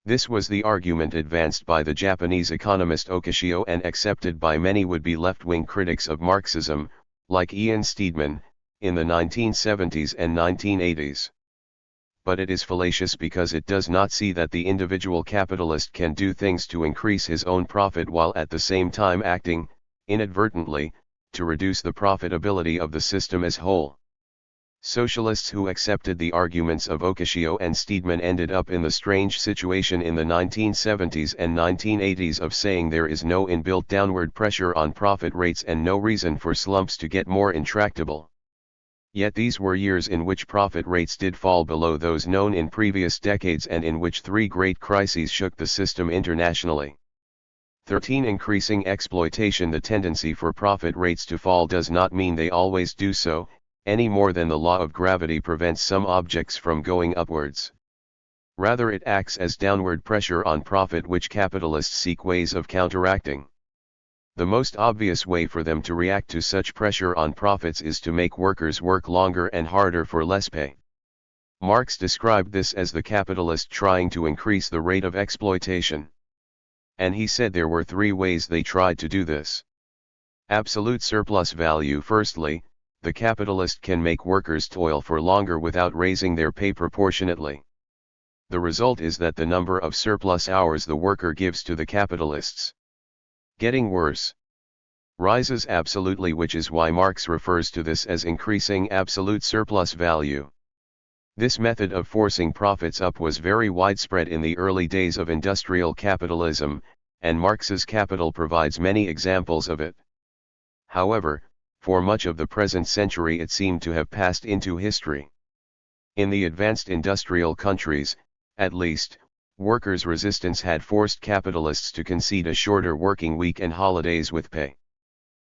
This was the argument advanced by the Japanese economist Okishio and accepted by many would-be left-wing critics of Marxism, like Ian Steedman, in the 1970s and 1980s. But it is fallacious because it does not see that the individual capitalist can do things to increase his own profit while at the same time acting, inadvertently, to reduce the profitability of the system as whole. Socialists who accepted the arguments of Okishio and Steedman ended up in the strange situation in the 1970s and 1980s of saying there is no inbuilt downward pressure on profit rates and no reason for slumps to get more intractable. Yet these were years in which profit rates did fall below those known in previous decades and in which three great crises shook the system internationally. 13. Increasing exploitation. The tendency for profit rates to fall does not mean they always do so, any more than the law of gravity prevents some objects from going upwards. Rather it acts as downward pressure on profit which capitalists seek ways of counteracting. The most obvious way for them to react to such pressure on profits is to make workers work longer and harder for less pay. Marx described this as the capitalist trying to increase the rate of exploitation. And he said there were three ways they tried to do this. Absolute surplus value. Firstly, the capitalist can make workers toil for longer without raising their pay proportionately. The result is that the number of surplus hours the worker gives to the capitalists getting worse. Rises absolutely, which is why Marx refers to this as increasing absolute surplus value. This method of forcing profits up was very widespread in the early days of industrial capitalism, and Marx's Capital provides many examples of it. However, for much of the present century it seemed to have passed into history. In the advanced industrial countries, at least, workers' resistance had forced capitalists to concede a shorter working week and holidays with pay.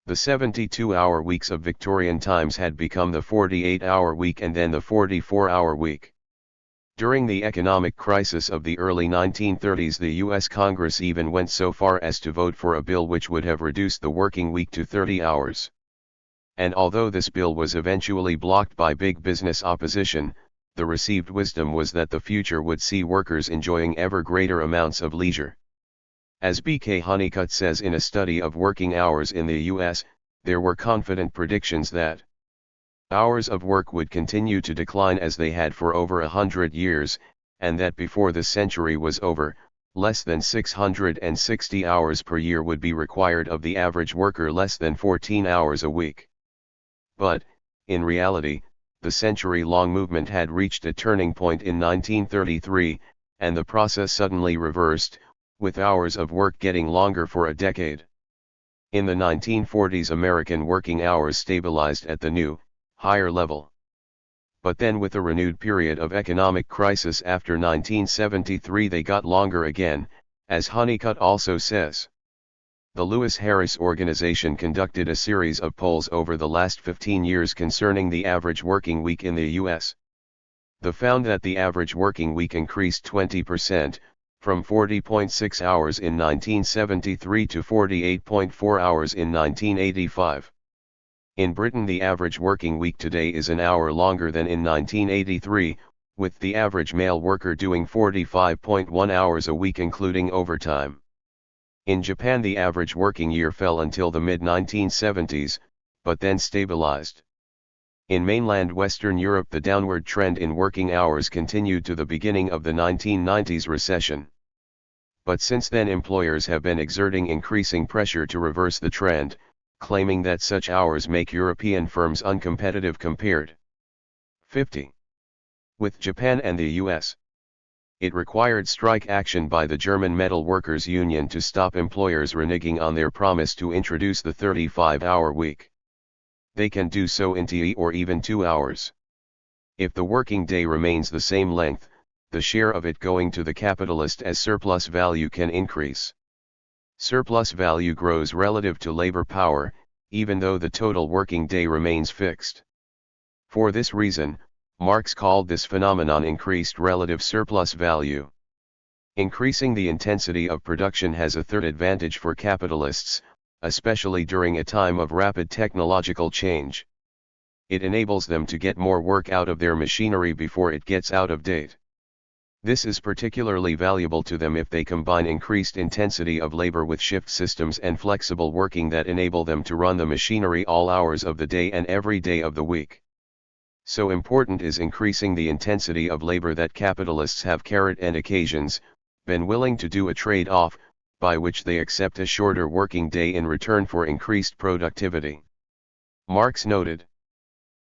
The 72-hour weeks of Victorian times had become the 48-hour week and then the 44-hour week. During the economic crisis of the early 1930s, the U.S. Congress even went so far as to vote for a bill which would have reduced the working week to 30 hours. And although this bill was eventually blocked by big business opposition, the received wisdom was that the future would see workers enjoying ever greater amounts of leisure. As B.K. Honeycutt says in a study of working hours in the U.S., there were confident predictions that hours of work would continue to decline as they had for over 100 years, and that before the century was over, less than 660 hours per year would be required of the average worker, less than 14 hours a week. But, in reality, the century-long movement had reached a turning point in 1933, and the process suddenly reversed, with hours of work getting longer for a decade. In the 1940s, American working hours stabilized at the new, higher level. But then, with a renewed period of economic crisis after 1973, they got longer again, as Honeycutt also says. The Lewis Harris Organization conducted a series of polls over the last 15 years concerning the average working week in the U.S. They found that the average working week increased 20%, from 40.6 hours in 1973 to 48.4 hours in 1985. In Britain, the average working week today is an hour longer than in 1983, with the average male worker doing 45.1 hours a week including overtime. In Japan, the average working year fell until the mid-1970s, but then stabilized. In mainland Western Europe, the downward trend in working hours continued to the beginning of the 1990s recession. But since then, employers have been exerting increasing pressure to reverse the trend, claiming that such hours make European firms uncompetitive compared. 50. With Japan and the US. It required strike action by the German Metal Workers Union to stop employers reneging on their promise to introduce the 35-hour week. They can do so in 2 or even 2 hours. If the working day remains the same length, the share of it going to the capitalist as surplus value can increase. Surplus value grows relative to labor power, even though the total working day remains fixed. For this reason, Marx called this phenomenon increased relative surplus value. Increasing the intensity of production has a third advantage for capitalists, especially during a time of rapid technological change. It enables them to get more work out of their machinery before it gets out of date. This is particularly valuable to them if they combine increased intensity of labor with shift systems and flexible working that enable them to run the machinery all hours of the day and every day of the week. So important is increasing the intensity of labor that capitalists have carrot and occasions been willing to do a trade-off, by which they accept a shorter working day in return for increased productivity. Marx noted,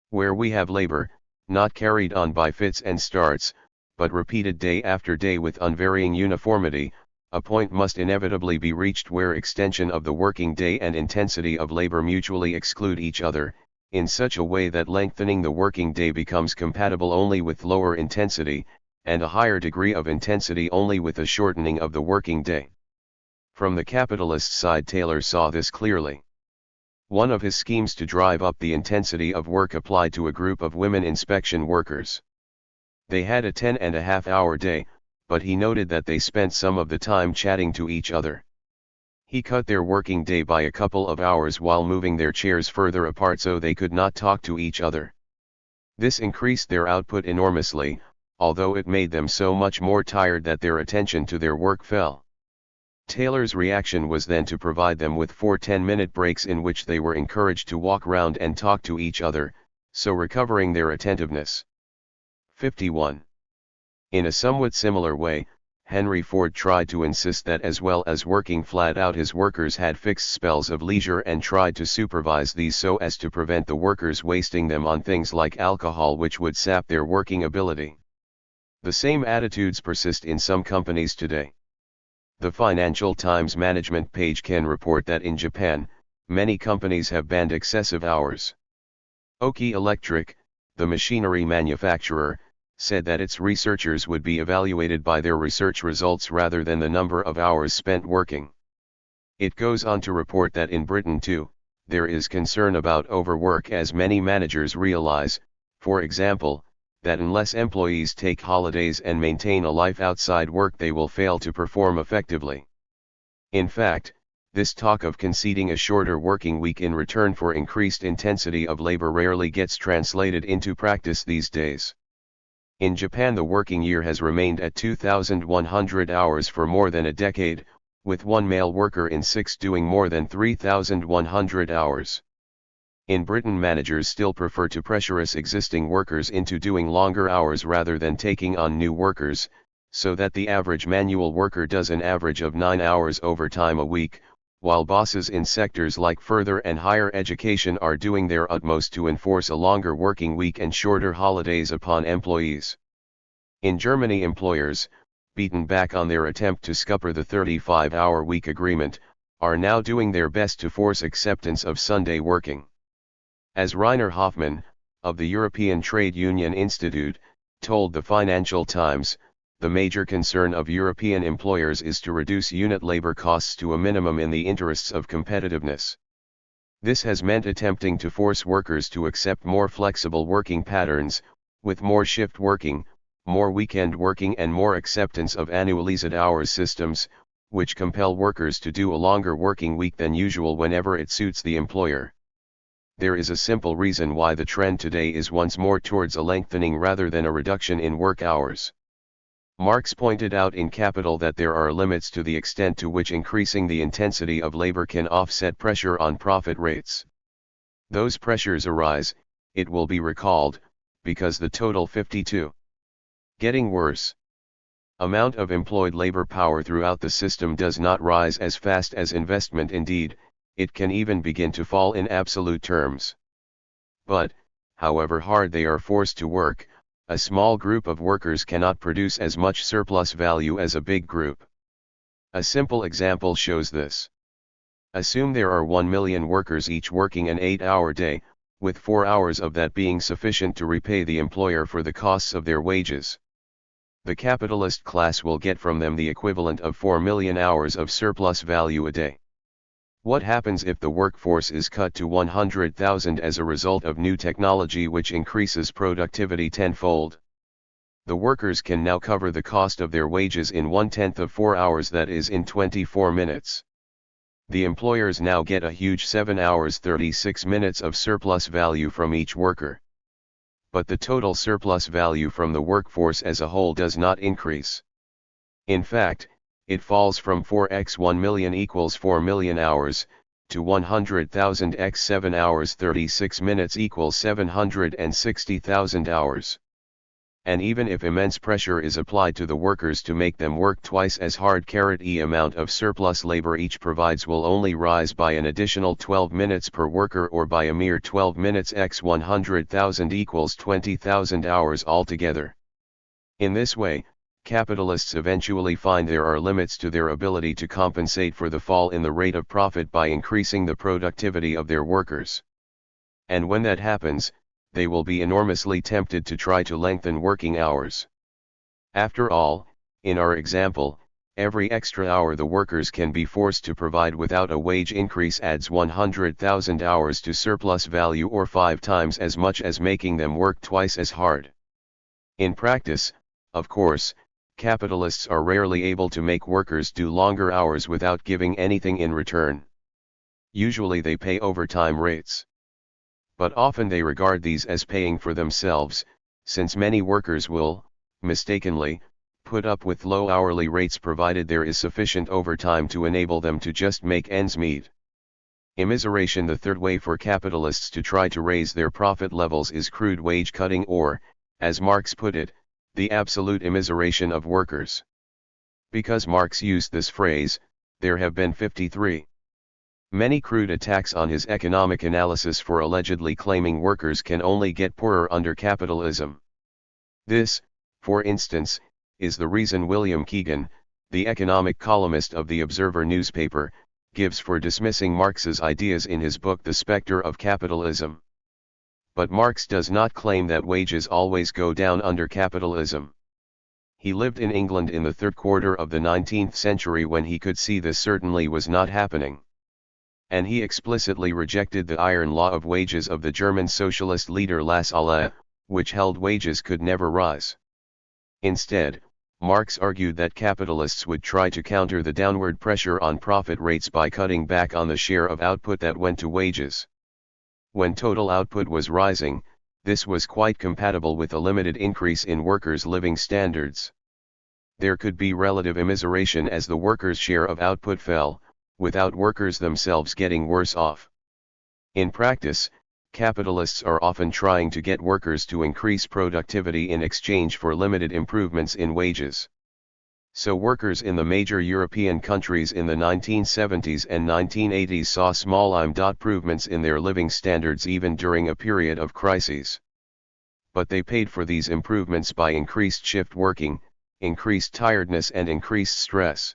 "Where we have labor, not carried on by fits and starts, but repeated day after day with unvarying uniformity, a point must inevitably be reached where extension of the working day and intensity of labor mutually exclude each other, in such a way that lengthening the working day becomes compatible only with lower intensity, and a higher degree of intensity only with a shortening of the working day." From the capitalist side, Taylor saw this clearly. One of his schemes to drive up the intensity of work applied to a group of women inspection workers. They had a 10.5-hour day, but he noted that they spent some of the time chatting to each other. He cut their working day by a couple of hours while moving their chairs further apart so they could not talk to each other. This increased their output enormously, although it made them so much more tired that their attention to their work fell. Taylor's reaction was then to provide them with 4 10-minute breaks in which they were encouraged to walk round and talk to each other, so recovering their attentiveness. 51. In a somewhat similar way, Henry Ford tried to insist that as well as working flat out, his workers had fixed spells of leisure and tried to supervise these so as to prevent the workers wasting them on things like alcohol, which would sap their working ability. The same attitudes persist in some companies today. The Financial Times management page can report that in Japan, many companies have banned excessive hours. Oki Electric, the machinery manufacturer, said that its researchers would be evaluated by their research results rather than the number of hours spent working. It goes on to report that in Britain too, there is concern about overwork, as many managers realize, for example, that unless employees take holidays and maintain a life outside work, they will fail to perform effectively. In fact, this talk of conceding a shorter working week in return for increased intensity of labor rarely gets translated into practice these days. In Japan, the working year has remained at 2,100 hours for more than a decade, with one male worker in 6 doing more than 3,100 hours. In Britain, managers still prefer to pressurize existing workers into doing longer hours rather than taking on new workers, so that the average manual worker does an average of 9 hours overtime a week, while bosses in sectors like further and higher education are doing their utmost to enforce a longer working week and shorter holidays upon employees. In Germany, employers, beaten back on their attempt to scupper the 35-hour week agreement, are now doing their best to force acceptance of Sunday working. As Rainer Hoffmann, of the European Trade Union Institute, told the Financial Times, the major concern of European employers is to reduce unit labor costs to a minimum in the interests of competitiveness. This has meant attempting to force workers to accept more flexible working patterns, with more shift working, more weekend working and more acceptance of annualized hours systems, which compel workers to do a longer working week than usual whenever it suits the employer. There is a simple reason why the trend today is once more towards a lengthening rather than a reduction in work hours. Marx pointed out in Capital that there are limits to the extent to which increasing the intensity of labor can offset pressure on profit rates. Those pressures arise, it will be recalled, because the total 52 getting worse amount of employed labor power throughout the system does not rise as fast as investment. Indeed, it can even begin to fall in absolute terms. But, however hard they are forced to work, a small group of workers cannot produce as much surplus value as a big group. A simple example shows this. Assume there are 1 million workers each working an 8-hour day, with 4 hours of that being sufficient to repay the employer for the costs of their wages. The capitalist class will get from them the equivalent of 4 million hours of surplus value a day. What happens if the workforce is cut to 100,000 as a result of new technology which increases productivity tenfold? The workers can now cover the cost of their wages in 1/10 of 4 hours, that is in 24 minutes. The employers now get a huge 7 hours 36 minutes of surplus value from each worker. But the total surplus value from the workforce as a whole does not increase. In fact, it falls from 4x 1 million equals 4 million hours, to 100,000 x 7 hours 36 minutes equals 760,000 hours. And even if immense pressure is applied to the workers to make them work twice as hard, the amount of surplus labor each provides will only rise by an additional 12 minutes per worker, or by a mere 12 minutes x 100,000 equals 20,000 hours altogether. In this way, capitalists eventually find there are limits to their ability to compensate for the fall in the rate of profit by increasing the productivity of their workers. And when that happens, they will be enormously tempted to try to lengthen working hours. After all, in our example, every extra hour the workers can be forced to provide without a wage increase adds 100,000 hours to surplus value, or 5 times as much as making them work twice as hard. In practice, of course, capitalists are rarely able to make workers do longer hours without giving anything in return. Usually they pay overtime rates. But often they regard these as paying for themselves, since many workers will, mistakenly, put up with low hourly rates provided there is sufficient overtime to enable them to just make ends meet. Immiseration. The third way for capitalists to try to raise their profit levels is crude wage cutting, or, as Marx put it, the absolute immiseration of workers. Because Marx used this phrase, there have been 53 many crude attacks on his economic analysis for allegedly claiming workers can only get poorer under capitalism. This, for instance, is the reason William Keegan, the economic columnist of the Observer newspaper, gives for dismissing Marx's ideas in his book The Spectre of Capitalism. But Marx does not claim that wages always go down under capitalism. He lived in England in the third quarter of the 19th century when he could see this certainly was not happening. And he explicitly rejected the iron law of wages of the German socialist leader Lassalle, which held wages could never rise. Instead, Marx argued that capitalists would try to counter the downward pressure on profit rates by cutting back on the share of output that went to wages. When total output was rising, this was quite compatible with a limited increase in workers' living standards. There could be relative immiseration as the workers' share of output fell, without workers themselves getting worse off. In practice, capitalists are often trying to get workers to increase productivity in exchange for limited improvements in wages. So workers in the major European countries in the 1970s and 1980s saw small improvements in their living standards even during a period of crises. But they paid for these improvements by increased shift working, increased tiredness and increased stress.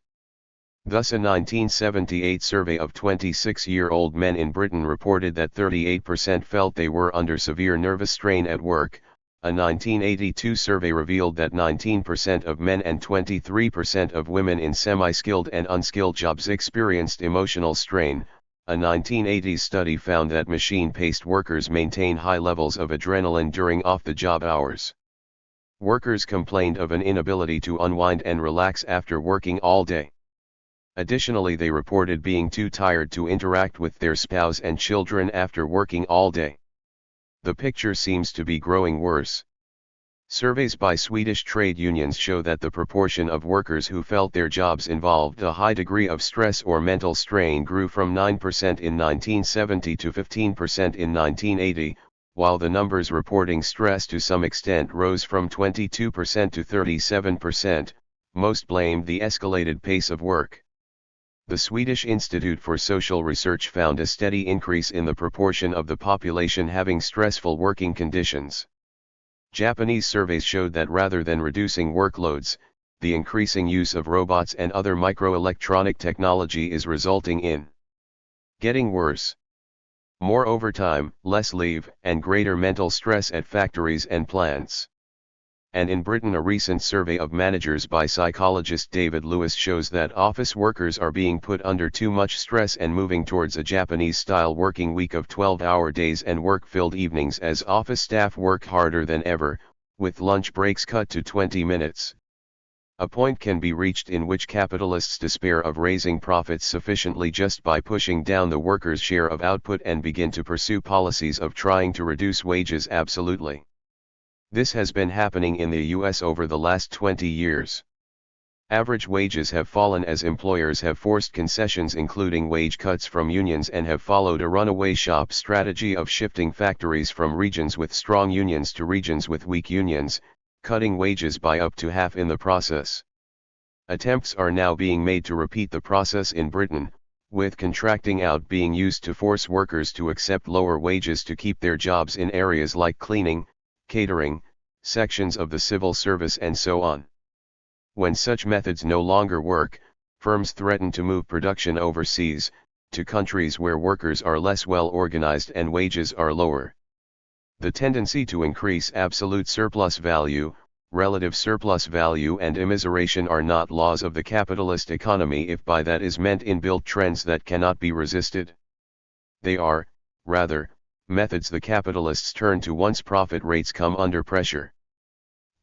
Thus a 1978 survey of 26-year-old men in Britain reported that 38% felt they were under severe nervous strain at work. A 1982 survey revealed that 19% of men and 23% of women in semi-skilled and unskilled jobs experienced emotional strain. A 1980s study found that machine-paced workers maintain high levels of adrenaline during off-the-job hours. Workers complained of an inability to unwind and relax after working all day. Additionally, they reported being too tired to interact with their spouse and children after working all day. The picture seems to be growing worse. Surveys by Swedish trade unions show that the proportion of workers who felt their jobs involved a high degree of stress or mental strain grew from 9% in 1970 to 15% in 1980, while the numbers reporting stress to some extent rose from 22% to 37%. Most blamed the escalated pace of work. The Swedish Institute for Social Research found a steady increase in the proportion of the population having stressful working conditions. Japanese surveys showed that rather than reducing workloads, the increasing use of robots and other microelectronic technology is resulting in getting worse. More overtime, less leave, and greater mental stress at factories and plants. And in Britain, a recent survey of managers by psychologist David Lewis shows that office workers are being put under too much stress and moving towards a Japanese-style working week of 12-hour days and work-filled evenings as office staff work harder than ever, with lunch breaks cut to 20 minutes. A point can be reached in which capitalists despair of raising profits sufficiently just by pushing down the workers' share of output and begin to pursue policies of trying to reduce wages absolutely. This has been happening in the US over the last 20 years. Average wages have fallen as employers have forced concessions including wage cuts from unions and have followed a runaway shop strategy of shifting factories from regions with strong unions to regions with weak unions, cutting wages by up to half in the process. Attempts are now being made to repeat the process in Britain, with contracting out being used to force workers to accept lower wages to keep their jobs in areas like cleaning, catering, sections of the civil service and so on. When such methods no longer work, firms threaten to move production overseas, to countries where workers are less well organized and wages are lower. The tendency to increase absolute surplus value, relative surplus value and immiseration are not laws of the capitalist economy if by that is meant inbuilt trends that cannot be resisted. They are, rather, methods the capitalists turn to once profit rates come under pressure.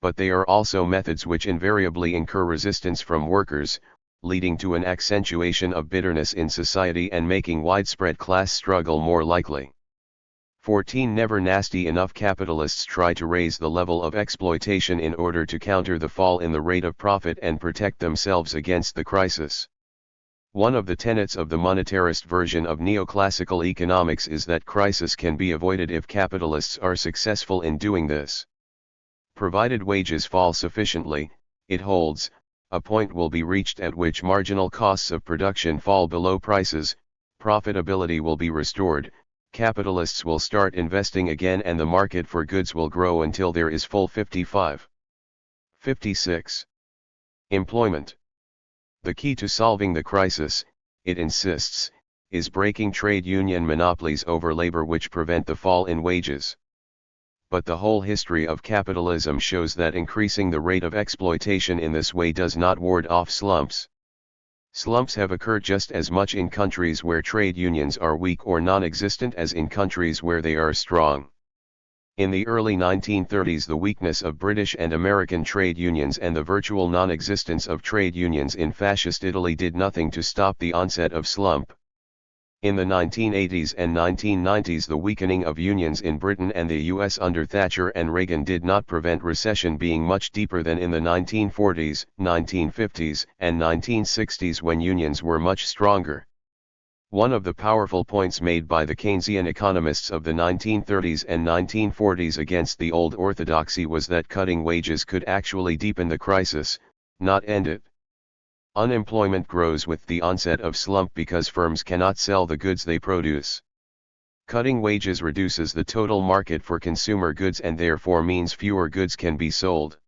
But they are also methods which invariably incur resistance from workers, leading to an accentuation of bitterness in society and making widespread class struggle more likely. 14 Never nasty enough capitalists try to raise the level of exploitation in order to counter the fall in the rate of profit and protect themselves against the crisis. One of the tenets of the monetarist version of neoclassical economics is that crisis can be avoided if capitalists are successful in doing this. Provided wages fall sufficiently, it holds, a point will be reached at which marginal costs of production fall below prices, profitability will be restored, capitalists will start investing again and the market for goods will grow until there is full 55. 56. Employment. The key to solving the crisis, it insists, is breaking trade union monopolies over labor which prevent the fall in wages. But the whole history of capitalism shows that increasing the rate of exploitation in this way does not ward off slumps. Slumps have occurred just as much in countries where trade unions are weak or non-existent as in countries where they are strong. In the early 1930s, the weakness of British and American trade unions and the virtual non-existence of trade unions in fascist Italy did nothing to stop the onset of slump. In the 1980s and 1990s, the weakening of unions in Britain and the US under Thatcher and Reagan did not prevent recession being much deeper than in the 1940s, 1950s, and 1960s when unions were much stronger. One of the powerful points made by the Keynesian economists of the 1930s and 1940s against the old orthodoxy was that cutting wages could actually deepen the crisis, not end it. Unemployment grows with the onset of slump because firms cannot sell the goods they produce. Cutting wages reduces the total market for consumer goods and therefore means fewer goods can be sold.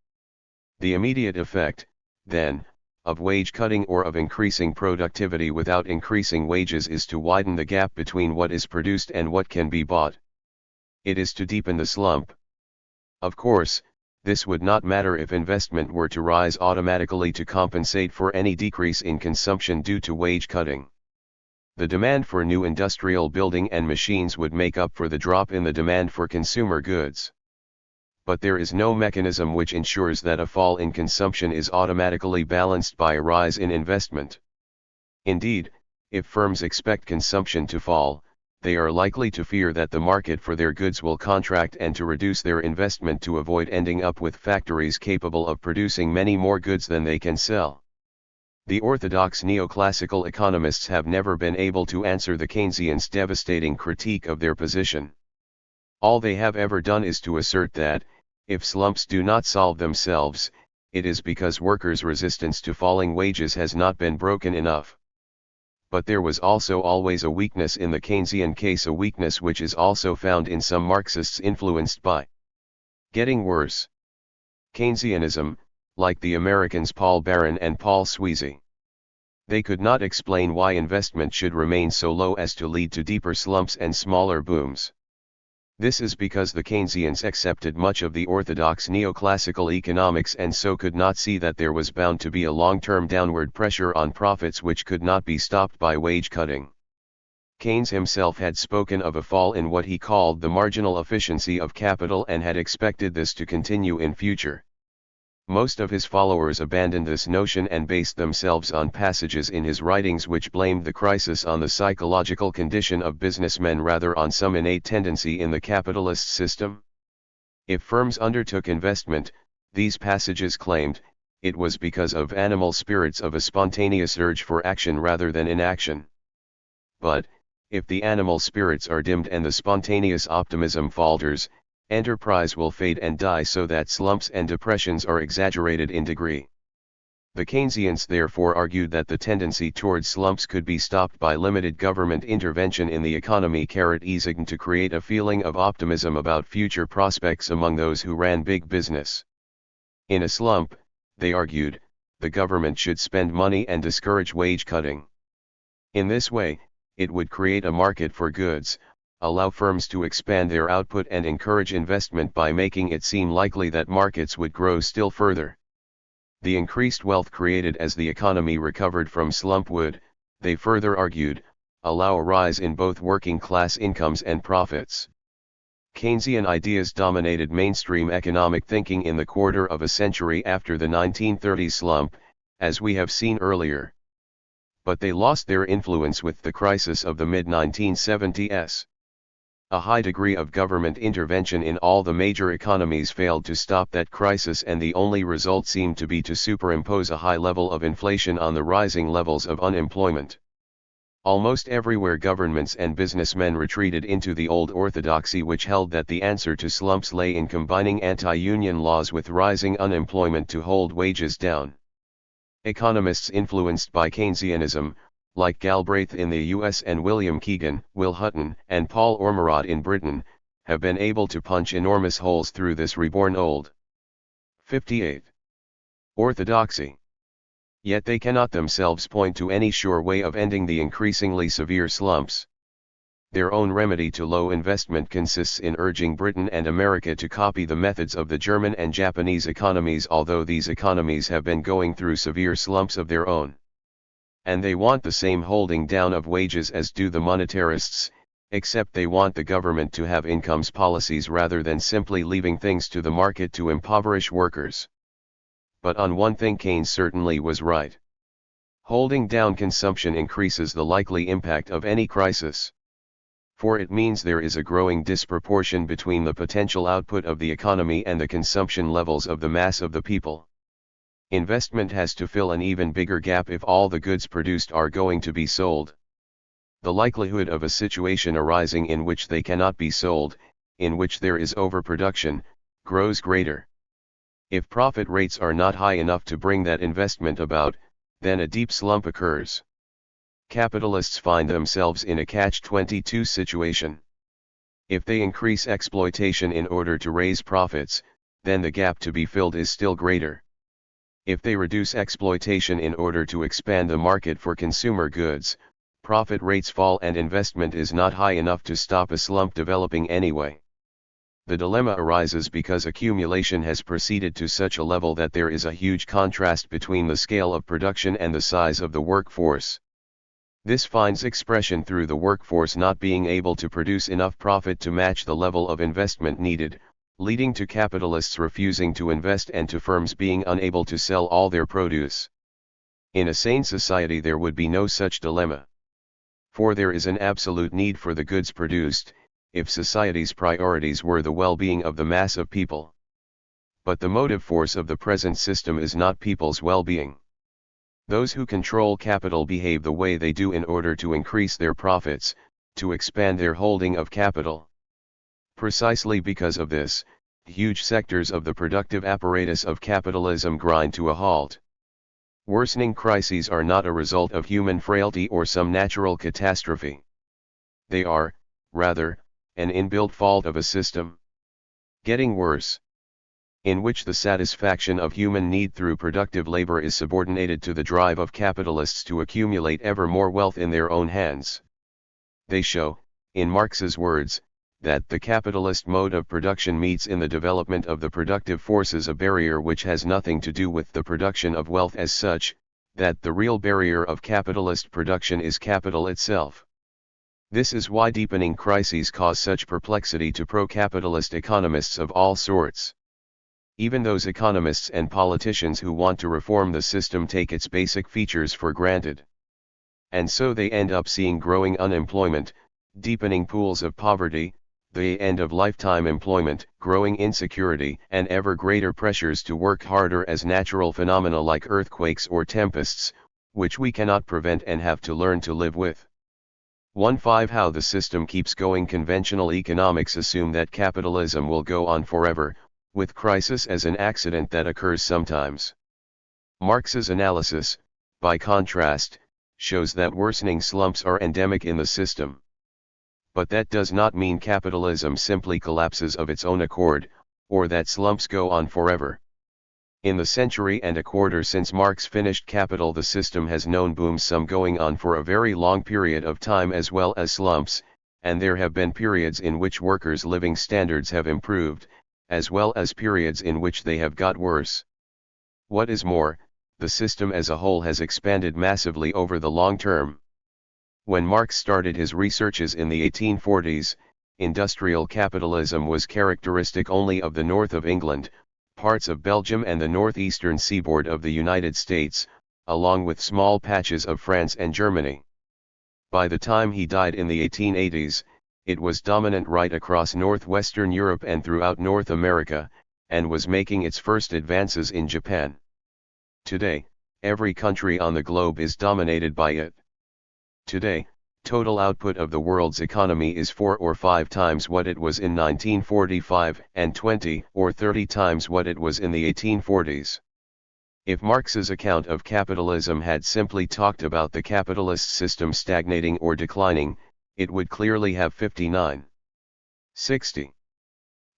The immediate effect, then, of wage cutting or of increasing productivity without increasing wages is to widen the gap between what is produced and what can be bought. It is to deepen the slump. Of course, this would not matter if investment were to rise automatically to compensate for any decrease in consumption due to wage cutting. The demand for new industrial building and machines would make up for the drop in the demand for consumer goods. But there is no mechanism which ensures that a fall in consumption is automatically balanced by a rise in investment. Indeed, if firms expect consumption to fall, they are likely to fear that the market for their goods will contract and to reduce their investment to avoid ending up with factories capable of producing many more goods than they can sell. The orthodox neoclassical economists have never been able to answer the Keynesians' devastating critique of their position. All they have ever done is to assert that, if slumps do not solve themselves, it is because workers' resistance to falling wages has not been broken enough. But there was also always a weakness in the Keynesian case, a weakness which is also found in some Marxists influenced by getting worse Keynesianism, like the Americans Paul Barron and Paul Sweezy. They could not explain why investment should remain so low as to lead to deeper slumps and smaller booms. This is because the Keynesians accepted much of the orthodox neoclassical economics and so could not see that there was bound to be a long-term downward pressure on profits which could not be stopped by wage cutting. Keynes himself had spoken of a fall in what he called the marginal efficiency of capital and had expected this to continue in future. Most of his followers abandoned this notion and based themselves on passages in his writings which blamed the crisis on the psychological condition of businessmen rather on some innate tendency in the capitalist system. If firms undertook investment, these passages claimed, it was because of animal spirits of a spontaneous urge for action rather than inaction. But, if the animal spirits are dimmed and the spontaneous optimism falters, enterprise will fade and die so that slumps and depressions are exaggerated in degree. The Keynesians therefore argued that the tendency toward slumps could be stopped by limited government intervention in the economy, easing to create a feeling of optimism about future prospects among those who ran big business. In a slump, they argued, the government should spend money and discourage wage cutting. In this way, it would create a market for goods, allow firms to expand their output and encourage investment by making it seem likely that markets would grow still further. The increased wealth created as the economy recovered from slump would, they further argued, allow a rise in both working class incomes and profits. Keynesian ideas dominated mainstream economic thinking in the quarter of a century after the 1930s slump, as we have seen earlier. But they lost their influence with the crisis of the mid-1970s. A high degree of government intervention in all the major economies failed to stop that crisis, and the only result seemed to be to superimpose a high level of inflation on the rising levels of unemployment. Almost everywhere governments and businessmen retreated into the old orthodoxy which held that the answer to slumps lay in combining anti-union laws with rising unemployment to hold wages down. Economists influenced by Keynesianism, like Galbraith in the US and William Keegan, Will Hutton, and Paul Ormerod in Britain, have been able to punch enormous holes through this reborn old 58 orthodoxy. Yet they cannot themselves point to any sure way of ending the increasingly severe slumps. Their own remedy to low investment consists in urging Britain and America to copy the methods of the German and Japanese economies, although these economies have been going through severe slumps of their own. And they want the same holding down of wages as do the monetarists, except they want the government to have incomes policies rather than simply leaving things to the market to impoverish workers. But on one thing Keynes certainly was right. Holding down consumption increases the likely impact of any crisis. For it means there is a growing disproportion between the potential output of the economy and the consumption levels of the mass of the people. Investment has to fill an even bigger gap if all the goods produced are going to be sold. The likelihood of a situation arising in which they cannot be sold, in which there is overproduction, grows greater. If profit rates are not high enough to bring that investment about, then a deep slump occurs. Capitalists find themselves in a catch-22 situation. If they increase exploitation in order to raise profits, then the gap to be filled is still greater. If they reduce exploitation in order to expand the market for consumer goods, profit rates fall and investment is not high enough to stop a slump developing anyway. The dilemma arises because accumulation has proceeded to such a level that there is a huge contrast between the scale of production and the size of the workforce. This finds expression through the workforce not being able to produce enough profit to match the level of investment needed, leading to capitalists refusing to invest and to firms being unable to sell all their produce. In a sane society there would be no such dilemma. For there is an absolute need for the goods produced, if society's priorities were the well-being of the mass of people. But the motive force of the present system is not people's well-being. Those who control capital behave the way they do in order to increase their profits, to expand their holding of capital. Precisely because of this, huge sectors of the productive apparatus of capitalism grind to a halt. Worsening crises are not a result of human frailty or some natural catastrophe. They are, rather, an inbuilt fault of a system getting worse, in which the satisfaction of human need through productive labor is subordinated to the drive of capitalists to accumulate ever more wealth in their own hands. They show, in Marx's words, that the capitalist mode of production meets in the development of the productive forces a barrier which has nothing to do with the production of wealth as such, that the real barrier of capitalist production is capital itself. This is why deepening crises cause such perplexity to pro-capitalist economists of all sorts. Even those economists and politicians who want to reform the system take its basic features for granted. And so they end up seeing growing unemployment, deepening pools of poverty, the end of lifetime employment, growing insecurity, and ever greater pressures to work harder as natural phenomena like earthquakes or tempests, which we cannot prevent and have to learn to live with. 1.5 How the system keeps going. Conventional economics assume that capitalism will go on forever, with crisis as an accident that occurs sometimes. Marx's analysis, by contrast, shows that worsening slumps are endemic in the system. But that does not mean capitalism simply collapses of its own accord, or that slumps go on forever. In the century and a quarter since Marx finished Capital, the system has known booms, some going on for a very long period of time, as well as slumps, and there have been periods in which workers' living standards have improved, as well as periods in which they have got worse. What is more, the system as a whole has expanded massively over the long term. When Marx started his researches in the 1840s, industrial capitalism was characteristic only of the north of England, parts of Belgium and the northeastern seaboard of the United States, along with small patches of France and Germany. By the time he died in the 1880s, it was dominant right across northwestern Europe and throughout North America, and was making its first advances in Japan. Today, every country on the globe is dominated by it. Today, total output of the world's economy is 4 or 5 times what it was in 1945 and 20 or 30 times what it was in the 1840s. If Marx's account of capitalism had simply talked about the capitalist system stagnating or declining, it would clearly have 59/60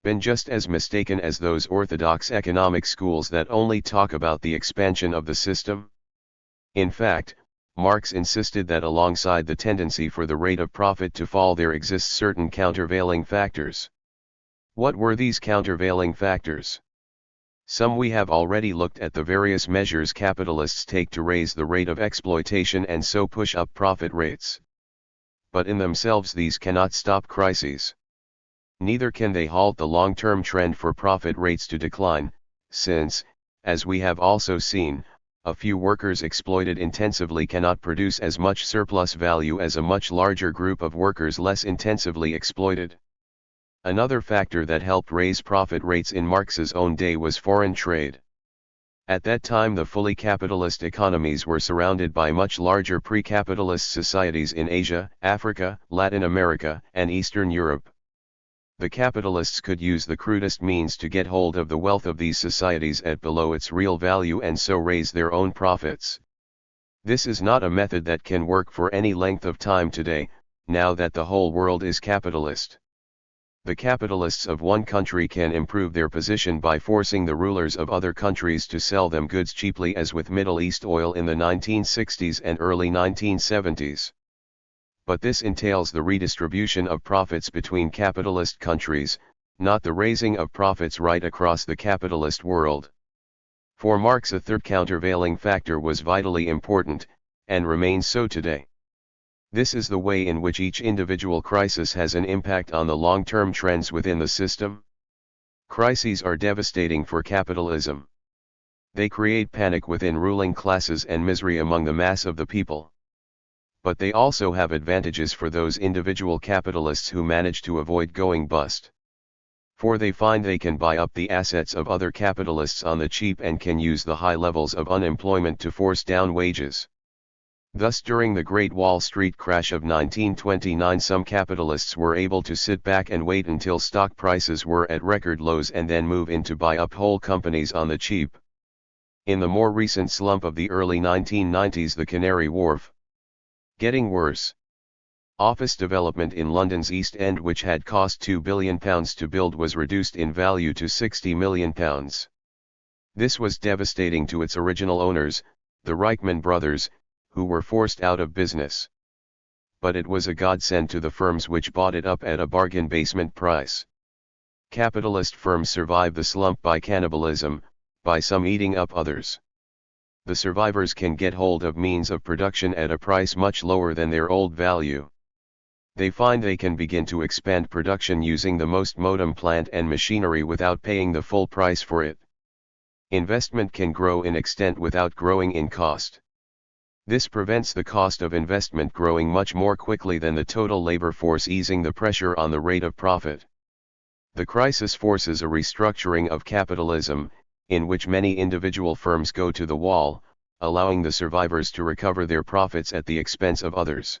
been just as mistaken as those orthodox economic schools that only talk about the expansion of the system. In fact, Marx insisted that alongside the tendency for the rate of profit to fall there exist certain countervailing factors. What were these countervailing factors? Some we have already looked at: the various measures capitalists take to raise the rate of exploitation and so push up profit rates. But in themselves these cannot stop crises. Neither can they halt the long-term trend for profit rates to decline, since, as we have also seen, a few workers exploited intensively cannot produce as much surplus value as a much larger group of workers less intensively exploited. Another factor that helped raise profit rates in Marx's own day was foreign trade. At that time the fully capitalist economies were surrounded by much larger pre-capitalist societies in Asia, Africa, Latin America, and Eastern Europe. The capitalists could use the crudest means to get hold of the wealth of these societies at below its real value and so raise their own profits. This is not a method that can work for any length of time today, now that the whole world is capitalist. The capitalists of one country can improve their position by forcing the rulers of other countries to sell them goods cheaply, as with Middle East oil in the 1960s and early 1970s. But this entails the redistribution of profits between capitalist countries, not the raising of profits right across the capitalist world. For Marx, a third countervailing factor was vitally important, and remains so today. This is the way in which each individual crisis has an impact on the long-term trends within the system. Crises are devastating for capitalism. They create panic within ruling classes and misery among the mass of the people. But they also have advantages for those individual capitalists who manage to avoid going bust. For they find they can buy up the assets of other capitalists on the cheap and can use the high levels of unemployment to force down wages. Thus, during the Great Wall Street crash of 1929, some capitalists were able to sit back and wait until stock prices were at record lows and then move in to buy up whole companies on the cheap. In the more recent slump of the early 1990s, the Canary Wharf. Getting worse. Office development in London's East End, which had cost £2 billion to build, was reduced in value to £60 million. This was devastating to its original owners, the Reichman brothers, who were forced out of business. But it was a godsend to the firms which bought it up at a bargain basement price. Capitalist firms survive the slump by cannibalism, by some eating up others. The survivors can get hold of means of production at a price much lower than their old value. They find they can begin to expand production using the most modern plant and machinery without paying the full price for it. Investment can grow in extent without growing in cost. This prevents the cost of investment growing much more quickly than the total labor force, easing the pressure on the rate of profit. The crisis forces a restructuring of capitalism, in which many individual firms go to the wall, allowing the survivors to recover their profits at the expense of others.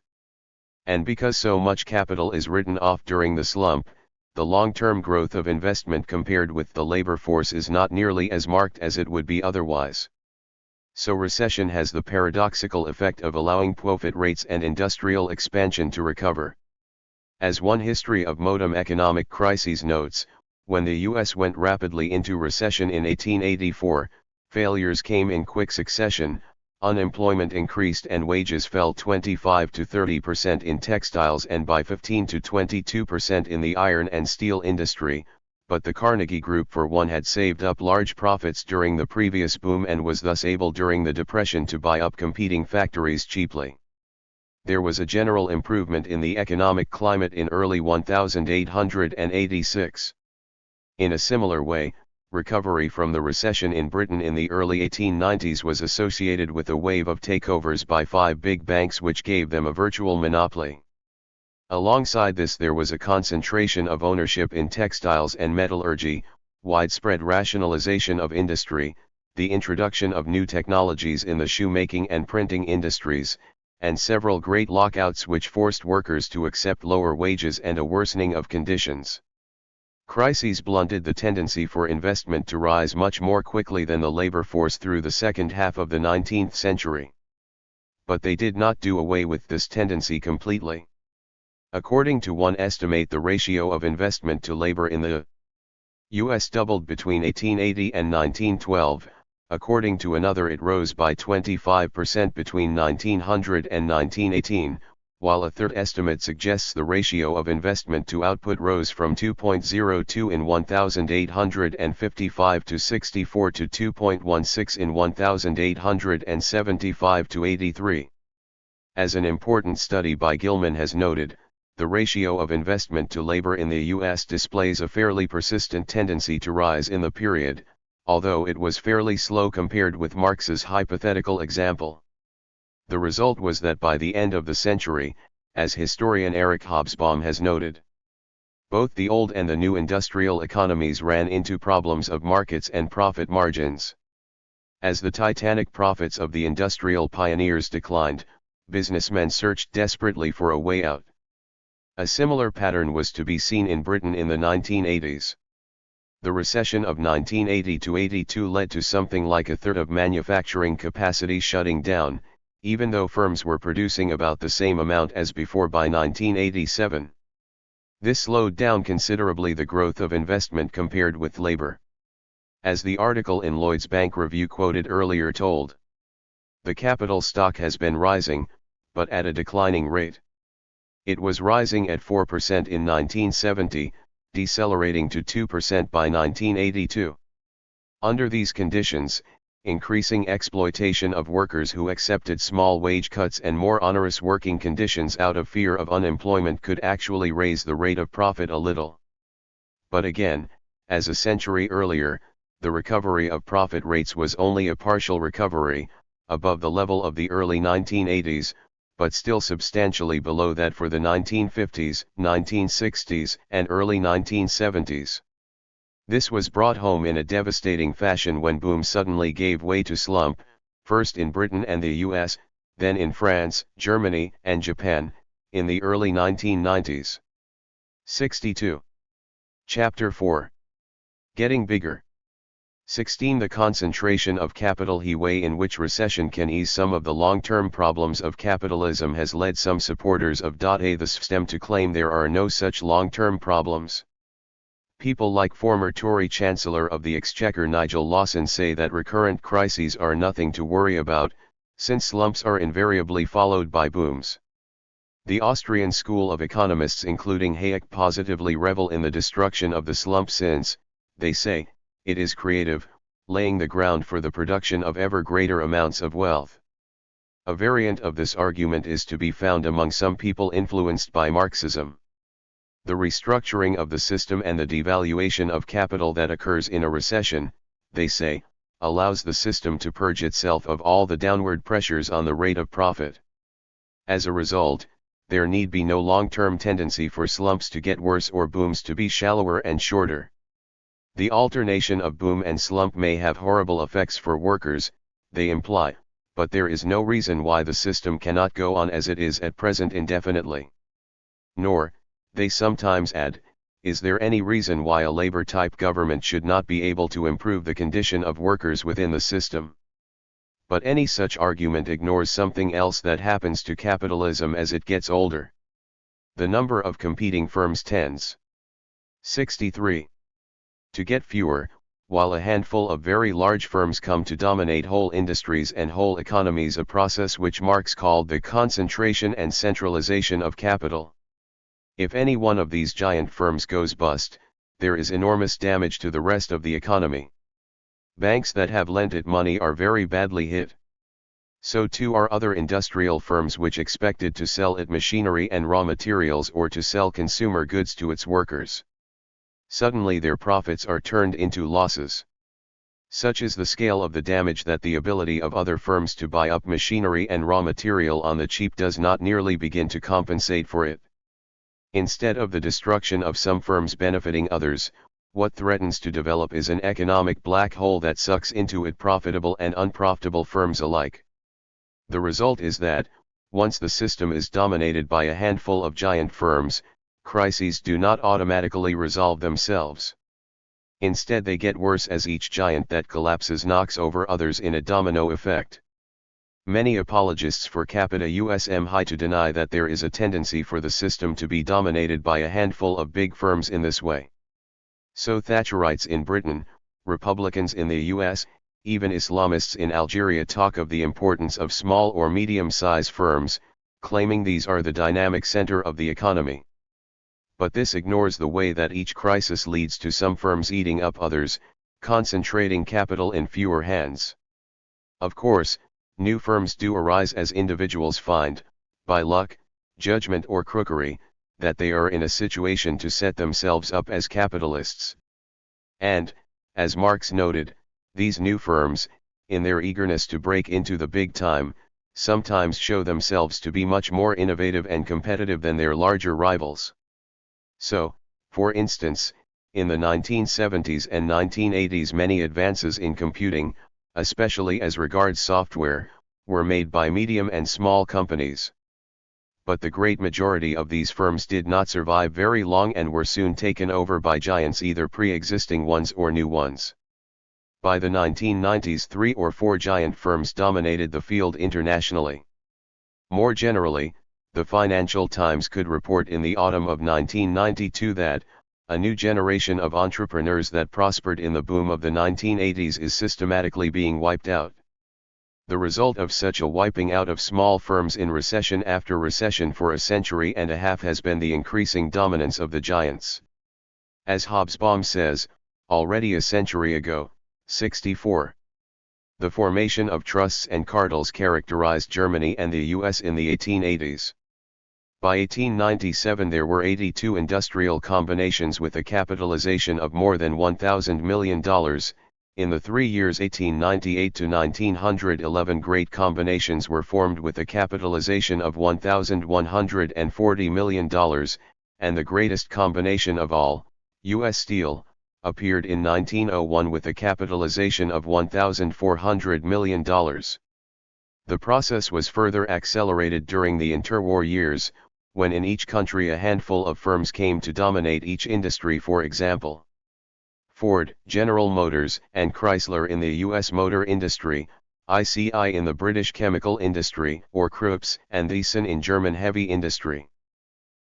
And because so much capital is written off during the slump, the long-term growth of investment compared with the labor force is not nearly as marked as it would be otherwise. So recession has the paradoxical effect of allowing profit rates and industrial expansion to recover. As one history of modern economic crises notes, when the U.S. went rapidly into recession in 1884, failures came in quick succession, unemployment increased and wages fell 25 to 30% in textiles and by 15 to 22% in the iron and steel industry, but the Carnegie Group for one had saved up large profits during the previous boom and was thus able during the Depression to buy up competing factories cheaply. There was a general improvement in the economic climate in early 1886. In a similar way, recovery from the recession in Britain in the early 1890s was associated with a wave of takeovers by 5 big banks which gave them a virtual monopoly. Alongside this, there was a concentration of ownership in textiles and metallurgy, widespread rationalization of industry, the introduction of new technologies in the shoemaking and printing industries, and several great lockouts which forced workers to accept lower wages and a worsening of conditions. Crises blunted the tendency for investment to rise much more quickly than the labor force through the second half of the 19th century. But they did not do away with this tendency completely. According to one estimate, the ratio of investment to labor in the U.S. doubled between 1880 and 1912, according to another it rose by 25% between 1900 and 1918, while a third estimate suggests the ratio of investment to output rose from 2.02 in 1855 to 64 to 2.16 in 1875 to 83. As an important study by Gilman has noted, the ratio of investment to labor in the U.S. displays a fairly persistent tendency to rise in the period, although it was fairly slow compared with Marx's hypothetical example. The result was that by the end of the century, as historian Eric Hobsbawm has noted, both the old and the new industrial economies ran into problems of markets and profit margins. As the titanic profits of the industrial pioneers declined, businessmen searched desperately for a way out. A similar pattern was to be seen in Britain in the 1980s. The recession of 1980 to 82 led to something like a third of manufacturing capacity shutting down, even though firms were producing about the same amount as before by 1987. This slowed down considerably the growth of investment compared with labor. As the article in Lloyd's Bank Review quoted earlier told, the capital stock has been rising, but at a declining rate. It was rising at 4% in 1970, decelerating to 2% by 1982. Under these conditions, increasing exploitation of workers who accepted small wage cuts and more onerous working conditions out of fear of unemployment could actually raise the rate of profit a little. But again, as a century earlier, the recovery of profit rates was only a partial recovery, above the level of the early 1980s, but still substantially below that for the 1950s, 1960s, and early 1970s. This was brought home in a devastating fashion when boom suddenly gave way to slump, first in Britain and the US, then in France, Germany, and Japan, in the early 1990s. 62. Chapter 4. Getting Bigger. 16. The concentration of capital. The way in which recession can ease some of the long-term problems of capitalism has led some supporters of the system to claim there are no such long-term problems. People like former Tory Chancellor of the Exchequer Nigel Lawson say that recurrent crises are nothing to worry about, since slumps are invariably followed by booms. The Austrian school of economists including Hayek positively revel in the destruction of the slump since, they say, it is creative, laying the ground for the production of ever greater amounts of wealth. A variant of this argument is to be found among some people influenced by Marxism. The restructuring of the system and the devaluation of capital that occurs in a recession, they say, allows the system to purge itself of all the downward pressures on the rate of profit. As a result, there need be no long-term tendency for slumps to get worse or booms to be shallower and shorter. The alternation of boom and slump may have horrible effects for workers, they imply, but there is no reason why the system cannot go on as it is at present indefinitely. Nor, they sometimes add, is there any reason why a labor-type government should not be able to improve the condition of workers within the system? But any such argument ignores something else that happens to capitalism as it gets older. The number of competing firms tends. 63. To get fewer, while a handful of very large firms come to dominate whole industries and whole economies, a process which Marx called the concentration and centralization of capital. If any one of these giant firms goes bust, there is enormous damage to the rest of the economy. Banks that have lent it money are very badly hit. So too are other industrial firms which expected to sell it machinery and raw materials or to sell consumer goods to its workers. Suddenly their profits are turned into losses. Such is the scale of the damage that the ability of other firms to buy up machinery and raw material on the cheap does not nearly begin to compensate for it. Instead of the destruction of some firms benefiting others, what threatens to develop is an economic black hole that sucks into it profitable and unprofitable firms alike. The result is that, once the system is dominated by a handful of giant firms, crises do not automatically resolve themselves. Instead they get worse as each giant that collapses knocks over others in a domino effect. Many apologists for capita USM high to deny that there is a tendency for the system to be dominated by a handful of big firms in this way. So Thatcherites in Britain, Republicans in the US, even Islamists in Algeria talk of the importance of small or medium-sized firms, claiming these are the dynamic center of the economy. But this ignores the way that each crisis leads to some firms eating up others, concentrating capital in fewer hands. Of course, new firms do arise as individuals find, by luck, judgment or crookery, that they are in a situation to set themselves up as capitalists. And, as Marx noted, these new firms, in their eagerness to break into the big time, sometimes show themselves to be much more innovative and competitive than their larger rivals. So, for instance, in the 1970s and 1980s many advances in computing, especially as regards software, were made by medium and small companies. But the great majority of these firms did not survive very long and were soon taken over by giants, either pre-existing ones or new ones. By the 1990s 3 or 4 giant firms dominated the field internationally. More generally, the Financial Times could report in the autumn of 1992 that, a new generation of entrepreneurs that prospered in the boom of the 1980s is systematically being wiped out. The result of such a wiping out of small firms in recession after recession for a century and a half has been the increasing dominance of the giants. As Hobsbawm says, already a century ago, 64. The formation of trusts and cartels characterized Germany and the US in the 1880s. By 1897 there were 82 industrial combinations with a capitalization of more than $1,000 million. In the 3 years 1898 to 1911 great combinations were formed with a capitalization of $1,140 million, and the greatest combination of all, U.S. Steel, appeared in 1901 with a capitalization of $1,400 million. The process was further accelerated during the interwar years, when in each country a handful of firms came to dominate each industry. For example, Ford, General Motors, and Chrysler in the U.S. motor industry, ICI in the British chemical industry, or Krups and Thyssen in German heavy industry.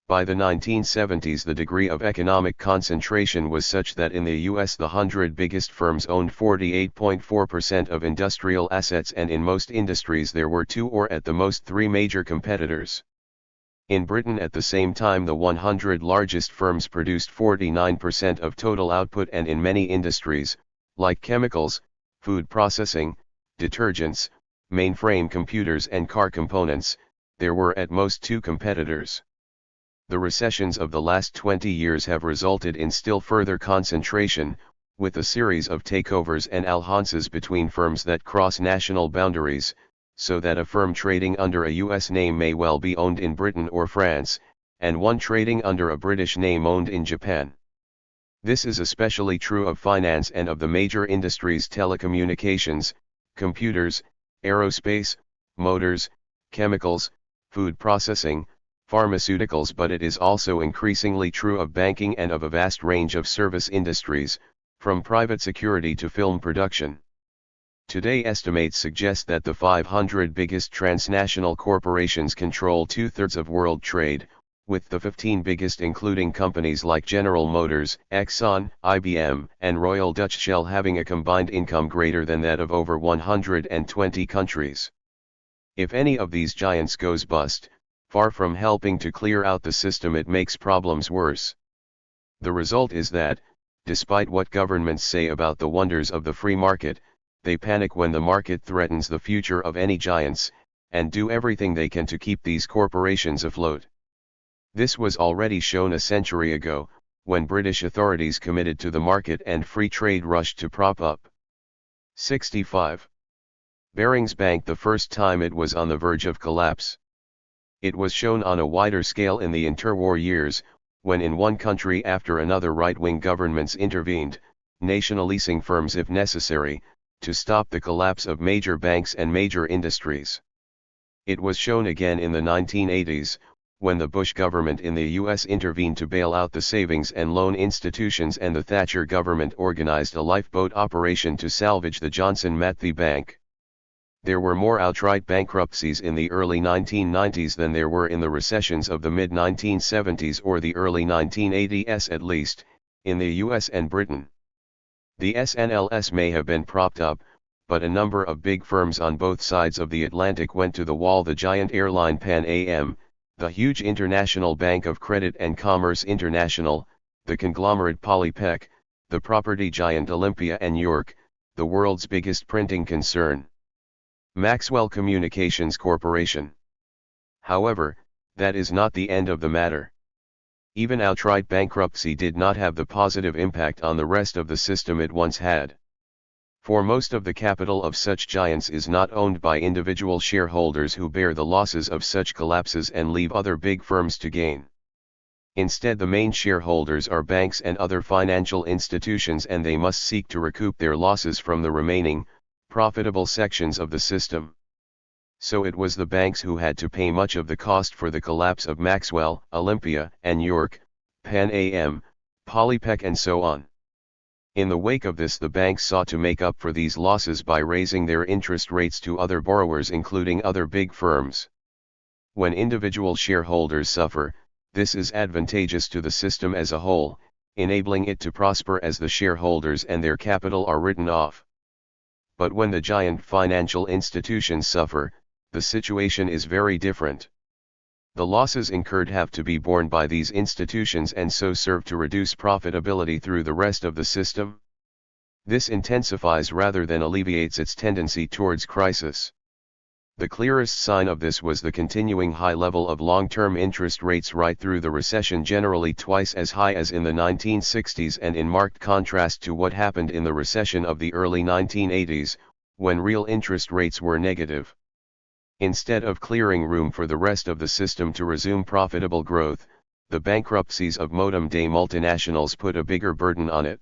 By the 1970s the degree of economic concentration was such that in the U.S. the 100 biggest firms owned 48.4% of industrial assets, and in most industries there were 2 or at the most 3 major competitors. In Britain at the same time the 100 largest firms produced 49% of total output, and in many industries, like chemicals, food processing, detergents, mainframe computers and car components, there were at most 2 competitors. The recessions of the last 20 years have resulted in still further concentration, with a series of takeovers and alliances between firms that cross national boundaries, so that a firm trading under a U.S. name may well be owned in Britain or France, and one trading under a British name owned in Japan. This is especially true of finance and of the major industries: telecommunications, computers, aerospace, motors, chemicals, food processing, pharmaceuticals, but it is also increasingly true of banking and of a vast range of service industries, from private security to film production. Today estimates suggest that the 500 biggest transnational corporations control 2/3 of world trade, with the 15 biggest including companies like General Motors, Exxon, IBM, and Royal Dutch Shell having a combined income greater than that of over 120 countries. If any of these giants goes bust, far from helping to clear out the system it makes problems worse. The result is that, despite what governments say about the wonders of the free market, they panic when the market threatens the future of any giants, and do everything they can to keep these corporations afloat. This was already shown a century ago, when British authorities committed to the market and free trade rushed to prop up. 65. Barings Bank, the first time it was on the verge of collapse. It was shown on a wider scale in the interwar years, when in one country after another right-wing governments intervened, nationalising firms if necessary, to stop the collapse of major banks and major industries. It was shown again in the 1980s, when the Bush government in the U.S. intervened to bail out the savings and loan institutions, and the Thatcher government organized a lifeboat operation to salvage the Johnson Matthey Bank. There were more outright bankruptcies in the early 1990s than there were in the recessions of the mid-1970s or the early 1980s, at least, in the US and Britain. The SNLS may have been propped up, but a number of big firms on both sides of the Atlantic went to the wall: the giant airline Pan Am, the huge international bank of Credit and Commerce International, the conglomerate Polypec, the property giant Olympia and York, the world's biggest printing concern, Maxwell Communications Corporation. However, that is not the end of the matter. Even outright bankruptcy did not have the positive impact on the rest of the system it once had. For most of the capital of such giants is not owned by individual shareholders who bear the losses of such collapses and leave other big firms to gain. Instead, the main shareholders are banks and other financial institutions, and they must seek to recoup their losses from the remaining, profitable sections of the system. So it was the banks who had to pay much of the cost for the collapse of Maxwell, Olympia, and York, Pan Am, Polypec and so on. In the wake of this, the banks sought to make up for these losses by raising their interest rates to other borrowers, including other big firms. When individual shareholders suffer, this is advantageous to the system as a whole, enabling it to prosper as the shareholders and their capital are written off. But when the giant financial institutions suffer, the situation is very different. The losses incurred have to be borne by these institutions and so serve to reduce profitability through the rest of the system. This intensifies rather than alleviates its tendency towards crisis. The clearest sign of this was the continuing high level of long-term interest rates right through the recession, generally twice as high as in the 1960s, and in marked contrast to what happened in the recession of the early 1980s, when real interest rates were negative. Instead of clearing room for the rest of the system to resume profitable growth, the bankruptcies of modern-day multinationals put a bigger burden on it.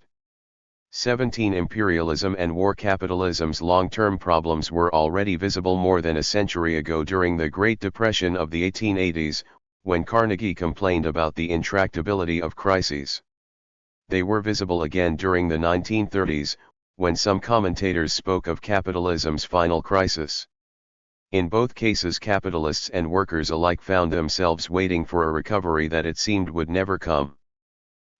17. Imperialism and war. Capitalism's long-term problems were already visible more than a century ago during the Great Depression of the 1880s, when Carnegie complained about the intractability of crises. They were visible again during the 1930s, when some commentators spoke of capitalism's final crisis. In both cases, capitalists and workers alike found themselves waiting for a recovery that it seemed would never come.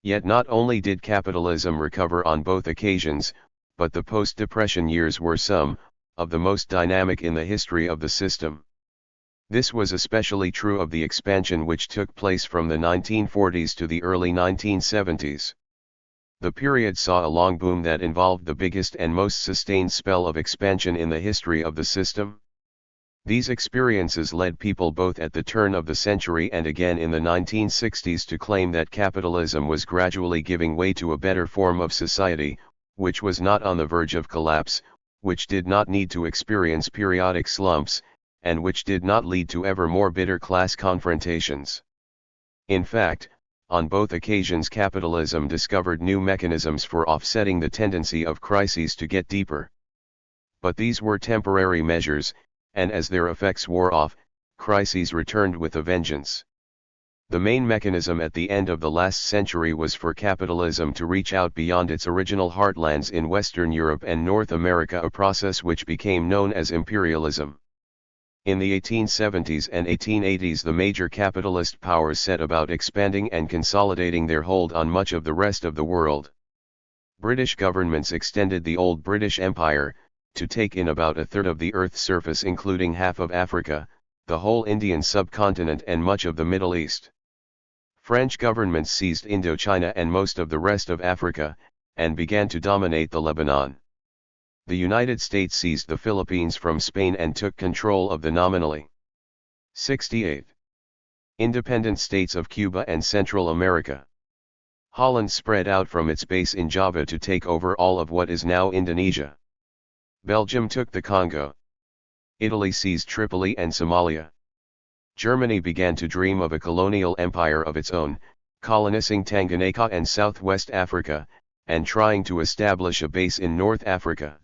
Yet not only did capitalism recover on both occasions, but the post-depression years were some of the most dynamic in the history of the system. This was especially true of the expansion which took place from the 1940s to the early 1970s. The period saw a long boom that involved the biggest and most sustained spell of expansion in the history of the system. These experiences led people both at the turn of the century and again in the 1960s to claim that capitalism was gradually giving way to a better form of society, which was not on the verge of collapse, which did not need to experience periodic slumps, and which did not lead to ever more bitter class confrontations. In fact, on both occasions capitalism discovered new mechanisms for offsetting the tendency of crises to get deeper. But these were temporary measures, and as their effects wore off, crises returned with a vengeance. The main mechanism at the end of the last century was for capitalism to reach out beyond its original heartlands in Western Europe and North America, a process which became known as imperialism. In the 1870s and 1880s, the major capitalist powers set about expanding and consolidating their hold on much of the rest of the world. British governments extended the old British Empire to take in about a third of the Earth's surface, including half of Africa, the whole Indian subcontinent and much of the Middle East. French governments seized Indochina and most of the rest of Africa, and began to dominate the Lebanon. The United States seized the Philippines from Spain and took control of the nominally 68 independent states of Cuba and Central America. Holland spread out from its base in Java to take over all of what is now Indonesia. Belgium took the Congo. Italy seized Tripoli and Somalia. Germany began to dream of a colonial empire of its own, colonizing Tanganyika and Southwest Africa, and trying to establish a base in North Africa.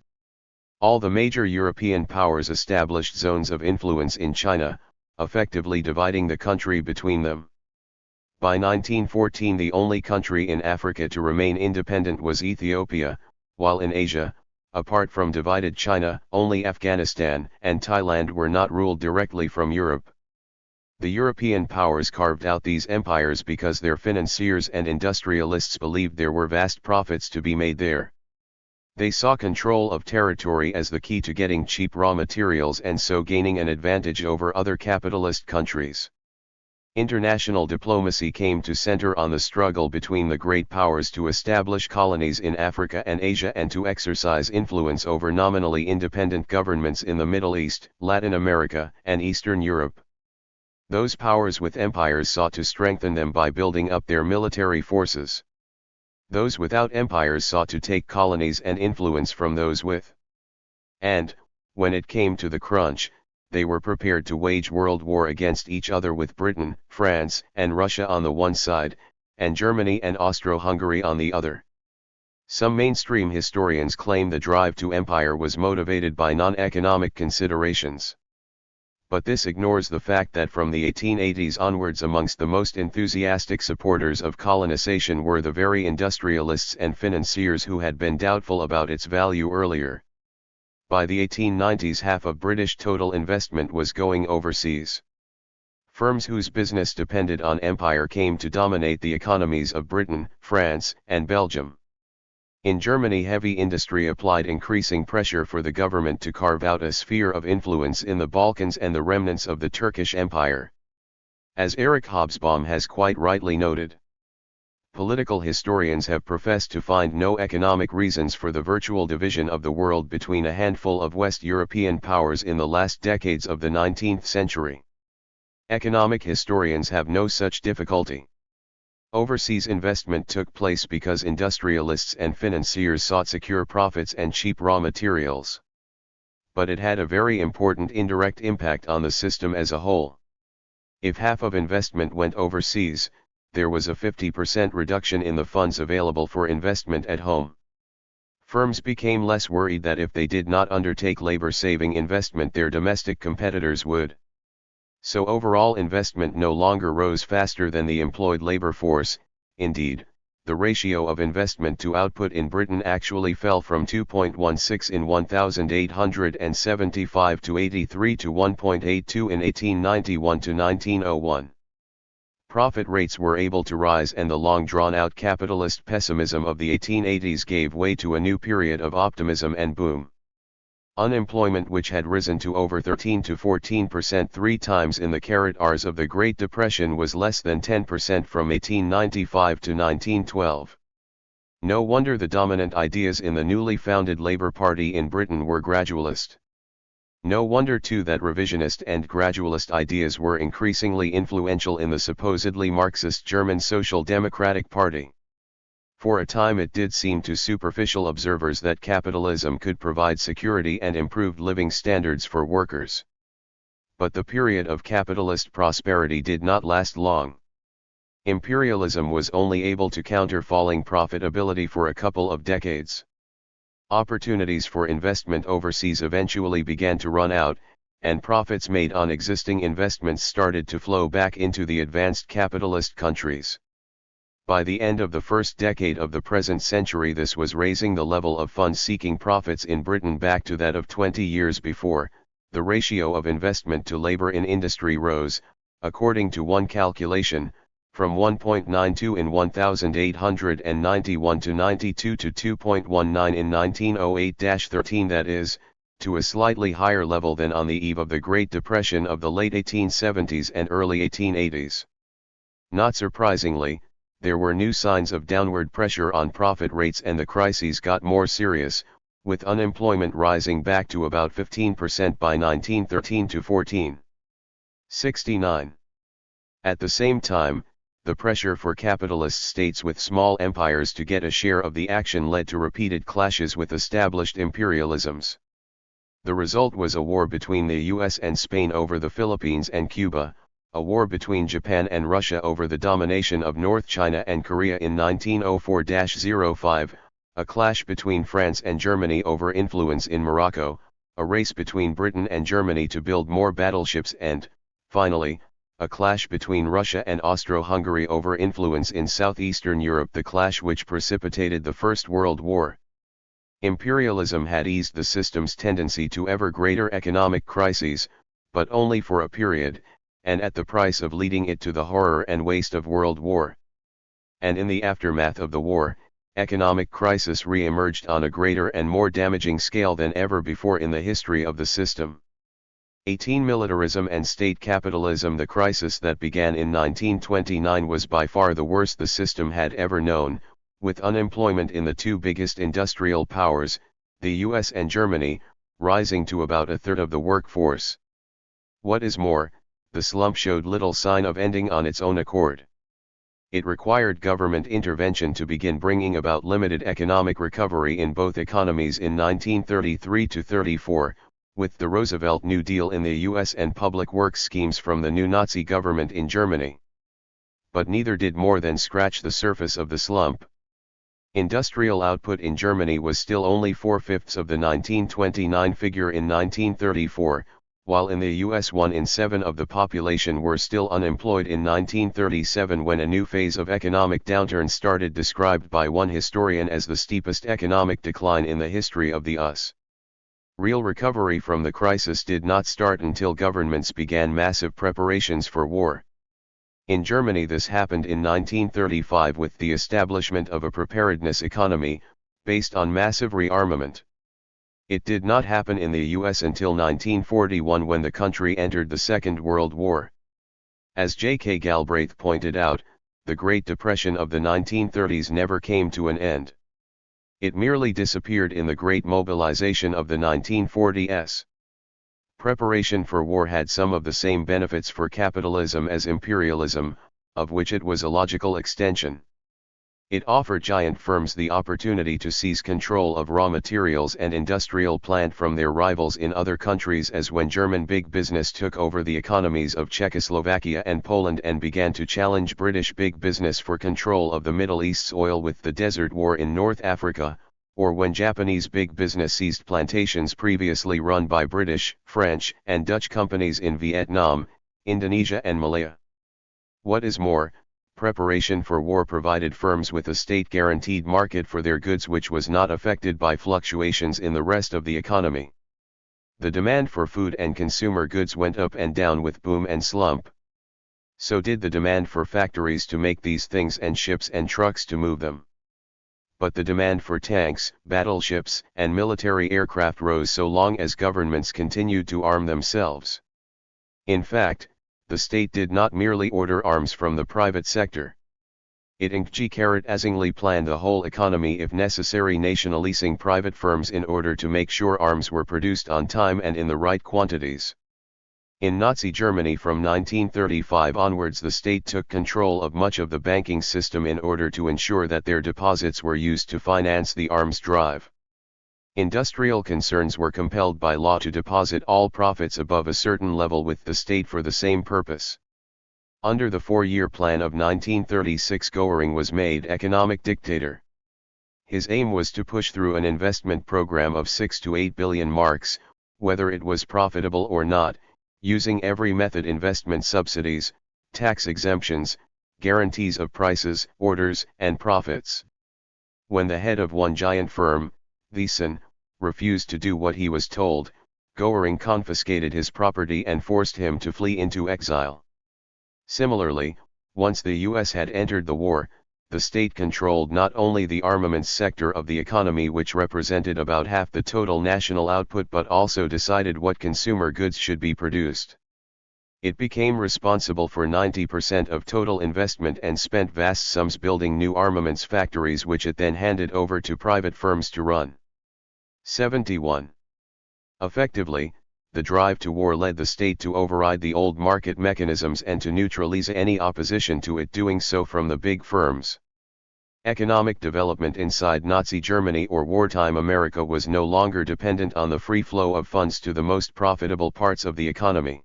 All the major European powers established zones of influence in China, effectively dividing the country between them. By 1914, the only country in Africa to remain independent was Ethiopia, while in Asia, apart from divided China, only Afghanistan and Thailand were not ruled directly from Europe. The European powers carved out these empires because their financiers and industrialists believed there were vast profits to be made there. They saw control of territory as the key to getting cheap raw materials and so gaining an advantage over other capitalist countries. International diplomacy came to center on the struggle between the great powers to establish colonies in Africa and Asia and to exercise influence over nominally independent governments in the Middle East, Latin America, and Eastern Europe. Those powers with empires sought to strengthen them by building up their military forces. Those without empires sought to take colonies and influence from those with. And, when it came to the crunch, they were prepared to wage world war against each other, with Britain, France, and Russia on the one side, and Germany and Austro-Hungary on the other. Some mainstream historians claim the drive to empire was motivated by non-economic considerations. But this ignores the fact that from the 1880s onwards, amongst the most enthusiastic supporters of colonization were the very industrialists and financiers who had been doubtful about its value earlier. By the 1890s, half of British total investment was going overseas. Firms whose business depended on empire came to dominate the economies of Britain, France, and Belgium. In Germany, heavy industry applied increasing pressure for the government to carve out a sphere of influence in the Balkans and the remnants of the Turkish Empire. As Eric Hobsbawm has quite rightly noted, political historians have professed to find no economic reasons for the virtual division of the world between a handful of West European powers in the last decades of the 19th century. Economic historians have no such difficulty. Overseas investment took place because industrialists and financiers sought secure profits and cheap raw materials. But it had a very important indirect impact on the system as a whole. If half of investment went overseas, there was a 50% reduction in the funds available for investment at home. Firms became less worried that if they did not undertake labor-saving investment, their domestic competitors would. So overall investment no longer rose faster than the employed labor force. Indeed, the ratio of investment to output in Britain actually fell from 2.16 in 1875 to 83 to 1.82 in 1891 to 1901. Profit rates were able to rise, and the long-drawn-out capitalist pessimism of the 1880s gave way to a new period of optimism and boom. Unemployment, which had risen to over 13 to 14% 3 times in the Rs of the Great Depression, was less than 10% from 1895 to 1912. No wonder the dominant ideas in the newly founded Labour Party in Britain were gradualist. No wonder too that revisionist and gradualist ideas were increasingly influential in the supposedly Marxist German Social Democratic Party. For a time it did seem to superficial observers that capitalism could provide security and improved living standards for workers. But the period of capitalist prosperity did not last long. Imperialism was only able to counter falling profitability for a couple of decades. Opportunities for investment overseas eventually began to run out, and profits made on existing investments started to flow back into the advanced capitalist countries. By the end of the first decade of the present century, this was raising the level of funds-seeking profits in Britain back to that of 20 years before. The ratio of investment to labor in industry rose, according to one calculation, from 1.92 in 1891 to 92 to 2.19 in 1908-13, that is, to a slightly higher level than on the eve of the Great Depression of the late 1870s and early 1880s. Not surprisingly, there were new signs of downward pressure on profit rates, and the crises got more serious, with unemployment rising back to about 15% by 1913 to 1469. At the same time, the pressure for capitalist states with small empires to get a share of the action led to repeated clashes with established imperialisms. The result was a war between the US and Spain over the Philippines and Cuba, a war between Japan and Russia over the domination of North China and Korea in 1904-05, a clash between France and Germany over influence in Morocco, a race between Britain and Germany to build more battleships, and, finally, a clash between Russia and Austro-Hungary over influence in southeastern Europe, the clash which precipitated the First World War. Imperialism had eased the system's tendency to ever greater economic crises, but only for a period, and at the price of leading it to the horror and waste of World War. And in the aftermath of the war, economic crisis re-emerged on a greater and more damaging scale than ever before in the history of the system. 18. Militarism and state capitalism. The crisis that began in 1929 was by far the worst the system had ever known, with unemployment in the two biggest industrial powers, the US and Germany, rising to about a third of the workforce. What is more, the slump showed little sign of ending on its own accord. It required government intervention to begin bringing about limited economic recovery in both economies in 1933-34, with the Roosevelt New Deal in the US and public works schemes from the new Nazi government in Germany. But neither did more than scratch the surface of the slump. Industrial output in Germany was still only 4/5 of the 1929 figure in 1934, while in the US 1 in 7 of the population were still unemployed in 1937, when a new phase of economic downturn started, described by one historian as the steepest economic decline in the history of the US. Real recovery from the crisis did not start until governments began massive preparations for war. In Germany this happened in 1935 with the establishment of a preparedness economy, based on massive rearmament. It did not happen in the US until 1941 when the country entered the Second World War. As J.K. Galbraith pointed out, the Great Depression of the 1930s never came to an end. It merely disappeared in the Great Mobilization of the 1940s. Preparation for war had some of the same benefits for capitalism as imperialism, of which it was a logical extension. It offered giant firms the opportunity to seize control of raw materials and industrial plant from their rivals in other countries, as when German big business took over the economies of Czechoslovakia and Poland and began to challenge British big business for control of the Middle East's oil with the Desert War in North Africa, or when Japanese big business seized plantations previously run by British, French, and Dutch companies in Vietnam, Indonesia and Malaya. What is more, preparation for war provided firms with a state-guaranteed market for their goods which was not affected by fluctuations in the rest of the economy. The demand for food and consumer goods went up and down with boom and slump. So did the demand for factories to make these things and ships and trucks to move them. But the demand for tanks, battleships, and military aircraft rose so long as governments continued to arm themselves. In fact, the state did not merely order arms from the private sector. It increasingly planned the whole economy, if necessary, nationalizing private firms in order to make sure arms were produced on time and in the right quantities. In Nazi Germany from 1935 onwards, the state took control of much of the banking system in order to ensure that their deposits were used to finance the arms drive. Industrial concerns were compelled by law to deposit all profits above a certain level with the state for the same purpose. Under the four-year plan of 1936, Göring was made economic dictator. His aim was to push through an investment program of 6 to 8 billion marks, whether it was profitable or not, using every method: investment subsidies, tax exemptions, guarantees of prices, orders, and profits. When the head of one giant firm, Thyssen, refused to do what he was told, Göring confiscated his property and forced him to flee into exile. Similarly, once the US had entered the war, the state controlled not only the armaments sector of the economy, which represented about half the total national output, but also decided what consumer goods should be produced. It became responsible for 90% of total investment and spent vast sums building new armaments factories, which it then handed over to private firms to run. 71. Effectively, the drive to war led the state to override the old market mechanisms and to neutralize any opposition to it doing so from the big firms. Economic development inside Nazi Germany or wartime America was no longer dependent on the free flow of funds to the most profitable parts of the economy.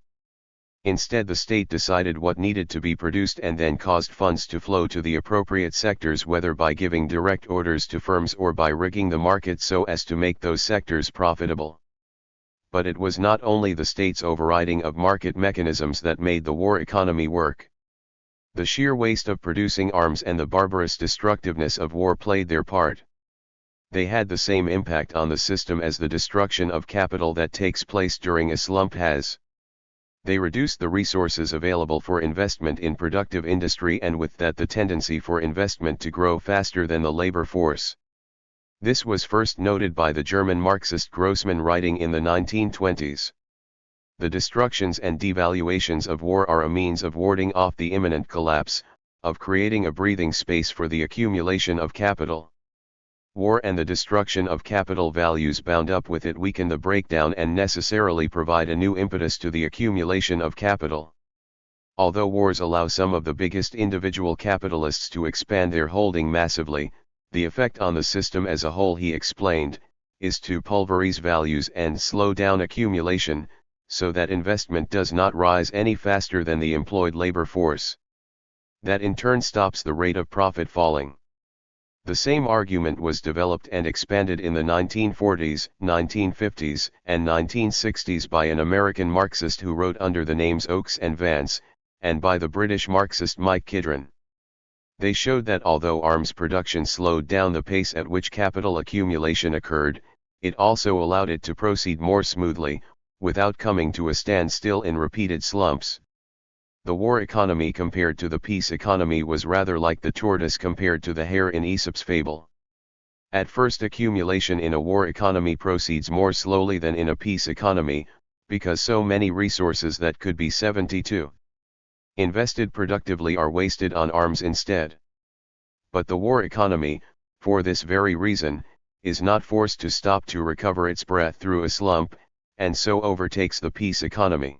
Instead, the state decided what needed to be produced and then caused funds to flow to the appropriate sectors, whether by giving direct orders to firms or by rigging the market so as to make those sectors profitable. But it was not only the state's overriding of market mechanisms that made the war economy work. The sheer waste of producing arms and the barbarous destructiveness of war played their part. They had the same impact on the system as the destruction of capital that takes place during a slump has. They reduced the resources available for investment in productive industry, and with that the tendency for investment to grow faster than the labor force. This was first noted by the German Marxist Grossman, writing in the 1920s. The destructions and devaluations of war are a means of warding off the imminent collapse, of creating a breathing space for the accumulation of capital. War and the destruction of capital values bound up with it weaken the breakdown and necessarily provide a new impetus to the accumulation of capital. Although wars allow some of the biggest individual capitalists to expand their holding massively, the effect on the system as a whole, he explained, is to pulverize values and slow down accumulation, so that investment does not rise any faster than the employed labor force. That in turn stops the rate of profit falling. The same argument was developed and expanded in the 1940s, 1950s, and 1960s by an American Marxist who wrote under the names Oakes and Vance, and by the British Marxist Mike Kidron. They showed that although arms production slowed down the pace at which capital accumulation occurred, it also allowed it to proceed more smoothly, without coming to a standstill in repeated slumps. The war economy compared to the peace economy was rather like the tortoise compared to the hare in Aesop's fable. At first, accumulation in a war economy proceeds more slowly than in a peace economy, because so many resources that could be 72 invested productively are wasted on arms instead. But the war economy, for this very reason, is not forced to stop to recover its breath through a slump, and so overtakes the peace economy.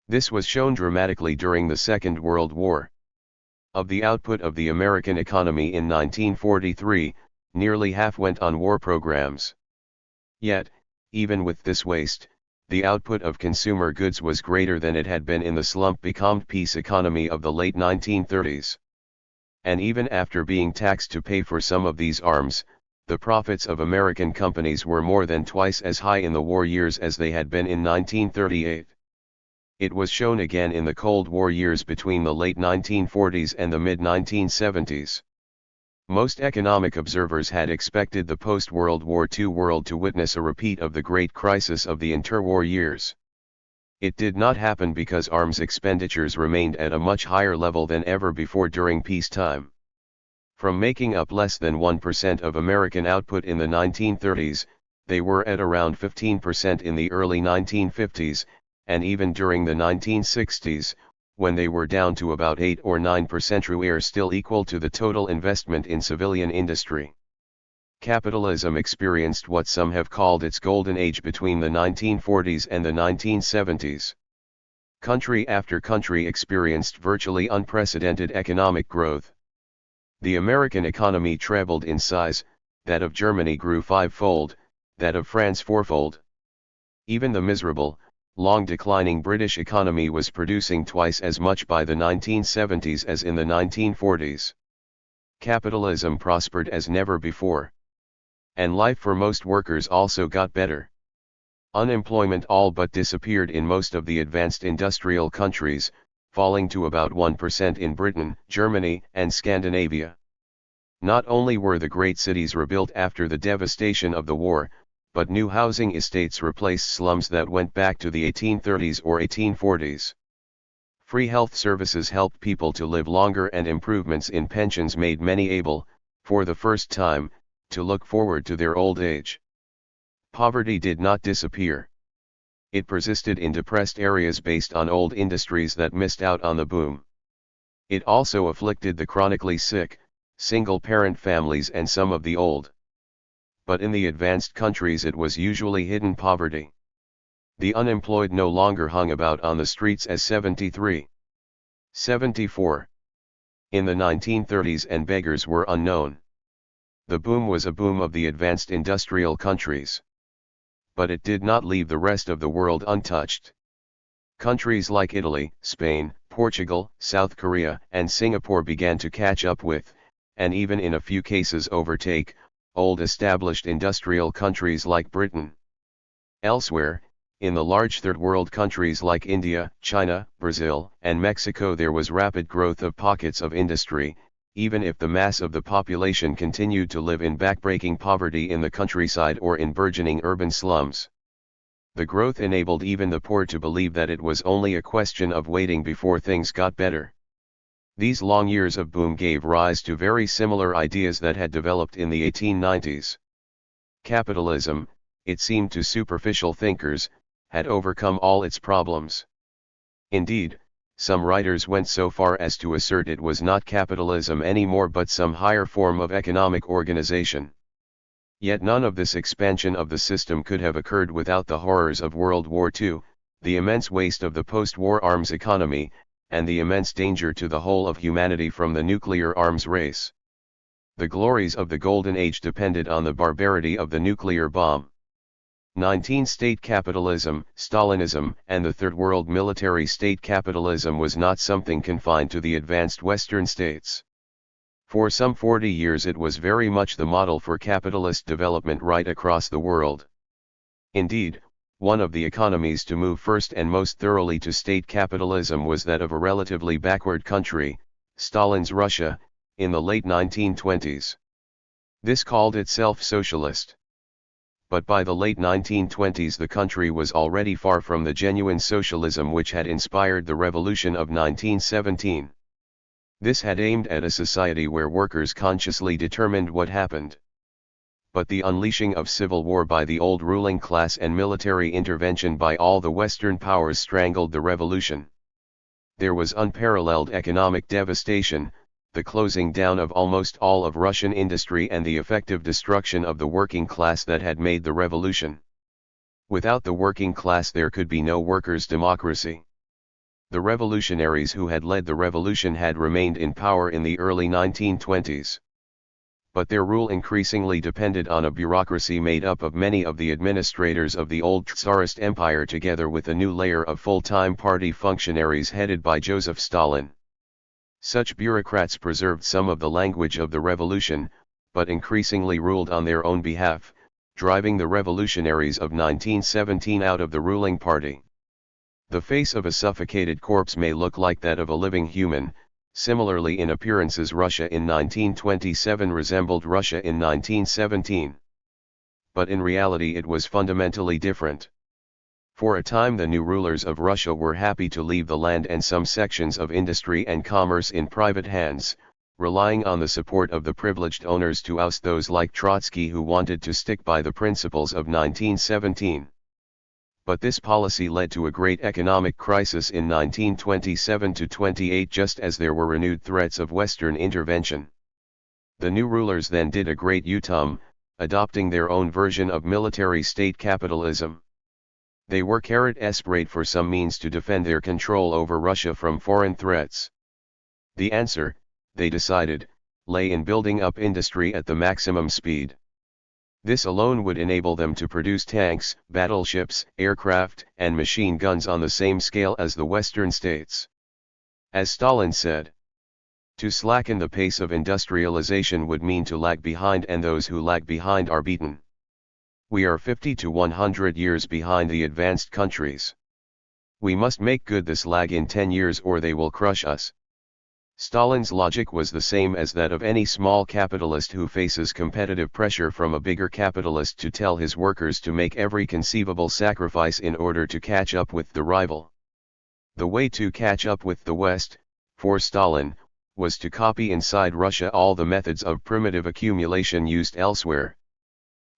This was shown dramatically during the Second World War. Of the output of the American economy in 1943, nearly half went on war programs. Yet, even with this waste, the output of consumer goods was greater than it had been in the slump-becalmed peace economy of the late 1930s. And even after being taxed to pay for some of these arms, the profits of American companies were more than twice as high in the war years as they had been in 1938. It was shown again in the Cold War years between the late 1940s and the mid-1970s. Most economic observers had expected the post-World War II world to witness a repeat of the great crisis of the interwar years. It did not happen because arms expenditures remained at a much higher level than ever before during peacetime. From making up less than 1% of American output in the 1930s, they were at around 15% in the early 1950s, and even during the 1960s, when they were down to about 8 or 9%, were still equal to the total investment in civilian industry. Capitalism experienced what some have called its golden age between the 1940s and the 1970s. Country after country experienced virtually unprecedented economic growth. The American economy trebled in size, that of Germany grew fivefold, that of France fourfold. Even the miserable, long declining British economy was producing twice as much by the 1970s as in the 1940s. Capitalism prospered as never before. And life for most workers also got better. Unemployment all but disappeared in most of the advanced industrial countries, falling to about 1% in Britain, Germany, and Scandinavia. Not only were the great cities rebuilt after the devastation of the war, but new housing estates replaced slums that went back to the 1830s or 1840s. Free health services helped people to live longer, and improvements in pensions made many able, for the first time, to look forward to their old age. Poverty did not disappear. It persisted in depressed areas based on old industries that missed out on the boom. It also afflicted the chronically sick, single-parent families and some of the old. But in the advanced countries it was usually hidden poverty. The unemployed no longer hung about on the streets as 73, 74 in the 1930s, and beggars were unknown. The boom was a boom of the advanced industrial countries. But it did not leave the rest of the world untouched. Countries like Italy, Spain, Portugal, South Korea, and Singapore began to catch up with, and even in a few cases overtake, old established industrial countries like Britain. Elsewhere, in the large third world countries like India, China, Brazil, and Mexico, there was rapid growth of pockets of industry, even if the mass of the population continued to live in backbreaking poverty in the countryside or in burgeoning urban slums. The growth enabled even the poor to believe that it was only a question of waiting before things got better. These long years of boom gave rise to very similar ideas that had developed in the 1890s. Capitalism, it seemed to superficial thinkers, had overcome all its problems. Indeed, some writers went so far as to assert it was not capitalism anymore but some higher form of economic organization. Yet none of this expansion of the system could have occurred without the horrors of World War II, the immense waste of the post-war arms economy, and the immense danger to the whole of humanity from the nuclear arms race. The glories of the Golden Age depended on the barbarity of the nuclear bomb. 19. State capitalism, Stalinism, and the Third World military state capitalism was not something confined to the advanced Western states. For some 40 years it was very much the model for capitalist development right across the world. Indeed, one of the economies to move first and most thoroughly to state capitalism was that of a relatively backward country, Stalin's Russia, in the late 1920s. This called itself socialist. But by the late 1920s the country was already far from the genuine socialism which had inspired the revolution of 1917. This had aimed at a society where workers consciously determined what happened. But the unleashing of civil war by the old ruling class and military intervention by all the Western powers strangled the revolution. There was unparalleled economic devastation, the closing down of almost all of Russian industry and the effective destruction of the working class that had made the revolution. Without the working class there could be no workers' democracy. The revolutionaries who had led the revolution had remained in power in the early 1920s. But their rule increasingly depended on a bureaucracy made up of many of the administrators of the old Tsarist Empire together with a new layer of full-time party functionaries headed by Joseph Stalin. Such bureaucrats preserved some of the language of the revolution, but increasingly ruled on their own behalf, driving the revolutionaries of 1917 out of the ruling party. The face of a suffocated corpse may look like that of a living human. Similarly in appearances Russia in 1927 resembled Russia in 1917. But in reality it was fundamentally different. For a time the new rulers of Russia were happy to leave the land and some sections of industry and commerce in private hands, relying on the support of the privileged owners to oust those like Trotsky who wanted to stick by the principles of 1917. But this policy led to a great economic crisis in 1927-28 just as there were renewed threats of Western intervention. The new rulers then did a great U-turn, adopting their own version of military state capitalism. They were desperate for some means to defend their control over Russia from foreign threats. The answer, they decided, lay in building up industry at the maximum speed. This alone would enable them to produce tanks, battleships, aircraft, and machine guns on the same scale as the Western states. As Stalin said, to slacken the pace of industrialization would mean to lag behind, and those who lag behind are beaten. We are 50 to 100 years behind the advanced countries. We must make good this lag in 10 years or they will crush us. Stalin's logic was the same as that of any small capitalist who faces competitive pressure from a bigger capitalist to tell his workers to make every conceivable sacrifice in order to catch up with the rival. The way to catch up with the West, for Stalin, was to copy inside Russia all the methods of primitive accumulation used elsewhere.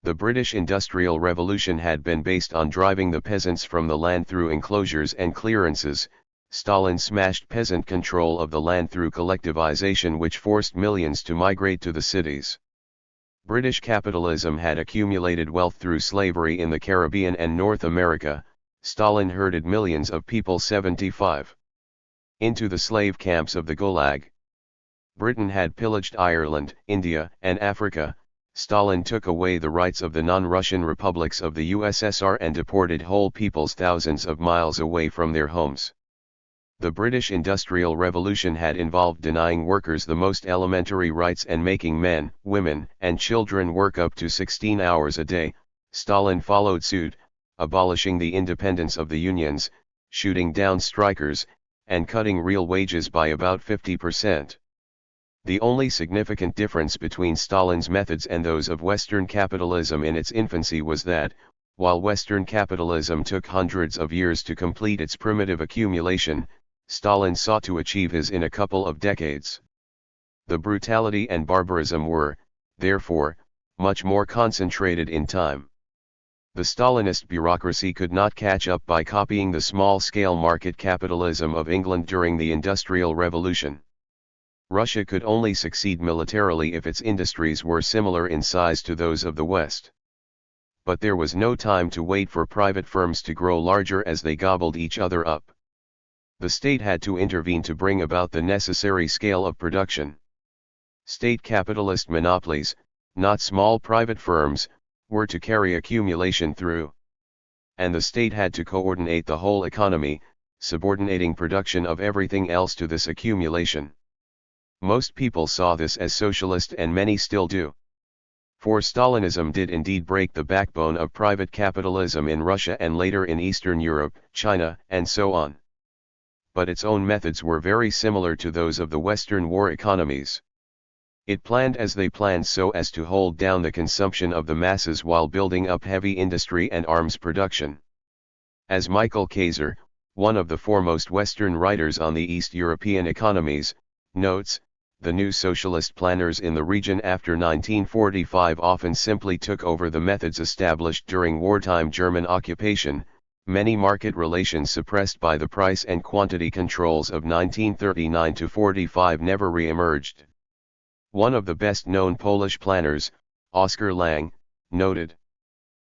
The British Industrial Revolution had been based on driving the peasants from the land through enclosures and clearances. Stalin smashed peasant control of the land through collectivization, which forced millions to migrate to the cities. British capitalism had accumulated wealth through slavery in the Caribbean and North America. Stalin herded millions of people 75 into the slave camps of the Gulag. Britain had pillaged Ireland, India, and Africa. Stalin took away the rights of the non-Russian republics of the USSR and deported whole peoples thousands of miles away from their homes. The British Industrial Revolution had involved denying workers the most elementary rights and making men, women, and children work up to 16 hours a day. Stalin followed suit, abolishing the independence of the unions, shooting down strikers, and cutting real wages by about 50%. The only significant difference between Stalin's methods and those of Western capitalism in its infancy was that, while Western capitalism took hundreds of years to complete its primitive accumulation, Stalin sought to achieve his in a couple of decades. The brutality and barbarism were, therefore, much more concentrated in time. The Stalinist bureaucracy could not catch up by copying the small-scale market capitalism of England during the Industrial Revolution. Russia could only succeed militarily if its industries were similar in size to those of the West. But there was no time to wait for private firms to grow larger as they gobbled each other up. The state had to intervene to bring about the necessary scale of production. State capitalist monopolies, not small private firms, were to carry accumulation through. And the state had to coordinate the whole economy, subordinating production of everything else to this accumulation. Most people saw this as socialist, and many still do. For Stalinism did indeed break the backbone of private capitalism in Russia and later in Eastern Europe, China, and so on. But its own methods were very similar to those of the Western war economies. It planned as they planned so as to hold down the consumption of the masses while building up heavy industry and arms production. As Michael Kaiser, one of the foremost Western writers on the East European economies, notes, the new socialist planners in the region after 1945 often simply took over the methods established during wartime German occupation. Many market relations suppressed by the price and quantity controls of 1939 to 45 never re-emerged. One of the best-known Polish planners, Oskar Lang, noted,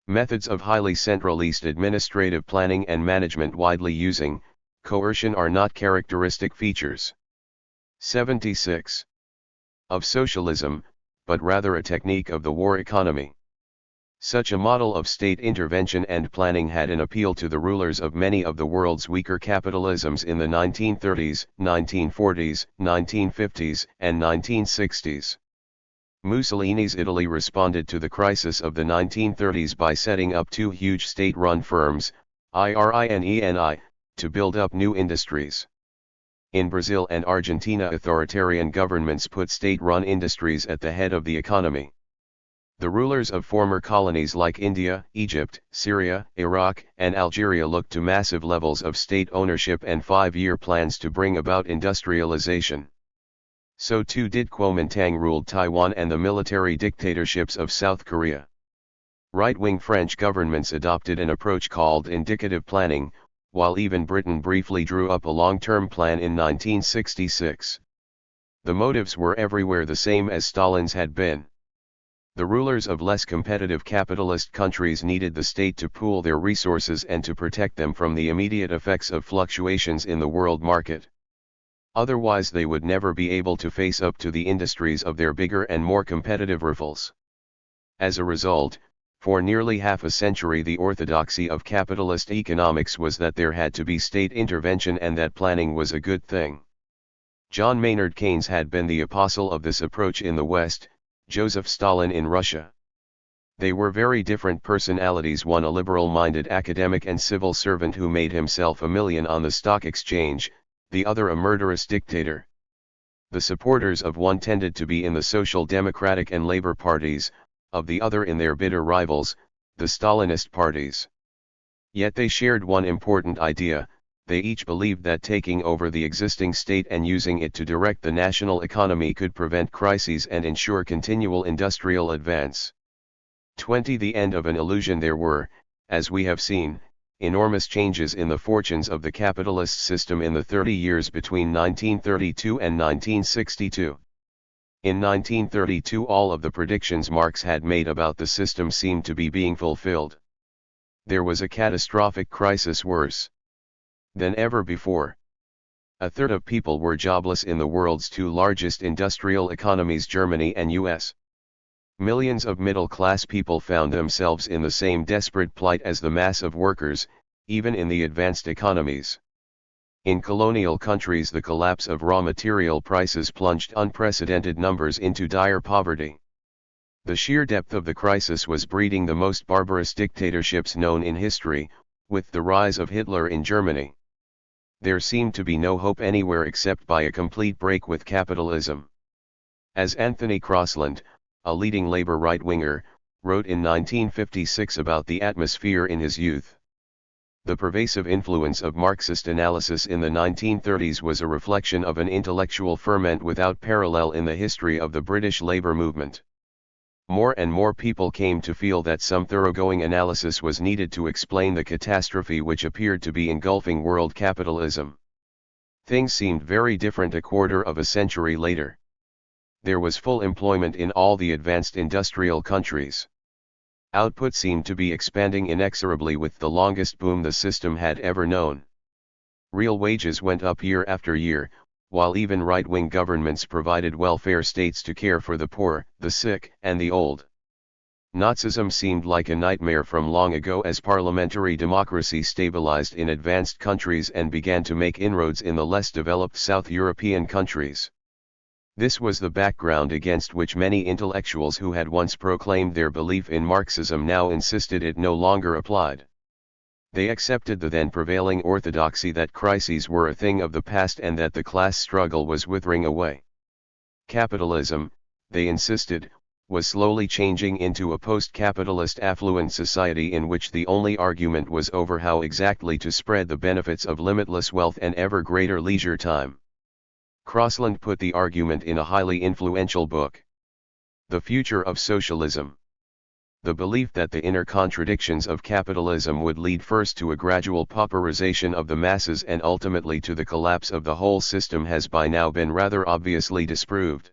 methods of highly centralized administrative planning and management widely using coercion are not characteristic features. 76. Of socialism, but rather a technique of the war economy. Such a model of state intervention and planning had an appeal to the rulers of many of the world's weaker capitalisms in the 1930s, 1940s, 1950s, and 1960s. Mussolini's Italy responded to the crisis of the 1930s by setting up two huge state-run firms, IRI and ENI, to build up new industries. In Brazil and Argentina, authoritarian governments put state-run industries at the head of the economy. The rulers of former colonies like India, Egypt, Syria, Iraq, and Algeria looked to massive levels of state ownership and five-year plans to bring about industrialization. So too did Kuomintang-ruled Taiwan and the military dictatorships of South Korea. Right-wing French governments adopted an approach called indicative planning, while even Britain briefly drew up a long-term plan in 1966. The motives were everywhere the same as Stalin's had been. The rulers of less competitive capitalist countries needed the state to pool their resources and to protect them from the immediate effects of fluctuations in the world market. Otherwise they would never be able to face up to the industries of their bigger and more competitive rivals. As a result, for nearly half a century the orthodoxy of capitalist economics was that there had to be state intervention and that planning was a good thing. John Maynard Keynes had been the apostle of this approach in the West, Joseph Stalin in Russia. They were very different personalities, one a liberal-minded academic and civil servant who made himself a million on the stock exchange, the other a murderous dictator. The supporters of one tended to be in the Social Democratic and Labour parties, of the other in their bitter rivals, the Stalinist parties. Yet they shared one important idea: they each believed that taking over the existing state and using it to direct the national economy could prevent crises and ensure continual industrial advance. 20. The end of an illusion. There were, as we have seen, enormous changes in the fortunes of the capitalist system in the 30 years between 1932 and 1962. In 1932 all of the predictions Marx had made about the system seemed to be being fulfilled. There was a catastrophic crisis worse than ever before. A third of people were jobless in the world's two largest industrial economies, Germany and US. Millions of middle-class people found themselves in the same desperate plight as the mass of workers, even in the advanced economies. In colonial countries the collapse of raw material prices plunged unprecedented numbers into dire poverty. The sheer depth of the crisis was breeding the most barbarous dictatorships known in history, with the rise of Hitler in Germany. There seemed to be no hope anywhere except by a complete break with capitalism. As Anthony Crosland, a leading labor right-winger, wrote in 1956 about the atmosphere in his youth. The pervasive influence of Marxist analysis in the 1930s was a reflection of an intellectual ferment without parallel in the history of the British labor movement. More and more people came to feel that some thoroughgoing analysis was needed to explain the catastrophe which appeared to be engulfing world capitalism. Things seemed very different a quarter of a century later. There was full employment in all the advanced industrial countries. Output seemed to be expanding inexorably with the longest boom the system had ever known. Real wages went up year after year, while even right-wing governments provided welfare states to care for the poor, the sick, and the old. Nazism seemed like a nightmare from long ago as parliamentary democracy stabilized in advanced countries and began to make inroads in the less developed South European countries. This was the background against which many intellectuals who had once proclaimed their belief in Marxism now insisted it no longer applied. They accepted the then prevailing orthodoxy that crises were a thing of the past and that the class struggle was withering away. Capitalism, they insisted, was slowly changing into a post-capitalist affluent society in which the only argument was over how exactly to spread the benefits of limitless wealth and ever greater leisure time. Crossland put the argument in a highly influential book, The Future of Socialism. The belief that the inner contradictions of capitalism would lead first to a gradual pauperization of the masses and ultimately to the collapse of the whole system has by now been rather obviously disproved.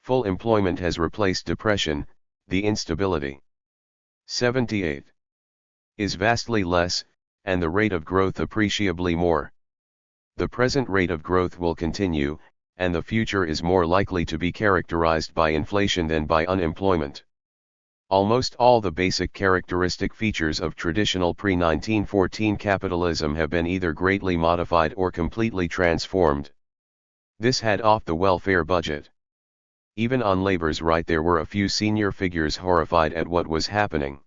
Full employment has replaced depression, the instability 78 is vastly less, and the rate of growth appreciably more. The present rate of growth will continue, and the future is more likely to be characterized by inflation than by unemployment. Almost all the basic characteristic features of traditional pre-1914 capitalism have been either greatly modified or completely transformed. This had off the welfare budget. Even on labor's right there were a few senior figures horrified at what was happening.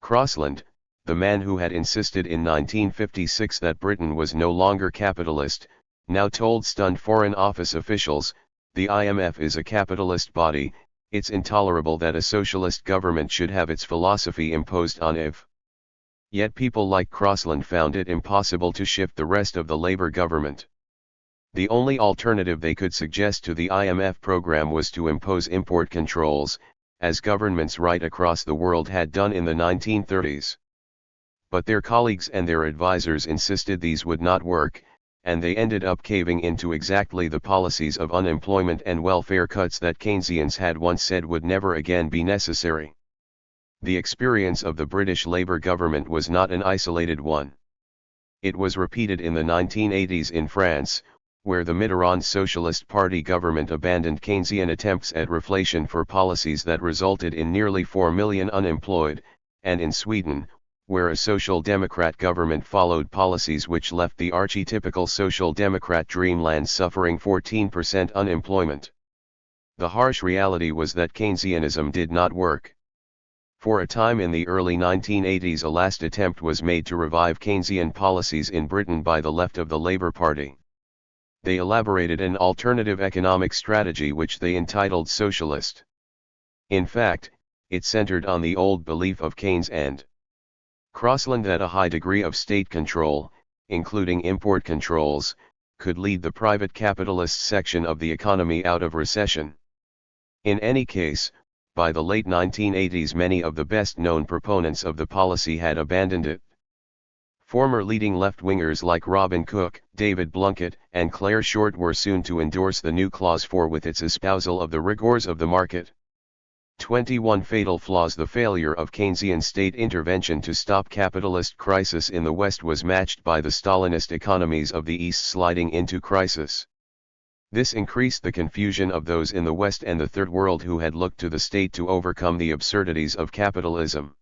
Crossland, the man who had insisted in 1956 that Britain was no longer capitalist, now told stunned Foreign Office officials, the IMF is a capitalist body, it's intolerable that a socialist government should have its philosophy imposed on it. Yet people like Crossland found it impossible to shift the rest of the Labour government. The only alternative they could suggest to the IMF program was to impose import controls, as governments right across the world had done in the 1930s. But their colleagues and their advisors insisted these would not work, and they ended up caving into exactly the policies of unemployment and welfare cuts that Keynesians had once said would never again be necessary. The experience of the British Labour government was not an isolated one. It was repeated in the 1980s in France, where the Mitterrand Socialist Party government abandoned Keynesian attempts at reflation for policies that resulted in nearly 4 million unemployed, and in Sweden, where a Social Democrat government followed policies which left the archetypical Social Democrat dreamland suffering 14% unemployment. The harsh reality was that Keynesianism did not work. For a time in the early 1980s a last attempt was made to revive Keynesian policies in Britain by the left of the Labour Party. They elaborated an alternative economic strategy which they entitled socialist. In fact, it centered on the old belief of Keynes and Crossland that a high degree of state control, including import controls, could lead the private capitalist section of the economy out of recession. In any case, by the late 1980s many of the best-known proponents of the policy had abandoned it. Former leading left-wingers like Robin Cook, David Blunkett, and Clare Short were soon to endorse the new Clause 4 with its espousal of the rigors of the market. 21 fatal flaws. The failure of Keynesian state intervention to stop capitalist crisis in the West was matched by the Stalinist economies of the East sliding into crisis. This increased the confusion of those in the West and the Third World who had looked to the state to overcome the absurdities of capitalism.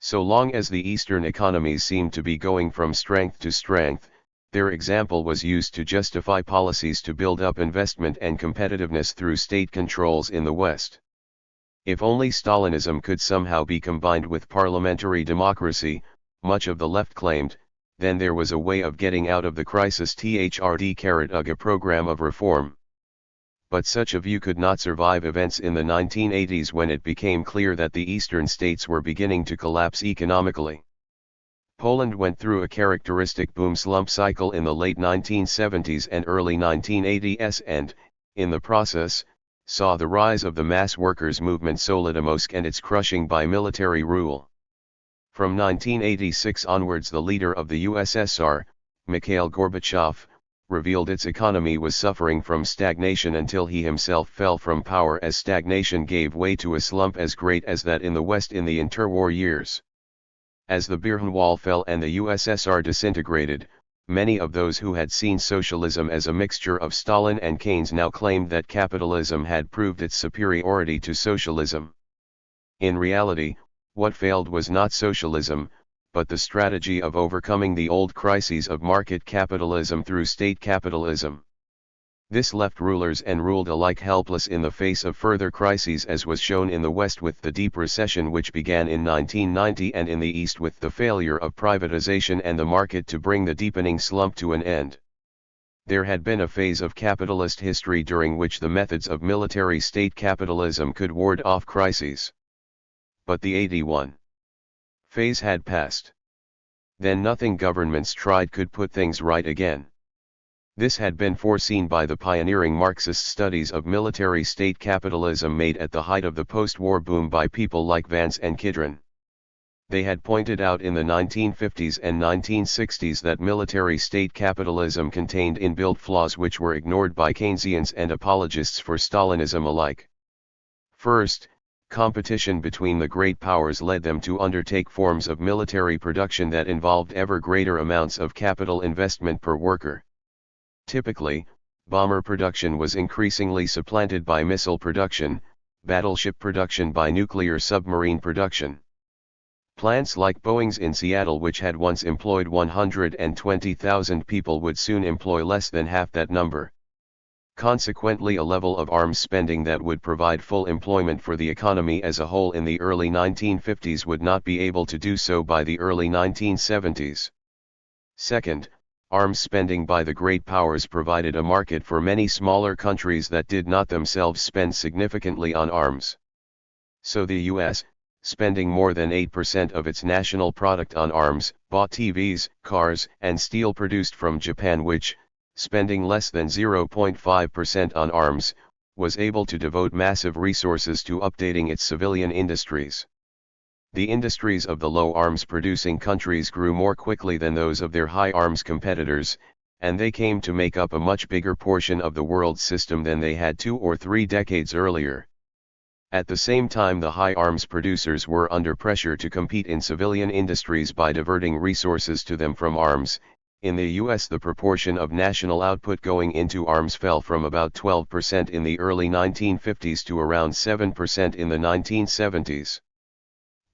So long as the Eastern economies seemed to be going from strength to strength, their example was used to justify policies to build up investment and competitiveness through state controls in the West. If only Stalinism could somehow be combined with parliamentary democracy, much of the left claimed, then there was a way of getting out of the crisis. THRD-UG program of reform. But such a view could not survive events in the 1980s when it became clear that the eastern states were beginning to collapse economically. Poland went through a characteristic boom-slump cycle in the late 1970s and early 1980s and, in the process, saw the rise of the mass workers' movement Solidarność and its crushing by military rule. From 1986 onwards the leader of the USSR, Mikhail Gorbachev, revealed its economy was suffering from stagnation until he himself fell from power as stagnation gave way to a slump as great as that in the West in the interwar years. As the Berlin Wall fell and the USSR disintegrated, many of those who had seen socialism as a mixture of Stalin and Keynes now claimed that capitalism had proved its superiority to socialism. In reality, what failed was not socialism, but the strategy of overcoming the old crises of market capitalism through state capitalism. This left rulers and ruled alike helpless in the face of further crises, as was shown in the West with the deep recession which began in 1990 and in the East with the failure of privatization and the market to bring the deepening slump to an end. There had been a phase of capitalist history during which the methods of military state capitalism could ward off crises. But the 81 phase had passed. Then nothing governments tried could put things right again. This had been foreseen by the pioneering Marxist studies of military state capitalism made at the height of the post-war boom by people like Vance and Kidron. They had pointed out in the 1950s and 1960s that military state capitalism contained inbuilt flaws which were ignored by Keynesians and apologists for Stalinism alike. First, competition between the great powers led them to undertake forms of military production that involved ever greater amounts of capital investment per worker. Typically, bomber production was increasingly supplanted by missile production, battleship production by nuclear submarine production. Plants like Boeing's in Seattle, which had once employed 120,000 people, would soon employ less than half that number. Consequently, a level of arms spending that would provide full employment for the economy as a whole in the early 1950s would not be able to do so by the early 1970s. Second, arms spending by the great powers provided a market for many smaller countries that did not themselves spend significantly on arms. So the US, spending more than 8% of its national product on arms, bought TVs, cars, and steel produced from Japan, which, spending less than 0.5% on arms, was able to devote massive resources to updating its civilian industries. The industries of the low arms producing countries grew more quickly than those of their high arms competitors, and they came to make up a much bigger portion of the world system than they had 2 or 3 decades earlier. At the same time, the high arms producers were under pressure to compete in civilian industries by diverting resources to them from arms. In the US, the proportion of national output going into arms fell from about 12% in the early 1950s to around 7% in the 1970s.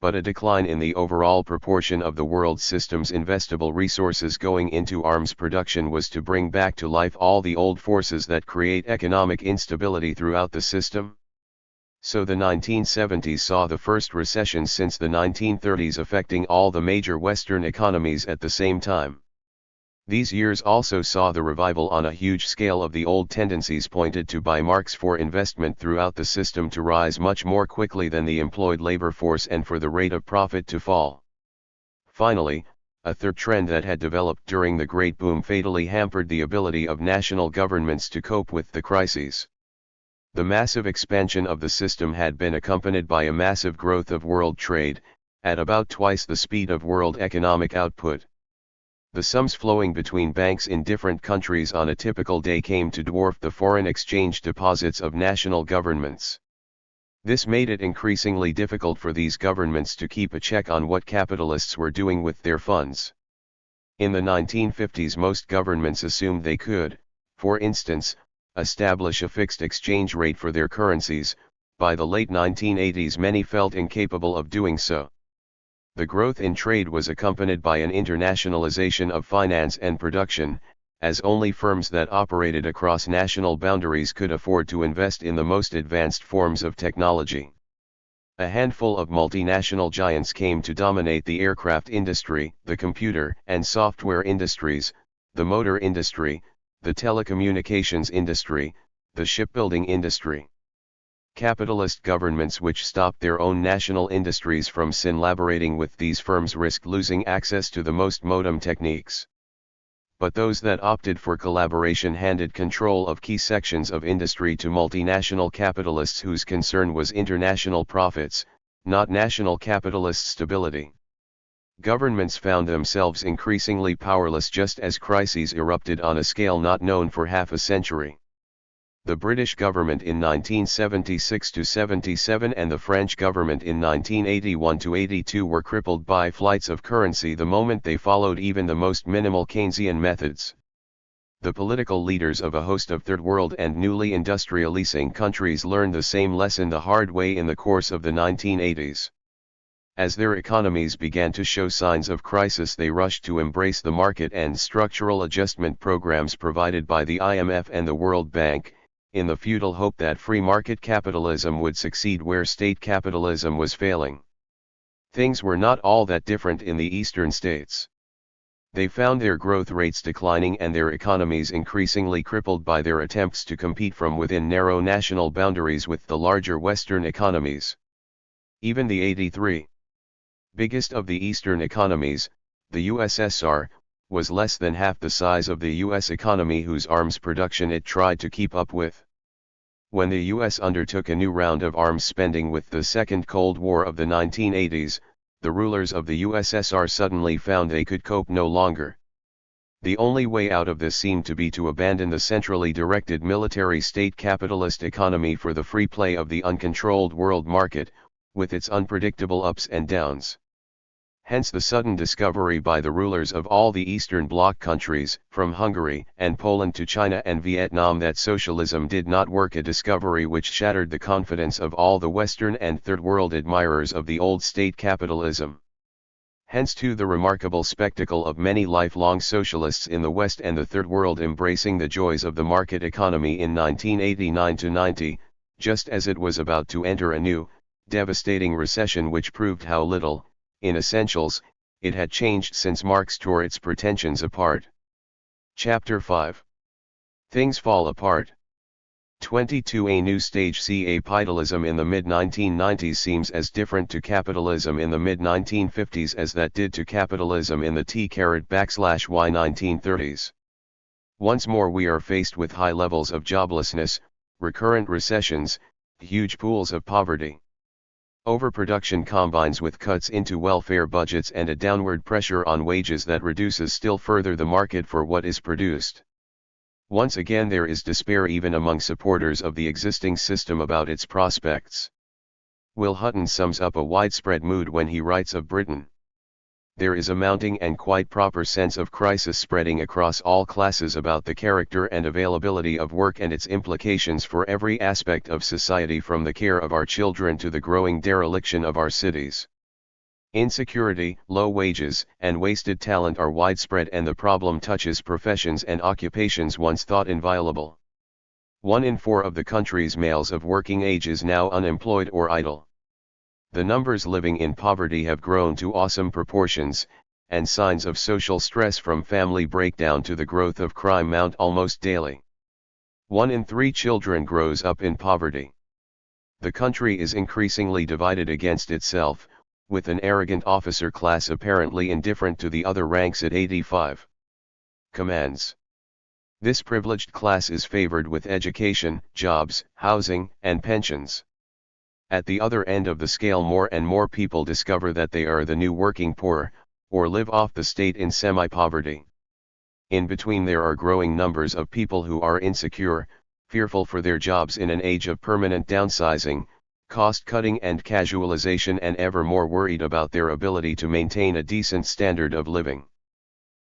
But a decline in the overall proportion of the world system's investable resources going into arms production was to bring back to life all the old forces that create economic instability throughout the system. So the 1970s saw the first recession since the 1930s, affecting all the major Western economies at the same time. These years also saw the revival on a huge scale of the old tendencies pointed to by Marx for investment throughout the system to rise much more quickly than the employed labor force and for the rate of profit to fall. Finally, a third trend that had developed during the Great Boom fatally hampered the ability of national governments to cope with the crises. The massive expansion of the system had been accompanied by a massive growth of world trade, at about twice the speed of world economic output. The sums flowing between banks in different countries on a typical day came to dwarf the foreign exchange deposits of national governments. This made it increasingly difficult for these governments to keep a check on what capitalists were doing with their funds. In the 1950s, most governments assumed they could, for instance, establish a fixed exchange rate for their currencies. By the late 1980s, many felt incapable of doing so. The growth in trade was accompanied by an internationalization of finance and production, as only firms that operated across national boundaries could afford to invest in the most advanced forms of technology. A handful of multinational giants came to dominate the aircraft industry, the computer and software industries, the motor industry, the telecommunications industry, the shipbuilding industry. Capitalist governments which stopped their own national industries from collaborating with these firms risked losing access to the most modern techniques. But those that opted for collaboration handed control of key sections of industry to multinational capitalists whose concern was international profits, not national capitalist stability. Governments found themselves increasingly powerless just as crises erupted on a scale not known for half a century. The British government in 1976-77 and the French government in 1981-82 were crippled by flights of currency the moment they followed even the most minimal Keynesian methods. The political leaders of a host of third world and newly industrializing countries learned the same lesson the hard way in the course of the 1980s. As their economies began to show signs of crisis, they rushed to embrace the market and structural adjustment programs provided by the IMF and the World Bank, in the futile hope that free market capitalism would succeed where state capitalism was failing. Things were not all that different in the eastern states. They found their growth rates declining and their economies increasingly crippled by their attempts to compete from within narrow national boundaries with the larger Western economies. Even the 83 biggest of the Eastern economies, the USSR, was less than half the size of the US economy whose arms production it tried to keep up with. When the US undertook a new round of arms spending with the Second Cold War of the 1980s, the rulers of the USSR suddenly found they could cope no longer. The only way out of this seemed to be to abandon the centrally directed military state capitalist economy for the free play of the uncontrolled world market, with its unpredictable ups and downs. Hence the sudden discovery by the rulers of all the Eastern Bloc countries, from Hungary and Poland to China and Vietnam, that socialism did not work, a discovery which shattered the confidence of all the Western and Third World admirers of the old state capitalism. Hence too the remarkable spectacle of many lifelong socialists in the West and the Third World embracing the joys of the market economy in 1989-90, just as it was about to enter a new, devastating recession which proved how little, in essentials, it had changed since Marx tore its pretensions apart. Chapter 5. Things Fall Apart. 22. A new stage. Capitalism in the mid-1990s seems as different to capitalism in the mid-1950s as that did to capitalism in the T/Y 1930s. Once more we are faced with high levels of joblessness, recurrent recessions, huge pools of poverty. Overproduction combines with cuts into welfare budgets and a downward pressure on wages that reduces still further the market for what is produced. Once again there is despair even among supporters of the existing system about its prospects. Will Hutton sums up a widespread mood when he writes of Britain. There is a mounting and quite proper sense of crisis spreading across all classes about the character and availability of work and its implications for every aspect of society, from the care of our children to the growing dereliction of our cities. Insecurity, low wages, and wasted talent are widespread, and the problem touches professions and occupations once thought inviolable. 1 in 4 of the country's males of working age is now unemployed or idle. The numbers living in poverty have grown to awesome proportions, and signs of social stress from family breakdown to the growth of crime mount almost daily. 1 in 3 children grows up in poverty. The country is increasingly divided against itself, with an arrogant officer class apparently indifferent to the other ranks at 85 commands. This privileged class is favored with education, jobs, housing, and pensions. At the other end of the scale, more and more people discover that they are the new working poor, or live off the state in semi-poverty. In between there are growing numbers of people who are insecure, fearful for their jobs in an age of permanent downsizing, cost-cutting and casualization, and ever more worried about their ability to maintain a decent standard of living.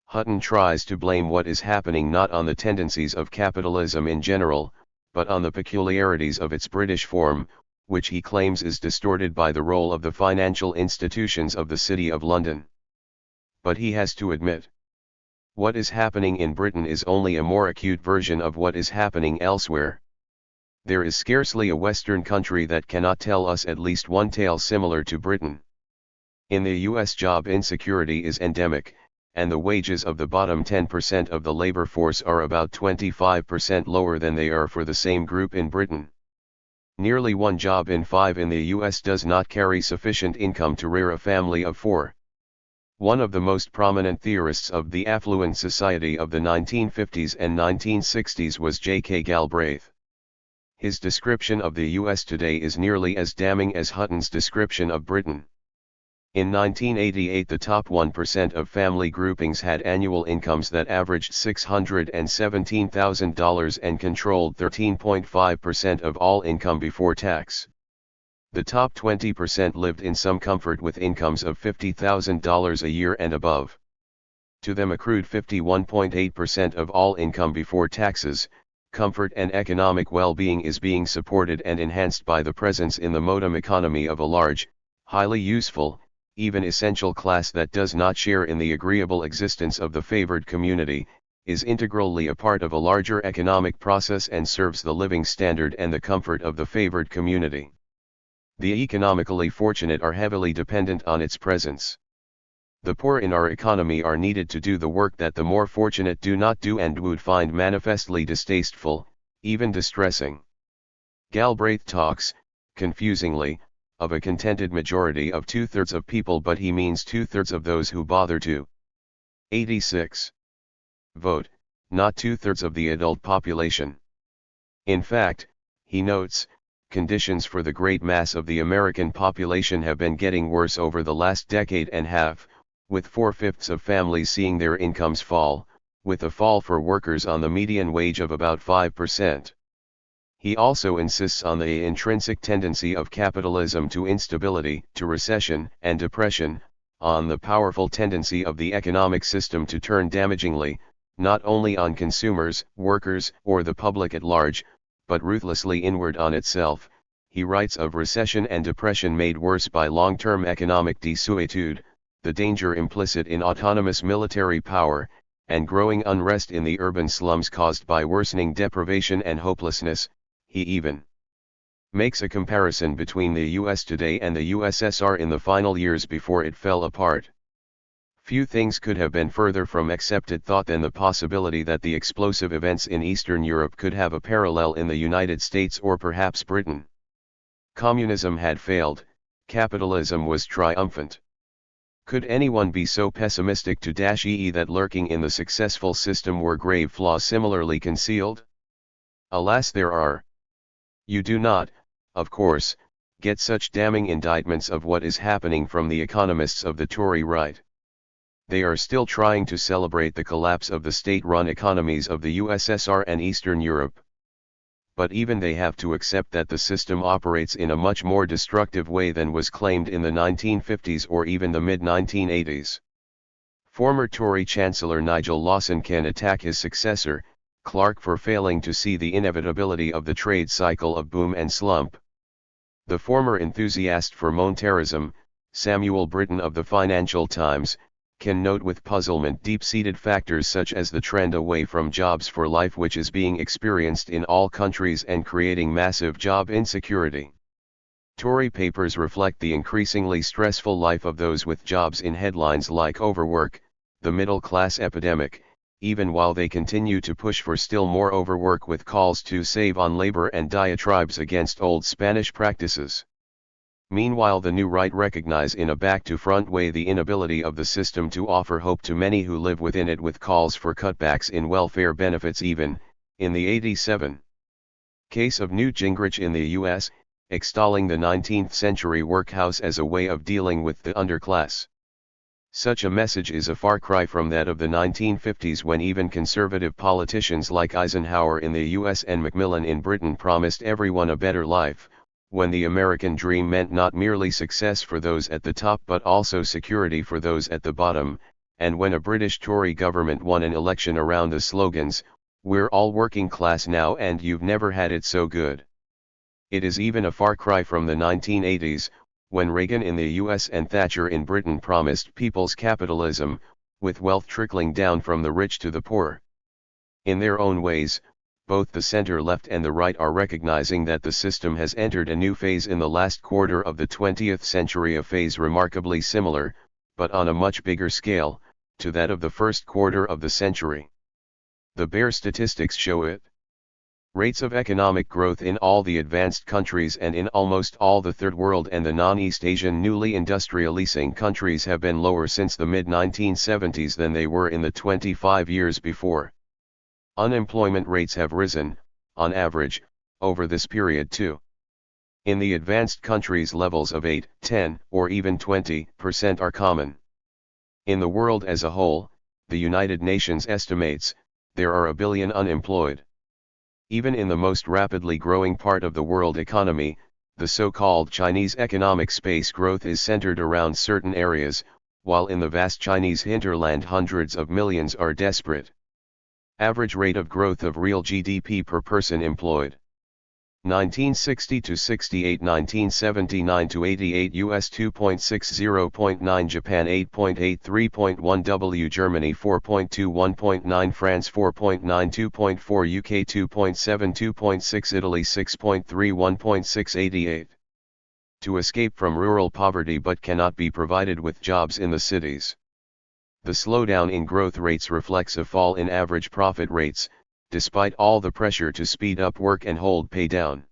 Hutton tries to blame what is happening not on the tendencies of capitalism in general, but on the peculiarities of its British form, which he claims is distorted by the role of the financial institutions of the City of London. But he has to admit, what is happening in Britain is only a more acute version of what is happening elsewhere. There is scarcely a Western country that cannot tell us at least one tale similar to Britain. In the US, job insecurity is endemic, and the wages of the bottom 10% of the labor force are about 25% lower than they are for the same group in Britain. Nearly 1 job in 5 in the US does not carry sufficient income to rear a family of 4. One of the most prominent theorists of the affluent society of the 1950s and 1960s was J.K. Galbraith. His description of the US today is nearly as damning as Hutton's description of Britain. In 1988, the top 1% of family groupings had annual incomes that averaged $617,000 and controlled 13.5% of all income before tax. The top 20% lived in some comfort with incomes of $50,000 a year and above. To them accrued 51.8% of all income before taxes. Comfort and economic well-being is being supported and enhanced by the presence in the modem economy of a large, highly useful, even essential class that does not share in the agreeable existence of the favored community, is integrally a part of a larger economic process and serves the living standard and the comfort of the favored community. The economically fortunate are heavily dependent on its presence. The poor in our economy are needed to do the work that the more fortunate do not do and would find manifestly distasteful, even distressing. Galbraith talks, confusingly, of a contented majority of 2/3 of people, but he means 2/3 of those who bother to 86. Vote, not 2/3 of the adult population. In fact, he notes, conditions for the great mass of the American population have been getting worse over the last decade and half, with 4/5 of families seeing their incomes fall, with a fall for workers on the median wage of about 5%. He also insists on the intrinsic tendency of capitalism to instability, to recession and depression, on the powerful tendency of the economic system to turn damagingly, not only on consumers, workers, or the public at large, but ruthlessly inward on itself. He writes of recession and depression made worse by long-term economic desuetude, the danger implicit in autonomous military power, and growing unrest in the urban slums caused by worsening deprivation and hopelessness. He even makes a comparison between the US today and the USSR in the final years before it fell apart. Few things could have been further from accepted thought than the possibility that the explosive events in Eastern Europe could have a parallel in the United States or perhaps Britain. Communism had failed, capitalism was triumphant. Could anyone be so pessimistic to -ee that lurking in the successful system were grave flaws similarly concealed? Alas, there are. You do not, of course, get such damning indictments of what is happening from the economists of the Tory right. They are still trying to celebrate the collapse of the state-run economies of the USSR and Eastern Europe. But even they have to accept that the system operates in a much more destructive way than was claimed in the 1950s or even the mid-1980s. Former Tory Chancellor Nigel Lawson can attack his successor, Clark, for failing to see the inevitability of the trade cycle of boom and slump. The former enthusiast for monetarism, Samuel Britton of the Financial Times, can note with puzzlement deep-seated factors such as the trend away from jobs for life which is being experienced in all countries and creating massive job insecurity. Tory papers reflect the increasingly stressful life of those with jobs in headlines like overwork, the middle-class epidemic, even while they continue to push for still more overwork with calls to save on labor and diatribes against old Spanish practices. Meanwhile, the new right recognize in a back-to-front way the inability of the system to offer hope to many who live within it, with calls for cutbacks in welfare benefits even, in the 87 case of Newt Gingrich in the U.S., extolling the 19th-century workhouse as a way of dealing with the underclass. Such a message is a far cry from that of the 1950s, when even conservative politicians like Eisenhower in the U.S. and Macmillan in Britain promised everyone a better life, when the American dream meant not merely success for those at the top but also security for those at the bottom, and when a British Tory government won an election around the slogans, "We're all working class now and you've never had it so good." It is even a far cry from the 1980s, when Reagan in the US and Thatcher in Britain promised people's capitalism, with wealth trickling down from the rich to the poor. In their own ways, both the center-left and the right are recognizing that the system has entered a new phase in the last quarter of the 20th century, a phase remarkably similar, but on a much bigger scale, to that of the first quarter of the century. The bare statistics show it. Rates of economic growth in all the advanced countries and in almost all the Third World and the non-East Asian newly industrializing countries have been lower since the mid-1970s than they were in the 25 years before. Unemployment rates have risen, on average, over this period too. In the advanced countries, levels of 8, 10, or even 20% are common. In the world as a whole, the United Nations estimates, there are 1 billion unemployed. Even in the most rapidly growing part of the world economy, the so-called Chinese economic space, growth is centered around certain areas, while in the vast Chinese hinterland hundreds of millions are desperate. Average rate of growth of real GDP per person employed. 1960 to 68, 1979 to 88, US 2.60.9, Japan 8.83.1, W Germany 4.21.9, France 4.92.4, UK 2.72.6, Italy 6.31.6, 88. To escape from rural poverty but cannot be provided with jobs in the cities. The slowdown in growth rates reflects a fall in average profit rates, despite all the pressure to speed up work and hold pay down.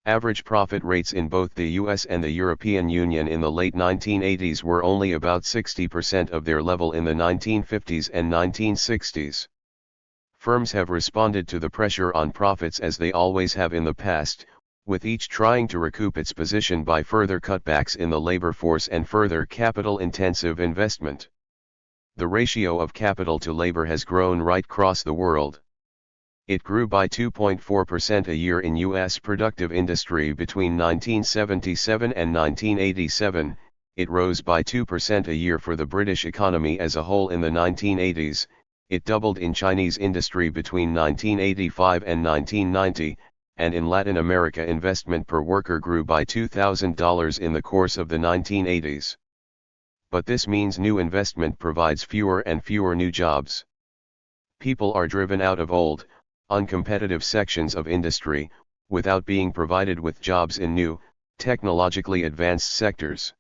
Average profit rates in both the US and the European Union in the late 1980s were only about 60% of their level in the 1950s and 1960s. Firms have responded to the pressure on profits as they always have in the past, with each trying to recoup its position by further cutbacks in the labor force and further capital-intensive investment. The ratio of capital to labor has grown right across the world. It grew by 2.4% a year in U.S. productive industry between 1977 and 1987, it rose by 2% a year for the British economy as a whole in the 1980s, it doubled in Chinese industry between 1985 and 1990, and in Latin America investment per worker grew by $2,000 in the course of the 1980s. But this means new investment provides fewer and fewer new jobs. People are driven out of old, uncompetitive sections of industry, without being provided with jobs in new, technologically advanced sectors.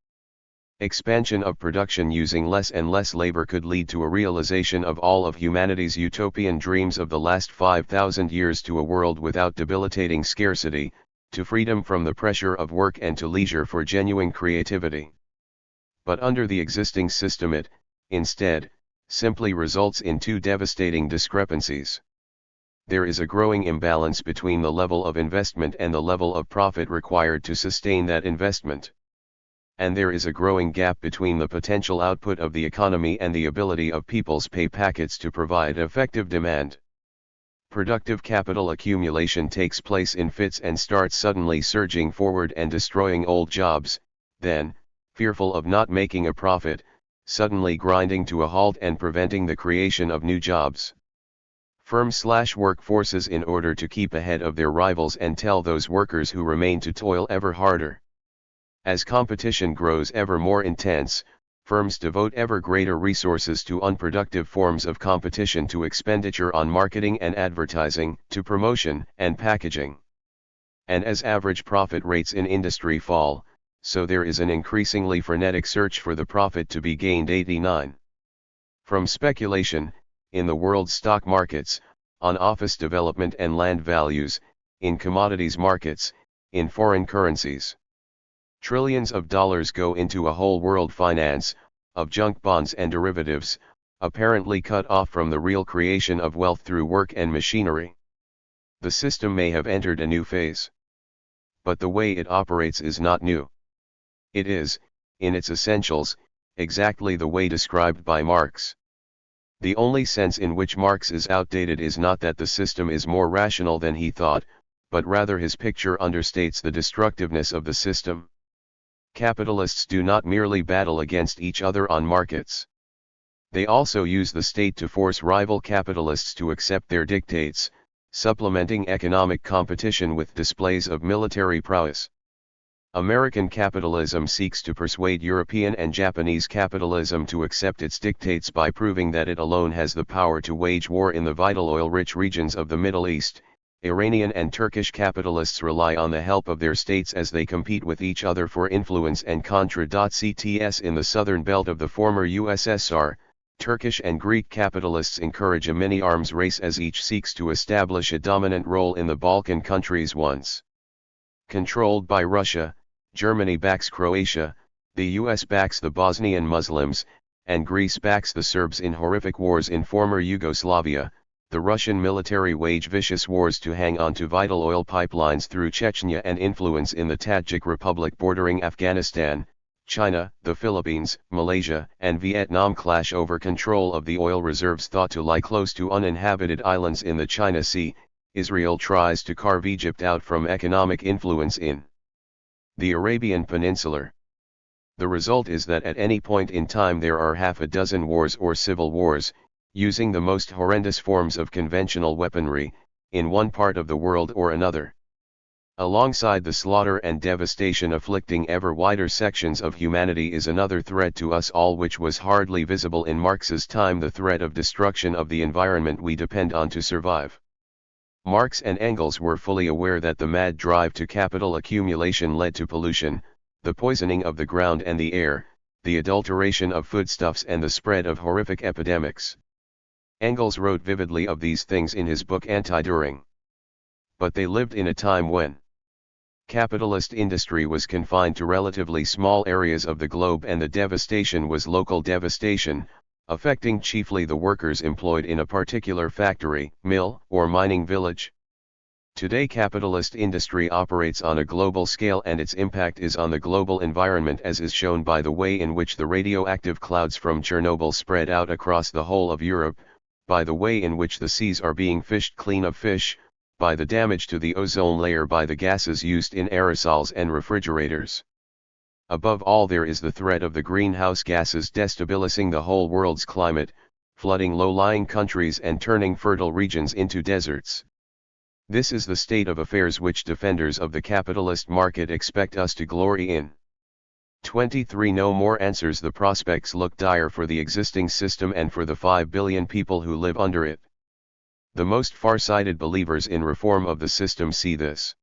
Expansion of production using less and less labor could lead to a realization of all of humanity's utopian dreams of the last 5,000 years, to a world without debilitating scarcity, to freedom from the pressure of work and to leisure for genuine creativity. But under the existing system it, instead, simply results in two devastating discrepancies. There is a growing imbalance between the level of investment and the level of profit required to sustain that investment. And there is a growing gap between the potential output of the economy and the ability of people's pay packets to provide effective demand. Productive capital accumulation takes place in fits and starts suddenly surging forward and destroying old jobs, then, fearful of not making a profit, suddenly grinding to a halt and preventing the creation of new jobs. Firms/workforces in order to keep ahead of their rivals and tell those workers who remain to toil ever harder. As competition grows ever more intense, firms devote ever greater resources to unproductive forms of competition, to expenditure on marketing and advertising, to promotion and packaging. And as average profit rates in industry fall, so there is an increasingly frenetic search for the profit to be gained. 89. From speculation, in the world's stock markets, on office development and land values, in commodities markets, in foreign currencies. Trillions of dollars go into a whole world finance, of junk bonds and derivatives, apparently cut off from the real creation of wealth through work and machinery. The system may have entered a new phase. But the way it operates is not new. It is, in its essentials, exactly the way described by Marx. The only sense in which Marx is outdated is not that the system is more rational than he thought, but rather his picture understates the destructiveness of the system. Capitalists do not merely battle against each other on markets. They also use the state to force rival capitalists to accept their dictates, supplementing economic competition with displays of military prowess. American capitalism seeks to persuade European and Japanese capitalism to accept its dictates by proving that it alone has the power to wage war in the vital oil-rich regions of the Middle East. Iranian and Turkish capitalists rely on the help of their states as they compete with each other for influence and control. In the southern belt of the former USSR, Turkish and Greek capitalists encourage a mini-arms race as each seeks to establish a dominant role in the Balkan countries once controlled by Russia. Germany backs Croatia, the US backs the Bosnian Muslims, and Greece backs the Serbs in horrific wars in former Yugoslavia. The Russian military wage vicious wars to hang on to vital oil pipelines through Chechnya and influence in the Tajik Republic bordering Afghanistan. China, the Philippines, Malaysia, and Vietnam clash over control of the oil reserves thought to lie close to uninhabited islands in the China Sea. Israel tries to carve Egypt out from economic influence in the Arabian Peninsula. The result is that at any point in time there are half a dozen wars or civil wars, using the most horrendous forms of conventional weaponry, in one part of the world or another. Alongside the slaughter and devastation afflicting ever wider sections of humanity is another threat to us all which was hardly visible in Marx's time: the threat of destruction of the environment we depend on to survive. Marx and Engels were fully aware that the mad drive to capital accumulation led to pollution, the poisoning of the ground and the air, the adulteration of foodstuffs and the spread of horrific epidemics. Engels wrote vividly of these things in his book Anti-Düring. But they lived in a time when capitalist industry was confined to relatively small areas of the globe, and the devastation was local devastation, affecting chiefly the workers employed in a particular factory, mill, or mining village. Today capitalist industry operates on a global scale, and its impact is on the global environment, as is shown by the way in which the radioactive clouds from Chernobyl spread out across the whole of Europe, by the way in which the seas are being fished clean of fish, by the damage to the ozone layer by the gases used in aerosols and refrigerators. Above all, there is the threat of the greenhouse gases destabilizing the whole world's climate, flooding low-lying countries and turning fertile regions into deserts. This is the state of affairs which defenders of the capitalist market expect us to glory in. 23. No more answers. The prospects look dire for the existing system and for the 5 billion people who live under it. The most far-sighted believers in reform of the system see this.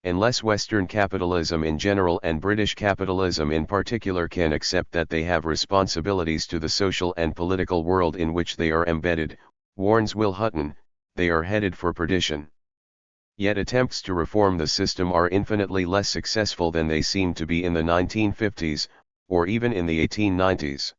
Unless Western capitalism in general and British capitalism in particular can accept that they have responsibilities to the social and political world in which they are embedded, warns Will Hutton, they are headed for perdition. Yet attempts to reform the system are infinitely less successful than they seemed to be in the 1950s, or even in the 1890s.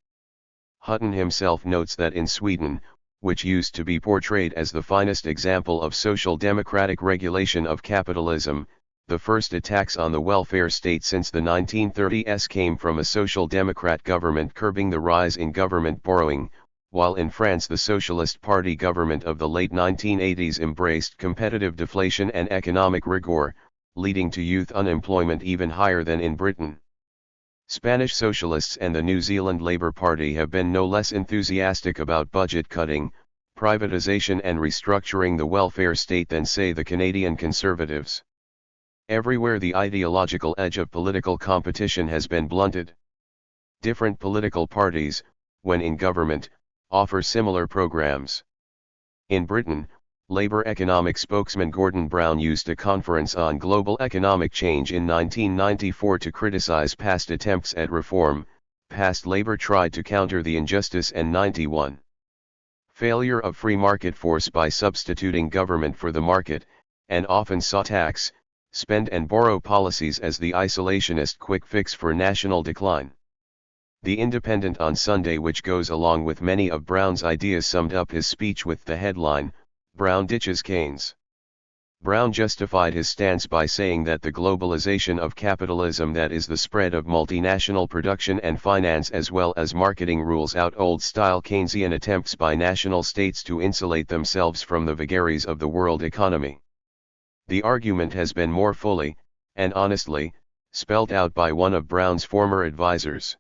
Hutton himself notes that in Sweden, which used to be portrayed as the finest example of social democratic regulation of capitalism, the first attacks on the welfare state since the 1930s came from a social democrat government curbing the rise in government borrowing, while in France the Socialist Party government of the late 1980s embraced competitive deflation and economic rigor, leading to youth unemployment even higher than in Britain. Spanish socialists and the New Zealand Labour Party have been no less enthusiastic about budget cutting, privatization and restructuring the welfare state than say the Canadian Conservatives. Everywhere the ideological edge of political competition has been blunted. Different political parties, when in government, offer similar programs. In Britain, Labour economic spokesman Gordon Brown used a conference on global economic change in 1994 to criticise past attempts at reform. Past Labour tried to counter the injustice and 91. Failure of free market force by substituting government for the market, and often saw tax, spend and borrow policies as the isolationist quick fix for national decline. The Independent on Sunday, which goes along with many of Brown's ideas, summed up his speech with the headline, "Brown ditches Keynes." Brown justified his stance by saying that the globalization of capitalism, that is the spread of multinational production and finance as well as marketing, rules out old-style Keynesian attempts by national states to insulate themselves from the vagaries of the world economy. The argument has been more fully, and honestly, spelled out by one of Brown's former advisors.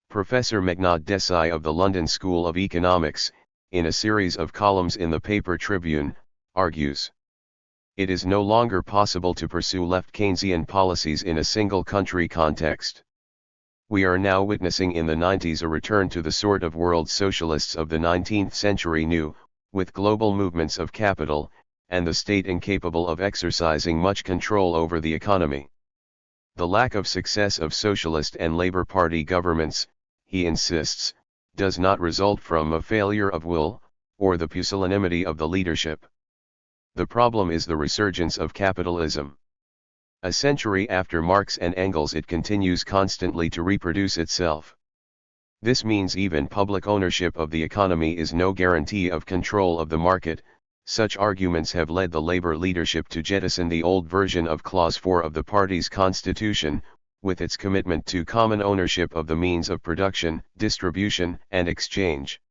Professor Meghnad Desai of the London School of Economics, in a series of columns in the paper Tribune, argues, "It is no longer possible to pursue left Keynesian policies in a single country context. We are now witnessing in the 90s a return to the sort of world socialists of the 19th century knew, with global movements of capital, and the state incapable of exercising much control over the economy. The lack of success of Socialist and Labour Party governments," he insists, "does not result from a failure of will, or the pusillanimity of the leadership. The problem is the resurgence of capitalism. A century after Marx and Engels it continues constantly to reproduce itself. This means even public ownership of the economy is no guarantee of control of the market." Such arguments have led the Labour leadership to jettison the old version of Clause 4 of the party's constitution, with its commitment to common ownership of the means of production, distribution, and exchange.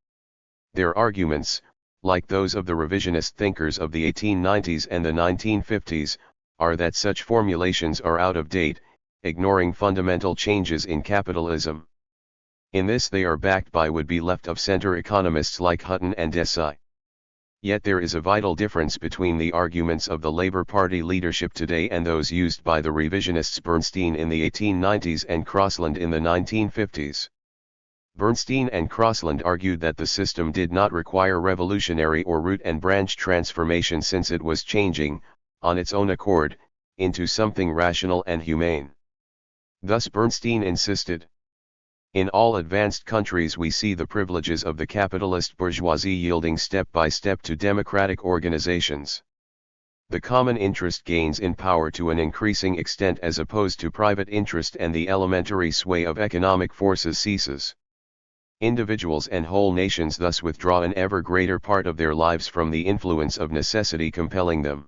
Their arguments, like those of the revisionist thinkers of the 1890s and the 1950s, are that such formulations are out of date, ignoring fundamental changes in capitalism. In this they are backed by would-be left-of-center economists like Hutton and Desai. Yet there is a vital difference between the arguments of the Labour Party leadership today and those used by the revisionists Bernstein in the 1890s and Crossland in the 1950s. Bernstein and Crossland argued that the system did not require revolutionary or root and branch transformation since it was changing, on its own accord, into something rational and humane. Thus Bernstein insisted, In all advanced countries we see the privileges of the capitalist bourgeoisie yielding step by step to democratic organizations. The common interest gains in power to an increasing extent as opposed to private interest, and the elementary sway of economic forces ceases. Individuals and whole nations thus withdraw an ever greater part of their lives from the influence of necessity compelling them.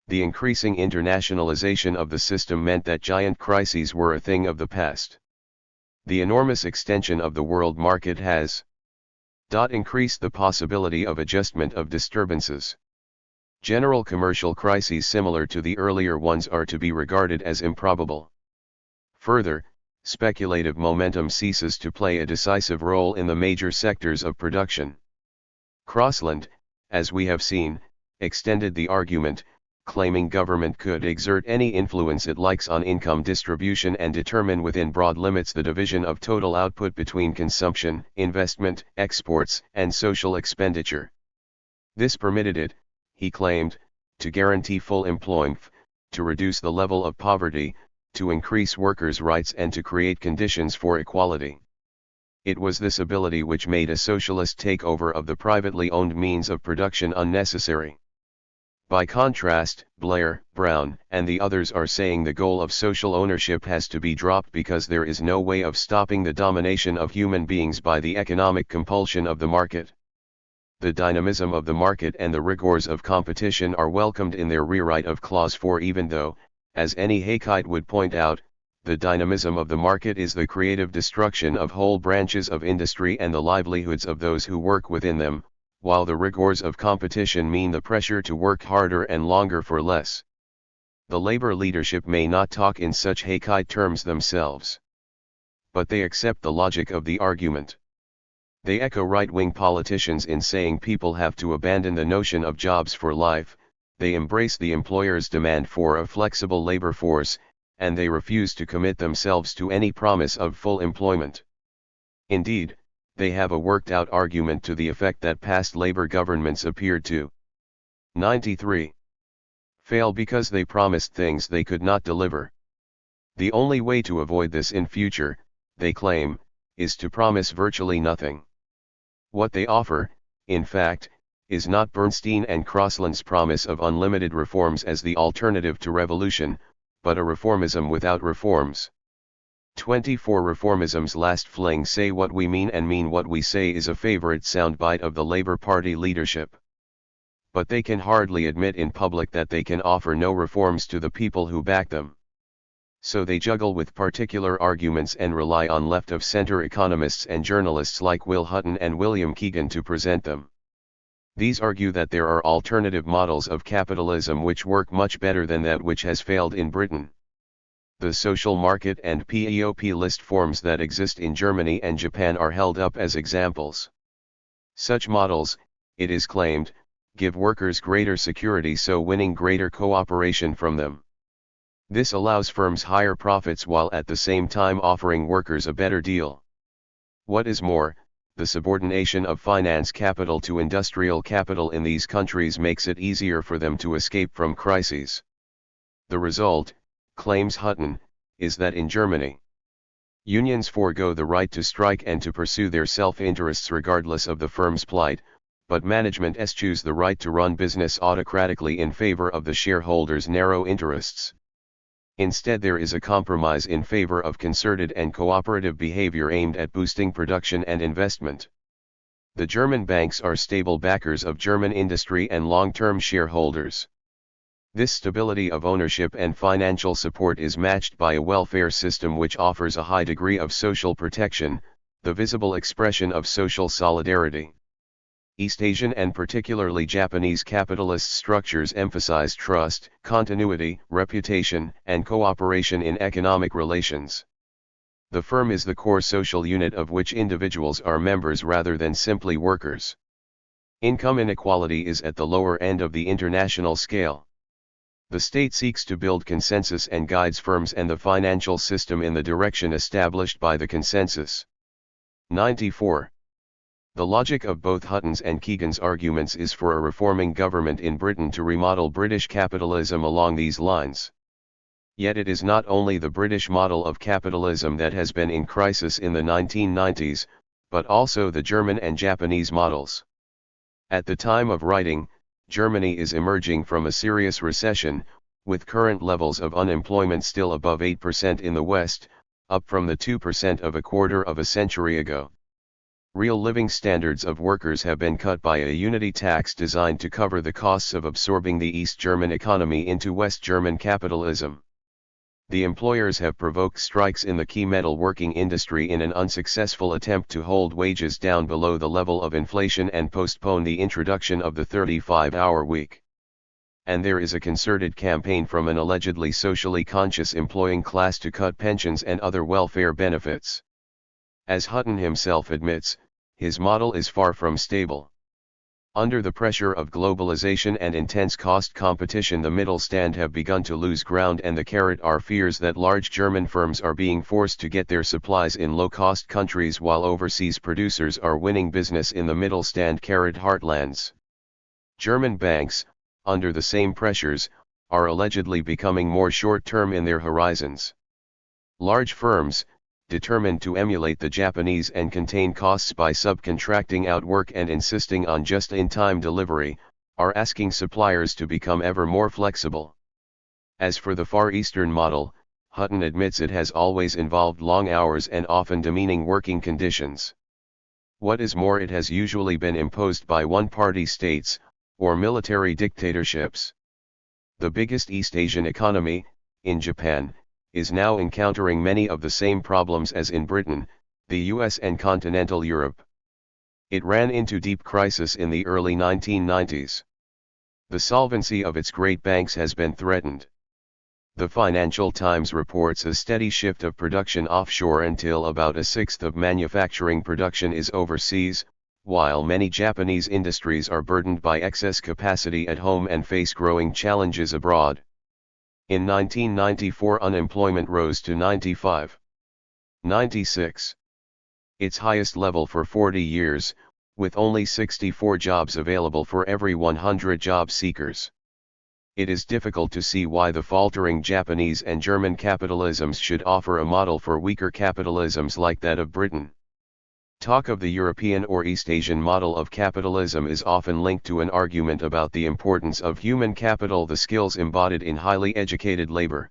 The increasing internationalization of the system meant that giant crises were a thing of the past. The enormous extension of the world market has increased the possibility of adjustment of disturbances. General commercial crises similar to the earlier ones are to be regarded as improbable. Further, speculative momentum ceases to play a decisive role in the major sectors of production. Crossland, as we have seen, extended the argument, claiming government could exert any influence it likes on income distribution and determine within broad limits the division of total output between consumption, investment, exports, and social expenditure. This permitted it, he claimed, to guarantee full employment, to reduce the level of poverty, to increase workers' rights, and to create conditions for equality. It was this ability which made a socialist takeover of the privately owned means of production unnecessary. By contrast, Blair, Brown, and the others are saying the goal of social ownership has to be dropped because there is no way of stopping the domination of human beings by the economic compulsion of the market. The dynamism of the market and the rigors of competition are welcomed in their rewrite of Clause 4, even though, as any Hayekite would point out, the dynamism of the market is the creative destruction of whole branches of industry and the livelihoods of those who work within them, while the rigors of competition mean the pressure to work harder and longer for less. The labor leadership may not talk in such Hayekite terms themselves, but they accept the logic of the argument. They echo right-wing politicians in saying people have to abandon the notion of jobs for life, they embrace the employer's demand for a flexible labor force, and they refuse to commit themselves to any promise of full employment. Indeed, they have a worked-out argument to the effect that past labor governments appeared to 93. Fail because they promised things they could not deliver. The only way to avoid this in future, they claim, is to promise virtually nothing. What they offer, in fact, is not Bernstein and Crossland's promise of unlimited reforms as the alternative to revolution, but a reformism without reforms. 24 Reformism's last fling, "Say what we mean and mean what we say," is a favorite soundbite of the Labour Party leadership. But they can hardly admit in public that they can offer no reforms to the people who back them. So they juggle with particular arguments and rely on left-of-center economists and journalists like Will Hutton and William Keegan to present them. These argue that there are alternative models of capitalism which work much better than that which has failed in Britain. The social market and PEOP list forms that exist in Germany and Japan are held up as examples. Such models, it is claimed, give workers greater security, so winning greater cooperation from them. This allows firms higher profits while at the same time offering workers a better deal. What is more, the subordination of finance capital to industrial capital in these countries makes it easier for them to escape from crises. The result, claims Hutton, is that in Germany, unions forego the right to strike and to pursue their self-interests regardless of the firm's plight, but management eschews the right to run business autocratically in favor of the shareholders' narrow interests. Instead, there is a compromise in favor of concerted and cooperative behavior aimed at boosting production and investment. The German banks are stable backers of German industry and long-term shareholders. This stability of ownership and financial support is matched by a welfare system which offers a high degree of social protection, the visible expression of social solidarity. East Asian and particularly Japanese capitalist structures emphasize trust, continuity, reputation, and cooperation in economic relations. The firm is the core social unit of which individuals are members rather than simply workers. Income inequality is at the lower end of the international scale. The state seeks to build consensus and guides firms and the financial system in the direction established by the consensus. 94. The logic of both Hutton's and Keegan's arguments is for a reforming government in Britain to remodel British capitalism along these lines. Yet it is not only the British model of capitalism that has been in crisis in the 1990s, but also the German and Japanese models. At the time of writing, Germany is emerging from a serious recession, with current levels of unemployment still above 8% in the West, up from the 2% of a quarter of a century ago. Real living standards of workers have been cut by a unity tax designed to cover the costs of absorbing the East German economy into West German capitalism. The employers have provoked strikes in the key metal-working industry in an unsuccessful attempt to hold wages down below the level of inflation and postpone the introduction of the 35-hour week. And there is a concerted campaign from an allegedly socially conscious employing class to cut pensions and other welfare benefits. As Hutton himself admits, his model is far from stable. Under the pressure of globalization and intense cost competition, the middle stand have begun to lose ground, and the carrot are fears that large German firms are being forced to get their supplies in low-cost countries while overseas producers are winning business in the middle stand carrot heartlands. German banks, under the same pressures, are allegedly becoming more short-term in their horizons. Large firms, determined to emulate the Japanese and contain costs by subcontracting out work and insisting on just-in-time delivery, are asking suppliers to become ever more flexible. As for the Far Eastern model, Hutton admits it has always involved long hours and often demeaning working conditions. What is more, it has usually been imposed by one-party states, or military dictatorships. The biggest East Asian economy, in Japan, is now encountering many of the same problems as in Britain, the US and continental Europe. It ran into deep crisis in the early 1990s. The solvency of its great banks has been threatened. The Financial Times reports a steady shift of production offshore until about a sixth of manufacturing production is overseas, while many Japanese industries are burdened by excess capacity at home and face growing challenges abroad. In 1994, unemployment rose to 95.96. Its highest level for 40 years, with only 64 jobs available for every 100 job seekers. It is difficult to see why the faltering Japanese and German capitalisms should offer a model for weaker capitalisms like that of Britain. Talk of the European or East Asian model of capitalism is often linked to an argument about the importance of human capital, the skills embodied in highly educated labor.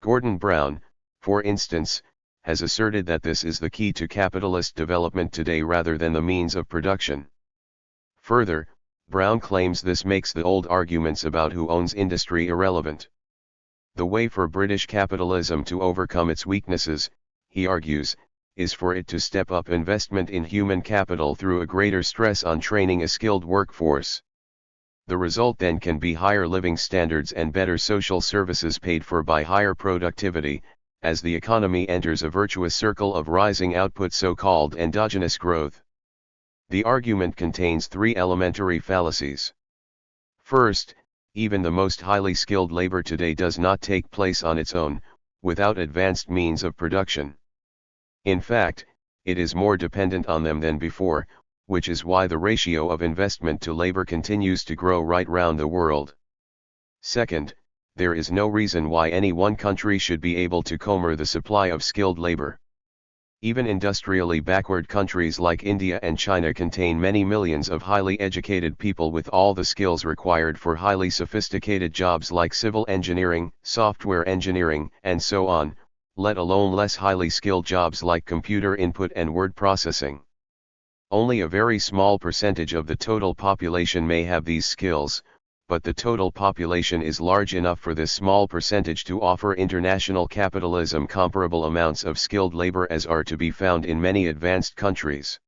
Gordon Brown, for instance, has asserted that this is the key to capitalist development today rather than the means of production. Further, Brown claims this makes the old arguments about who owns industry irrelevant. The way for British capitalism to overcome its weaknesses, he argues, is for it to step up investment in human capital through a greater stress on training a skilled workforce. The result then can be higher living standards and better social services paid for by higher productivity, as the economy enters a virtuous circle of rising output, so-called endogenous growth. The argument contains three elementary fallacies. First, even the most highly skilled labor today does not take place on its own, without advanced means of production. In fact, it is more dependent on them than before, which is why the ratio of investment to labor continues to grow right round the world. Second, there is no reason why any one country should be able to commandeer the supply of skilled labor. Even industrially backward countries like India and China contain many millions of highly educated people with all the skills required for highly sophisticated jobs like civil engineering, software engineering, and so on, let alone less highly skilled jobs like computer input and word processing. Only a very small percentage of the total population may have these skills, but the total population is large enough for this small percentage to offer international capitalism comparable amounts of skilled labor as are to be found in many advanced countries.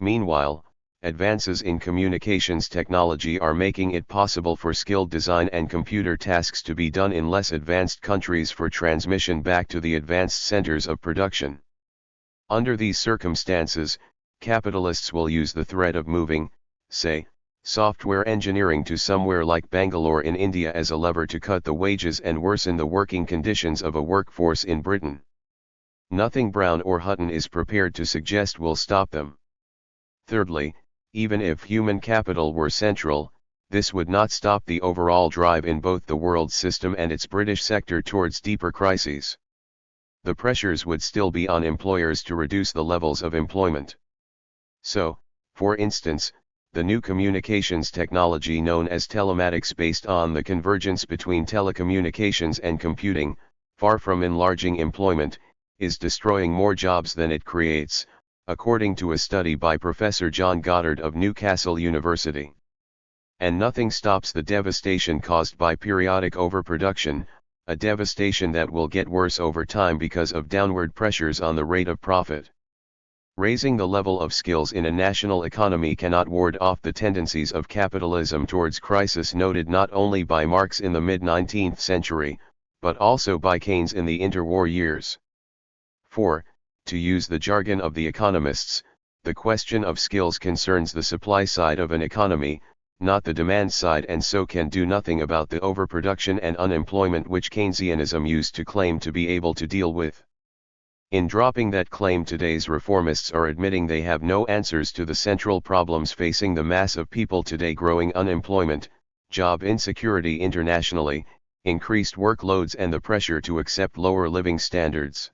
Meanwhile, advances in communications technology are making it possible for skilled design and computer tasks to be done in less advanced countries for transmission back to the advanced centers of production. Under these circumstances, capitalists will use the threat of moving, say, software engineering to somewhere like Bangalore in India as a lever to cut the wages and worsen the working conditions of a workforce in Britain. Nothing Brown or Hutton is prepared to suggest will stop them. Thirdly, even if human capital were central, this would not stop the overall drive in both the world system and its British sector towards deeper crises. The pressures would still be on employers to reduce the levels of employment. So, for instance, the new communications technology known as telematics, based on the convergence between telecommunications and computing, far from enlarging employment, is destroying more jobs than it creates, according to a study by Professor John Goddard of Newcastle University. And nothing stops the devastation caused by periodic overproduction, a devastation that will get worse over time because of downward pressures on the rate of profit. Raising the level of skills in a national economy cannot ward off the tendencies of capitalism towards crisis, noted not only by Marx in the mid-19th century, but also by Keynes in the interwar years. For, to use the jargon of the economists, the question of skills concerns the supply side of an economy, not the demand side, and so can do nothing about the overproduction and unemployment which Keynesianism used to claim to be able to deal with. In dropping that claim, today's reformists are admitting they have no answers to the central problems facing the mass of people today: growing unemployment, job insecurity internationally, increased workloads, and the pressure to accept lower living standards.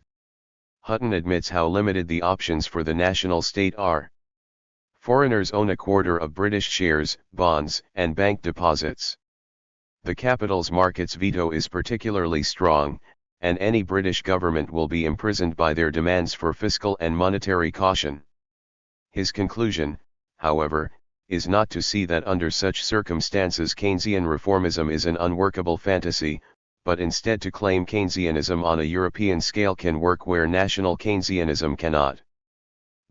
Hutton admits how limited the options for the national state are. Foreigners own a quarter of British shares, bonds, and bank deposits. The capital's markets veto is particularly strong, and any British government will be imprisoned by their demands for fiscal and monetary caution. His conclusion, however, is not to see that under such circumstances Keynesian reformism is an unworkable fantasy, but instead to claim Keynesianism on a European scale can work where national Keynesianism cannot.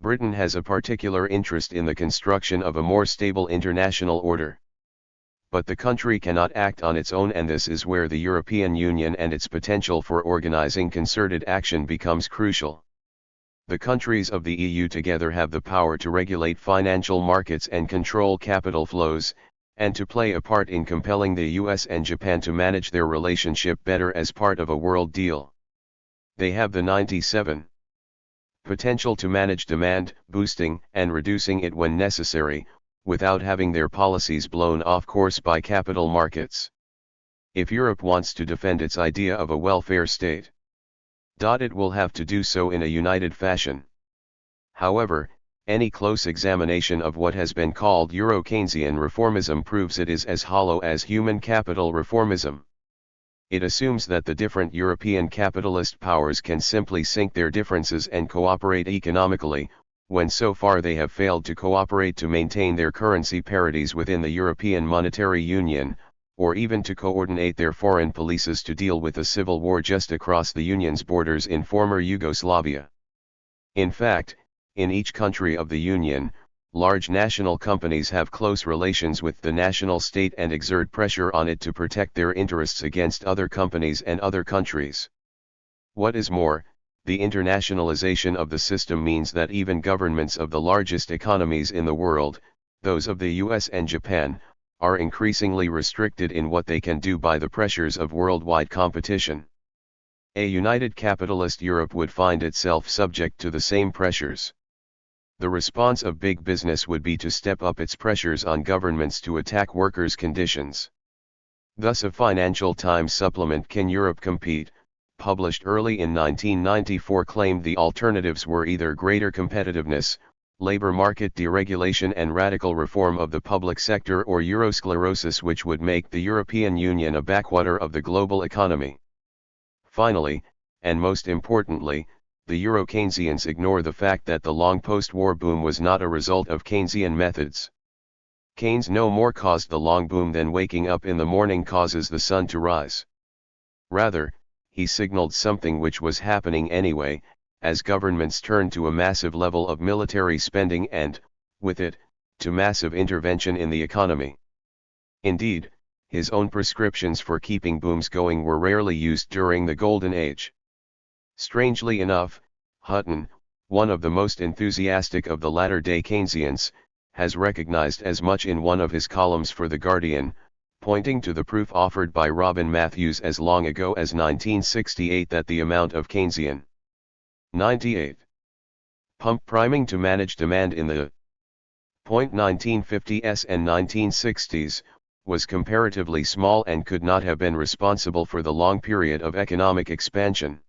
Britain has a particular interest in the construction of a more stable international order. But the country cannot act on its own, and this is where the European Union and its potential for organizing concerted action becomes crucial. The countries of the EU together have the power to regulate financial markets and control capital flows, and to play a part in compelling the US and Japan to manage their relationship better as part of a world deal. They have the 97 potential to manage demand, boosting and reducing it when necessary, without having their policies blown off course by capital markets. If Europe wants to defend its idea of a welfare state, it will have to do so in a united fashion. However, any close examination of what has been called Euro-Keynesian reformism proves it is as hollow as human capital reformism. It assumes that the different European capitalist powers can simply sink their differences and cooperate economically, when so far they have failed to cooperate to maintain their currency parities within the European Monetary Union, or even to coordinate their foreign policies to deal with a civil war just across the Union's borders in former Yugoslavia. In fact, in each country of the Union, large national companies have close relations with the national state and exert pressure on it to protect their interests against other companies and other countries. What is more, the internationalization of the system means that even governments of the largest economies in the world, those of the US and Japan, are increasingly restricted in what they can do by the pressures of worldwide competition. A united capitalist Europe would find itself subject to the same pressures. The response of big business would be to step up its pressures on governments to attack workers' conditions. Thus, a Financial Times supplement, Can Europe Compete?, published early in 1994, claimed the alternatives were either greater competitiveness, labor market deregulation and radical reform of the public sector, or Eurosclerosis, which would make the European Union a backwater of the global economy. Finally, and most importantly, the Euro-Keynesians ignore the fact that the long post-war boom was not a result of Keynesian methods. Keynes no more caused the long boom than waking up in the morning causes the sun to rise. Rather, he signaled something which was happening anyway, as governments turned to a massive level of military spending and, with it, to massive intervention in the economy. Indeed, his own prescriptions for keeping booms going were rarely used during the Golden Age. Strangely enough, Hutton, one of the most enthusiastic of the latter-day Keynesians, has recognized as much in one of his columns for The Guardian, pointing to the proof offered by Robin Matthews as long ago as 1968 that the amount of Keynesian 98 pump priming to manage demand in the 1950s and 1960s was comparatively small and could not have been responsible for the long period of economic expansion.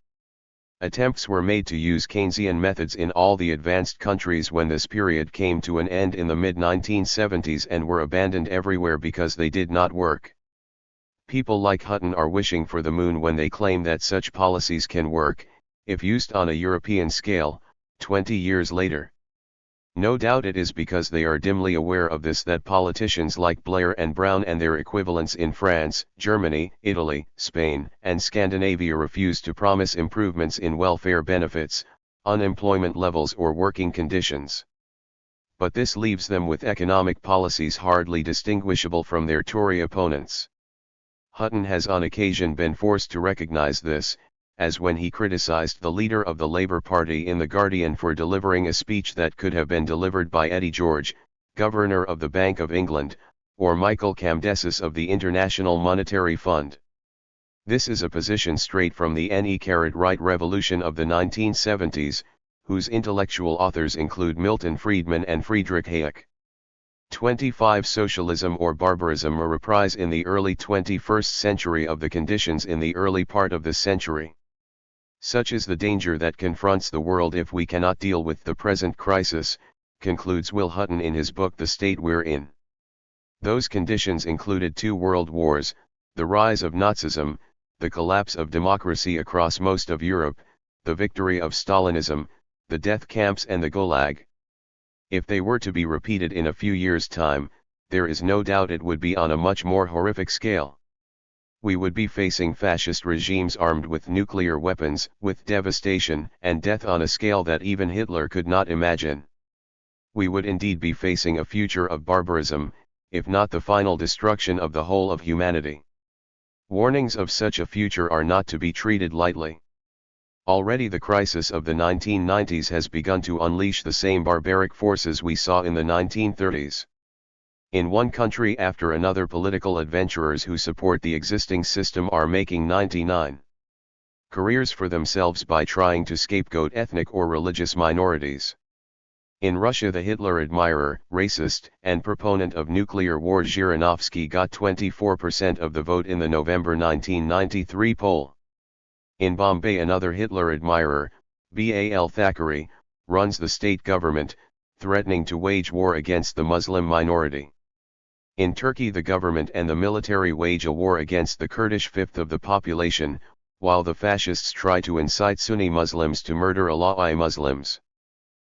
Attempts were made to use Keynesian methods in all the advanced countries when this period came to an end in the mid-1970s and were abandoned everywhere because they did not work. People like Hutton are wishing for the moon when they claim that such policies can work, if used on a European scale, 20 years later. No doubt it is because they are dimly aware of this that politicians like Blair and Brown and their equivalents in France, Germany, Italy, Spain, and Scandinavia refuse to promise improvements in welfare benefits, unemployment levels or working conditions. But this leaves them with economic policies hardly distinguishable from their Tory opponents. Hutton has on occasion been forced to recognize this, as when he criticized the leader of the Labour Party in The Guardian for delivering a speech that could have been delivered by Eddie George, Governor of the Bank of England, or Michael Camdesis of the International Monetary Fund. This is a position straight from the right revolution of the 1970s, whose intellectual authors include Milton Friedman and Friedrich Hayek. 25 Socialism or barbarism, a reprise in the early 21st century of the conditions in the early part of the century. Such is the danger that confronts the world if we cannot deal with the present crisis, concludes Will Hutton in his book The State We're In. Those conditions included 2 world wars, the rise of Nazism, the collapse of democracy across most of Europe, the victory of Stalinism, the death camps and the Gulag. If they were to be repeated in a few years' time, there is no doubt it would be on a much more horrific scale. We would be facing fascist regimes armed with nuclear weapons, with devastation and death on a scale that even Hitler could not imagine. We would indeed be facing a future of barbarism, if not the final destruction of the whole of humanity. Warnings of such a future are not to be treated lightly. Already the crisis of the 1990s has begun to unleash the same barbaric forces we saw in the 1930s. In one country after another, political adventurers who support the existing system are making 99 careers for themselves by trying to scapegoat ethnic or religious minorities. In Russia, the Hitler admirer, racist, and proponent of nuclear war Zhirinovsky got 24% of the vote in the November 1993 poll. In Bombay, another Hitler admirer, Bal Thackeray, runs the state government, threatening to wage war against the Muslim minority. In Turkey, the government and the military wage a war against the Kurdish fifth of the population, while the fascists try to incite Sunni Muslims to murder Alawi Muslims.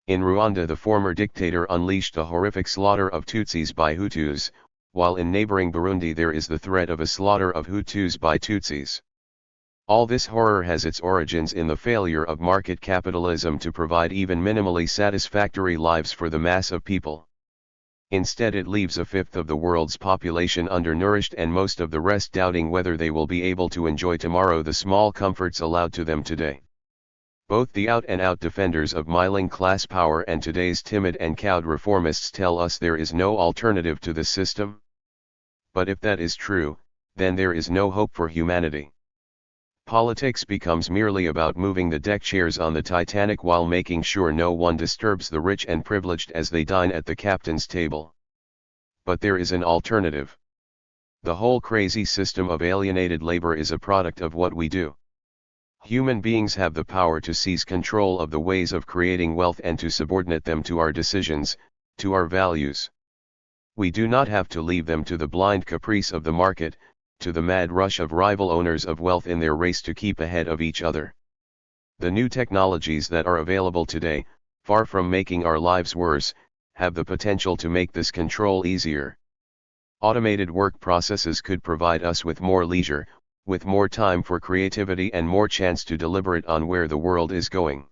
In Rwanda, the former dictator unleashed a horrific slaughter of Tutsis by Hutus, while in neighboring Burundi there is the threat of a slaughter of Hutus by Tutsis. All this horror has its origins in the failure of market capitalism to provide even minimally satisfactory lives for the mass of people. Instead, it leaves a fifth of the world's population undernourished and most of the rest doubting whether they will be able to enjoy tomorrow the small comforts allowed to them today. Both the out-and-out defenders of miling class power and today's timid and cowed reformists tell us there is no alternative to the system. But if that is true, then there is no hope for humanity. Politics becomes merely about moving the deck chairs on the Titanic while making sure no one disturbs the rich and privileged as they dine at the captain's table. But there is an alternative. The whole crazy system of alienated labor is a product of what we do. Human beings have the power to seize control of the ways of creating wealth and to subordinate them to our decisions, to our values. We do not have to leave them to the blind caprice of the market, to the mad rush of rival owners of wealth in their race to keep ahead of each other. The new technologies that are available today, far from making our lives worse, have the potential to make this control easier. Automated work processes could provide us with more leisure, with more time for creativity and more chance to deliberate on where the world is going.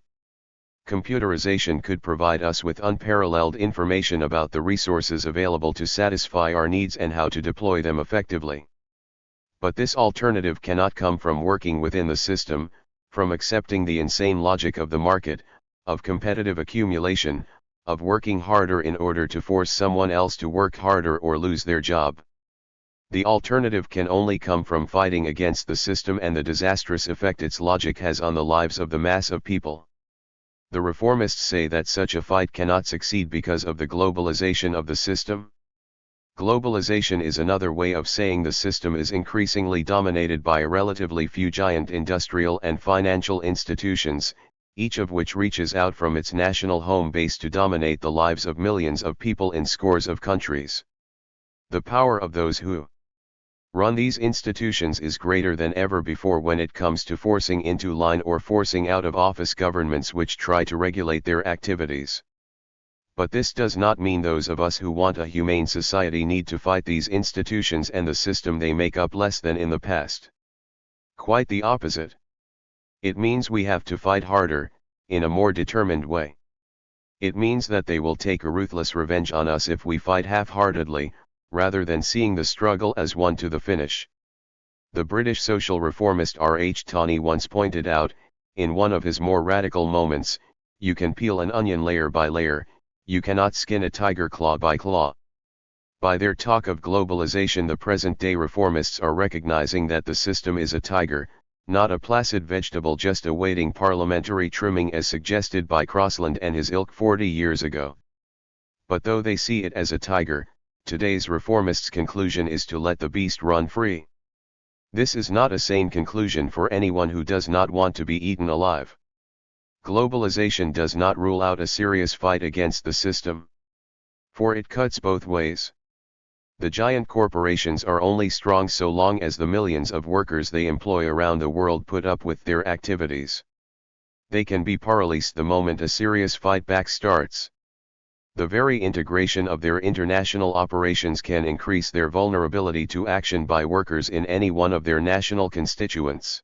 Computerization could provide us with unparalleled information about the resources available to satisfy our needs and how to deploy them effectively. But this alternative cannot come from working within the system, from accepting the insane logic of the market, of competitive accumulation, of working harder in order to force someone else to work harder or lose their job. The alternative can only come from fighting against the system and the disastrous effect its logic has on the lives of the mass of people. The reformists say that such a fight cannot succeed because of the globalization of the system. Globalization is another way of saying the system is increasingly dominated by a relatively few giant industrial and financial institutions, each of which reaches out from its national home base to dominate the lives of millions of people in scores of countries. The power of those who run these institutions is greater than ever before when it comes to forcing into line or forcing out of office governments which try to regulate their activities. But this does not mean those of us who want a humane society need to fight these institutions and the system they make up less than in the past. Quite the opposite. It means we have to fight harder, in a more determined way. It means that they will take a ruthless revenge on us if we fight half-heartedly, rather than seeing the struggle as one to the finish. The British social reformist R. H. Tawney once pointed out, in one of his more radical moments, you can peel an onion layer by layer, you cannot skin a tiger claw by claw. By their talk of globalization, the present-day reformists are recognizing that the system is a tiger, not a placid vegetable just awaiting parliamentary trimming as suggested by Crossland and his ilk 40 years ago. But though they see it as a tiger, today's reformists' conclusion is to let the beast run free. This is not a sane conclusion for anyone who does not want to be eaten alive. Globalization does not rule out a serious fight against the system. For it cuts both ways. The giant corporations are only strong so long as the millions of workers they employ around the world put up with their activities. They can be powerless the moment a serious fight back starts. The very integration of their international operations can increase their vulnerability to action by workers in any one of their national constituents.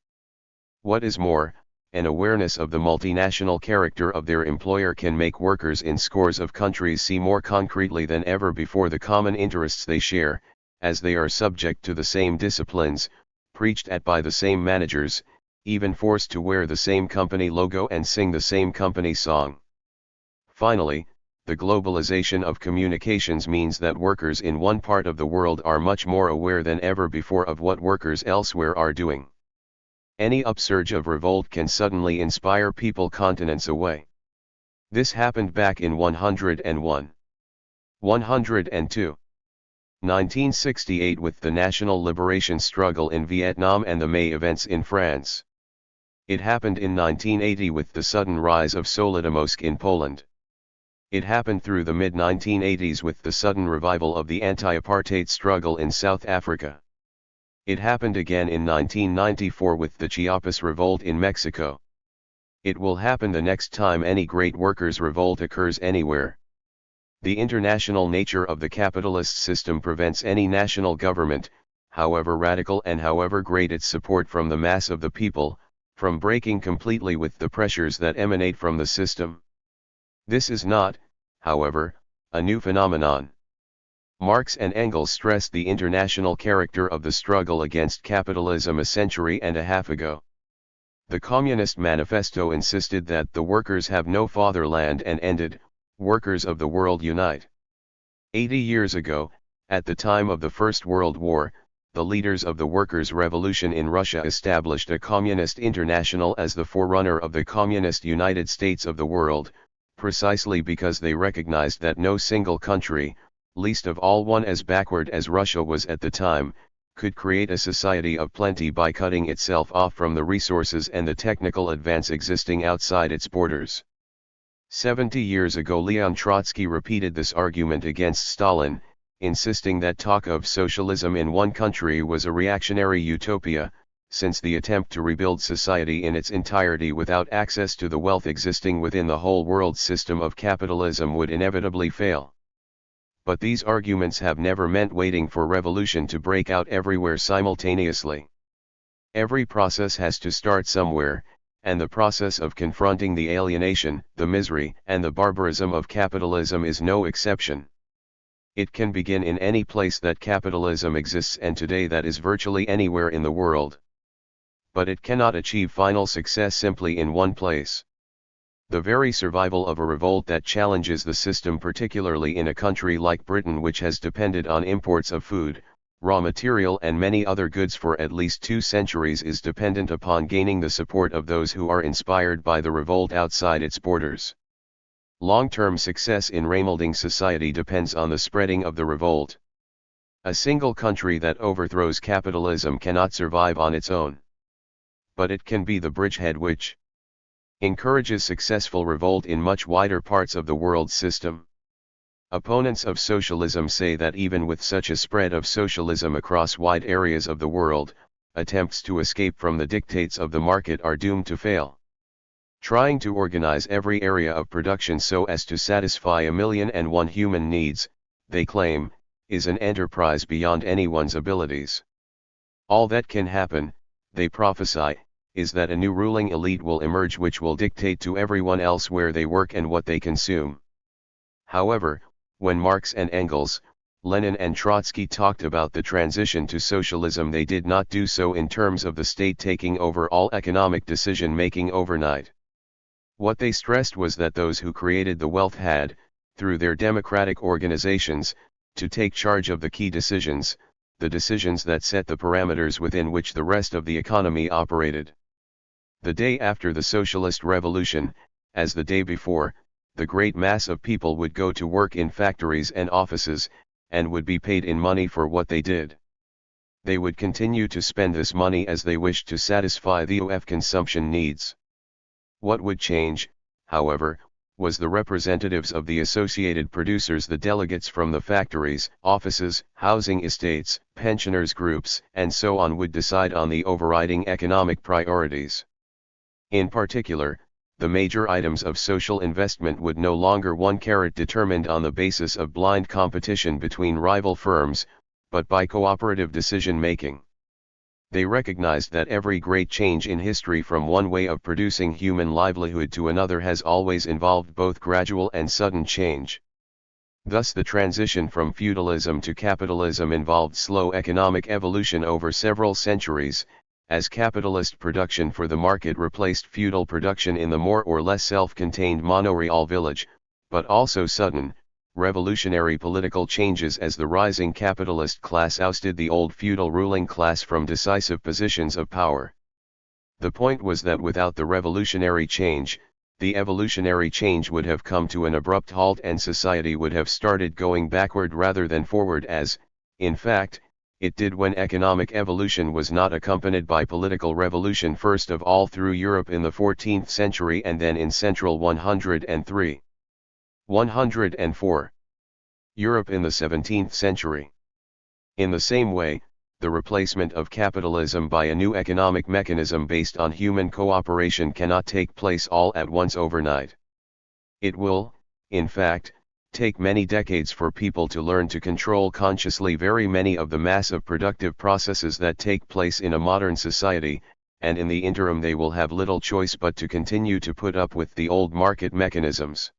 What is more, an awareness of the multinational character of their employer can make workers in scores of countries see more concretely than ever before the common interests they share, as they are subject to the same disciplines, preached at by the same managers, even forced to wear the same company logo and sing the same company song. Finally, the globalization of communications means that workers in one part of the world are much more aware than ever before of what workers elsewhere are doing. Any upsurge of revolt can suddenly inspire people continents away. This happened back in 101. 102. 1968 with the national liberation struggle in Vietnam and the May events in France. It happened in 1980 with the sudden rise of Solidarność in Poland. It happened through the mid-1980s with the sudden revival of the anti-apartheid struggle in South Africa. It happened again in 1994 with the Chiapas revolt in Mexico. It will happen the next time any great workers' revolt occurs anywhere. The international nature of the capitalist system prevents any national government, however radical and however great its support from the mass of the people, from breaking completely with the pressures that emanate from the system. This is not, however, a new phenomenon. Marx and Engels stressed the international character of the struggle against capitalism a century and a half ago. The Communist Manifesto insisted that the workers have no fatherland and ended, workers of the world unite. 80 years ago, at the time of the First World War, the leaders of the workers' revolution in Russia established a communist international as the forerunner of the communist United States of the world, precisely because they recognized that no single country, least of all one as backward as Russia was at the time, could create a society of plenty by cutting itself off from the resources and the technical advance existing outside its borders. 70 years ago Leon Trotsky repeated this argument against Stalin, insisting that talk of socialism in one country was a reactionary utopia, since the attempt to rebuild society in its entirety without access to the wealth existing within the whole world system of capitalism would inevitably fail. But these arguments have never meant waiting for revolution to break out everywhere simultaneously. Every process has to start somewhere, and the process of confronting the alienation, the misery, and the barbarism of capitalism is no exception. It can begin in any place that capitalism exists, and today that is virtually anywhere in the world. But it cannot achieve final success simply in one place. The very survival of a revolt that challenges the system, particularly in a country like Britain which has depended on imports of food, raw material and many other goods for at least 2 centuries, is dependent upon gaining the support of those who are inspired by the revolt outside its borders. Long-term success in remolding society depends on the spreading of the revolt. A single country that overthrows capitalism cannot survive on its own. But it can be the bridgehead which encourages successful revolt in much wider parts of the world system. Opponents of socialism say that even with such a spread of socialism across wide areas of the world, attempts to escape from the dictates of the market are doomed to fail. Trying to organize every area of production so as to satisfy 1,000,001 human needs, they claim, is an enterprise beyond anyone's abilities. All that can happen, they prophesy, is that a new ruling elite will emerge which will dictate to everyone else where they work and what they consume. However, when Marx and Engels, Lenin and Trotsky talked about the transition to socialism, they did not do so in terms of the state taking over all economic decision-making overnight. What they stressed was that those who created the wealth had, through their democratic organizations, to take charge of the key decisions, the decisions that set the parameters within which the rest of the economy operated. The day after the socialist revolution, as the day before, the great mass of people would go to work in factories and offices, and would be paid in money for what they did. They would continue to spend this money as they wished to satisfy their consumption needs. What would change, however, was the representatives of the associated producers, the delegates from the factories, offices, housing estates, pensioners' groups, and so on would decide on the overriding economic priorities. In particular, the major items of social investment would no longer determined on the basis of blind competition between rival firms, but by cooperative decision-making. They recognized that every great change in history from one way of producing human livelihood to another has always involved both gradual and sudden change. Thus the transition from feudalism to capitalism involved slow economic evolution over several centuries, as capitalist production for the market replaced feudal production in the more or less self-contained monoreal village, but also sudden, revolutionary political changes as the rising capitalist class ousted the old feudal ruling class from decisive positions of power. The point was that without the revolutionary change, the evolutionary change would have come to an abrupt halt and society would have started going backward rather than forward, as, in fact, it did when economic evolution was not accompanied by political revolution, first of all through Europe in the 14th century and then in Central 103. 104. Europe in the 17th century. In the same way, the replacement of capitalism by a new economic mechanism based on human cooperation cannot take place all at once overnight. It will, in fact, take many decades for people to learn to control consciously very many of the massive productive processes that take place in a modern society, and in the interim they will have little choice but to continue to put up with the old market mechanisms.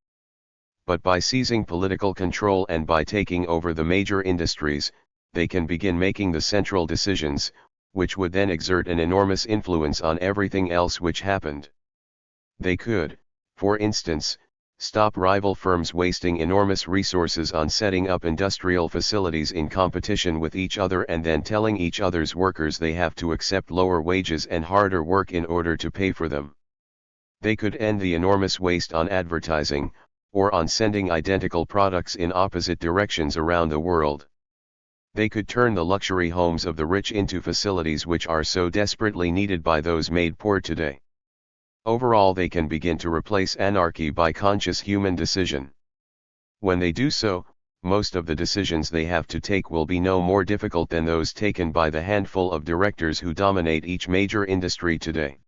But by seizing political control and by taking over the major industries, they can begin making the central decisions, which would then exert an enormous influence on everything else which happened. They could, for instance, stop rival firms wasting enormous resources on setting up industrial facilities in competition with each other and then telling each other's workers they have to accept lower wages and harder work in order to pay for them. They could end the enormous waste on advertising, or on sending identical products in opposite directions around the world. They could turn the luxury homes of the rich into facilities which are so desperately needed by those made poor today. Overall, they can begin to replace anarchy by conscious human decision. When they do so, most of the decisions they have to take will be no more difficult than those taken by the handful of directors who dominate each major industry today.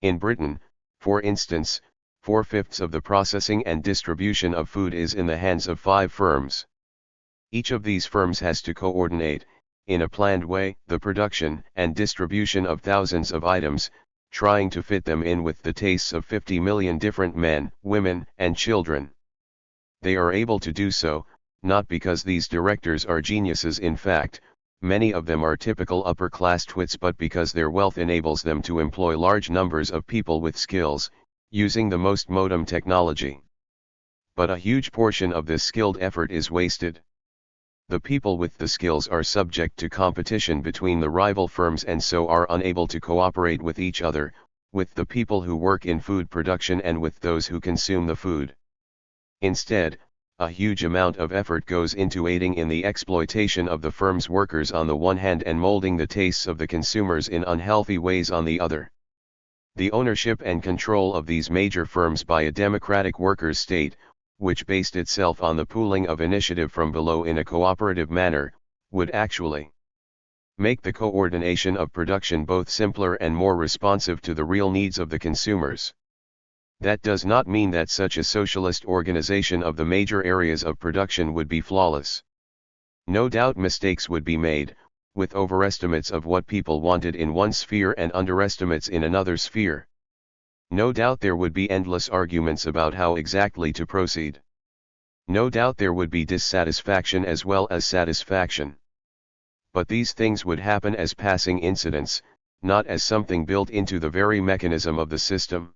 In Britain, for instance, 4/5 of the processing and distribution of food is in the hands of 5 firms. Each of these firms has to coordinate, in a planned way, the production and distribution of thousands of items, trying to fit them in with the tastes of 50 million different men, women, and children. They are able to do so, not because these directors are geniuses. In fact, many of them are typical upper-class twits, but because their wealth enables them to employ large numbers of people with skills, using the most modern technology. But a huge portion of this skilled effort is wasted. The people with the skills are subject to competition between the rival firms and so are unable to cooperate with each other, with the people who work in food production and with those who consume the food. Instead, A huge amount of effort goes into aiding in the exploitation of the firm's workers on the one hand and molding the tastes of the consumers in unhealthy ways on the other. The ownership and control of these major firms by a democratic workers' state, which based itself on the pooling of initiative from below in a cooperative manner, would actually make the coordination of production both simpler and more responsive to the real needs of the consumers. That does not mean that such a socialist organization of the major areas of production would be flawless. No doubt mistakes would be made, with overestimates of what people wanted in one sphere and underestimates in another sphere. No doubt there would be endless arguments about how exactly to proceed. No doubt there would be dissatisfaction as well as satisfaction. But these things would happen as passing incidents, not as something built into the very mechanism of the system.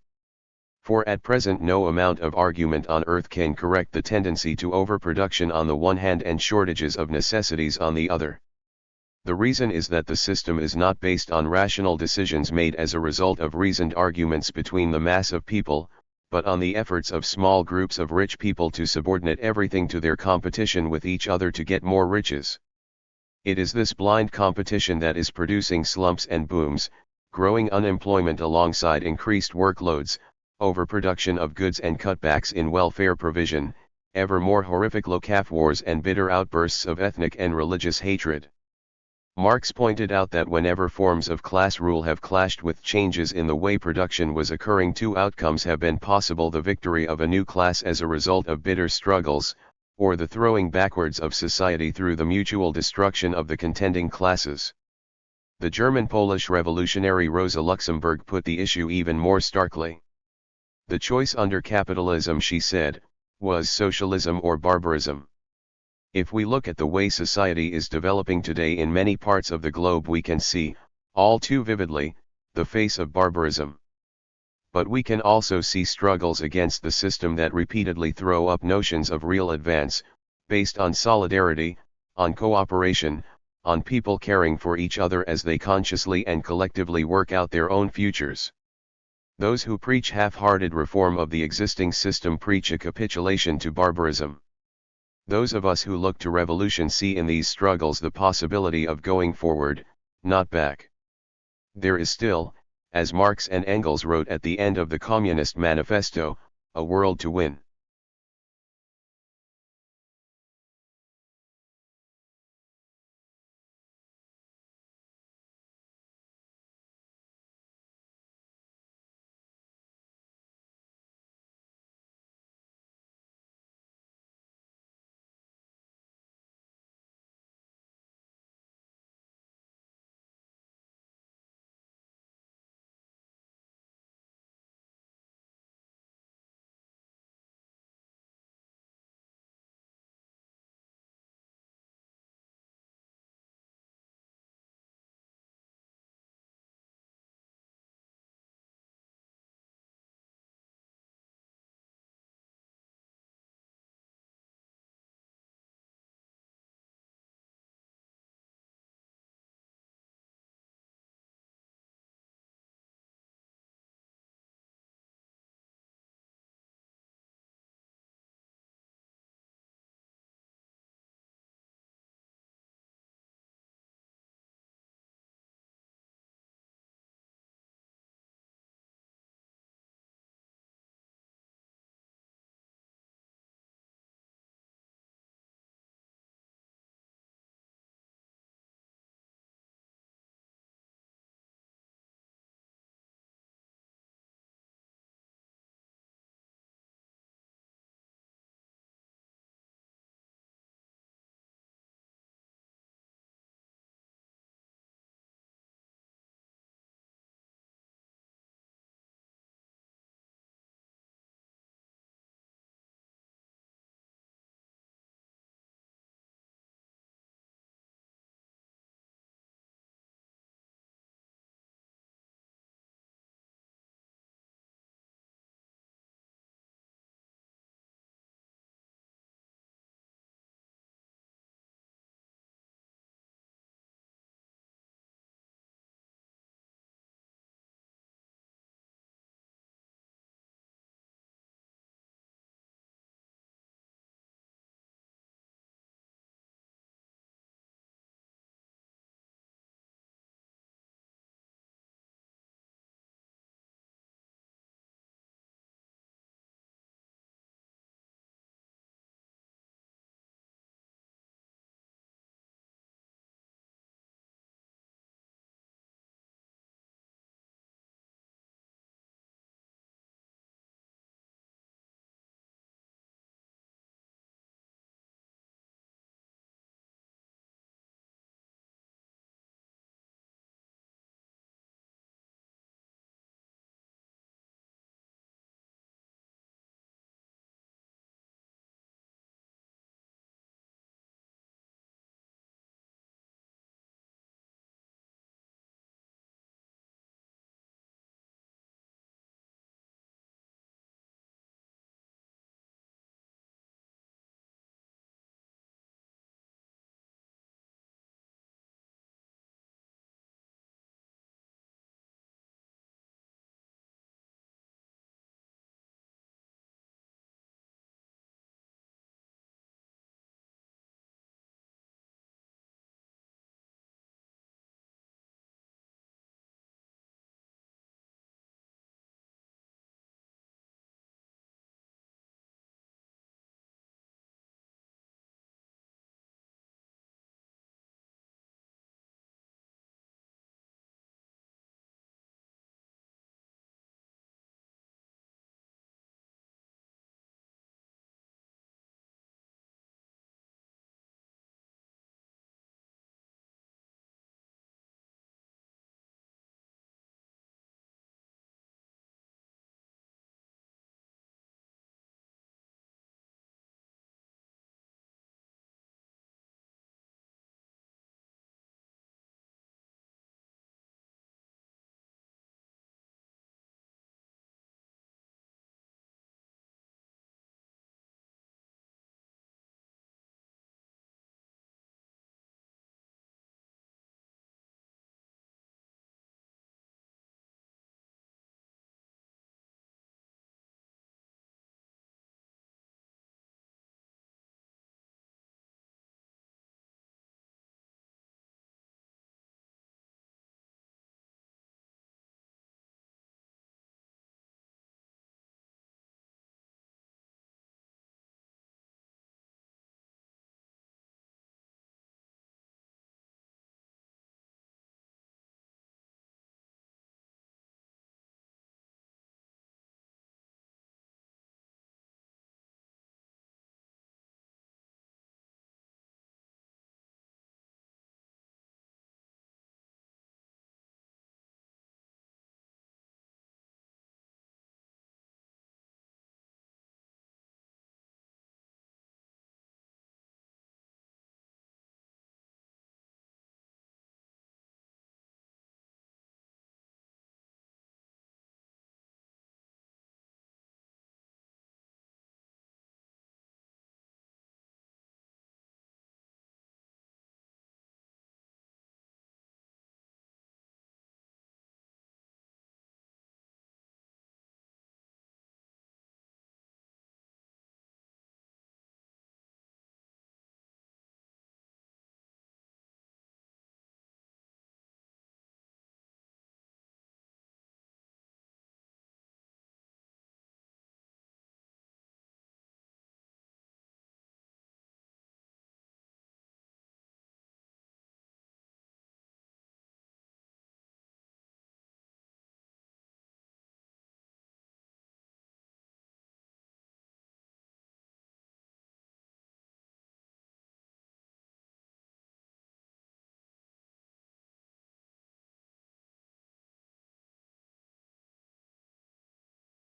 For at present no amount of argument on earth can correct the tendency to overproduction on the one hand and shortages of necessities on the other. The reason is that the system is not based on rational decisions made as a result of reasoned arguments between the mass of people, but on the efforts of small groups of rich people to subordinate everything to their competition with each other to get more riches. It is this blind competition that is producing slumps and booms, growing unemployment alongside increased workloads, overproduction of goods and cutbacks in welfare provision, ever more horrific locaf wars and bitter outbursts of ethnic and religious hatred. Marx pointed out that whenever forms of class rule have clashed with changes in the way production was occurring, two outcomes have been possible: the victory of a new class as a result of bitter struggles, or the throwing backwards of society through the mutual destruction of the contending classes. The German-Polish revolutionary Rosa Luxemburg put the issue even more starkly. The choice under capitalism, she said, was socialism or barbarism. If we look at the way society is developing today in many parts of the globe, we can see, all too vividly, the face of barbarism. But we can also see struggles against the system that repeatedly throw up notions of real advance, based on solidarity, on cooperation, on people caring for each other as they consciously and collectively work out their own futures. Those who preach half-hearted reform of the existing system preach a capitulation to barbarism. Those of us who look to revolution see in these struggles the possibility of going forward, not back. There is still, as Marx and Engels wrote at the end of the Communist Manifesto, a world to win.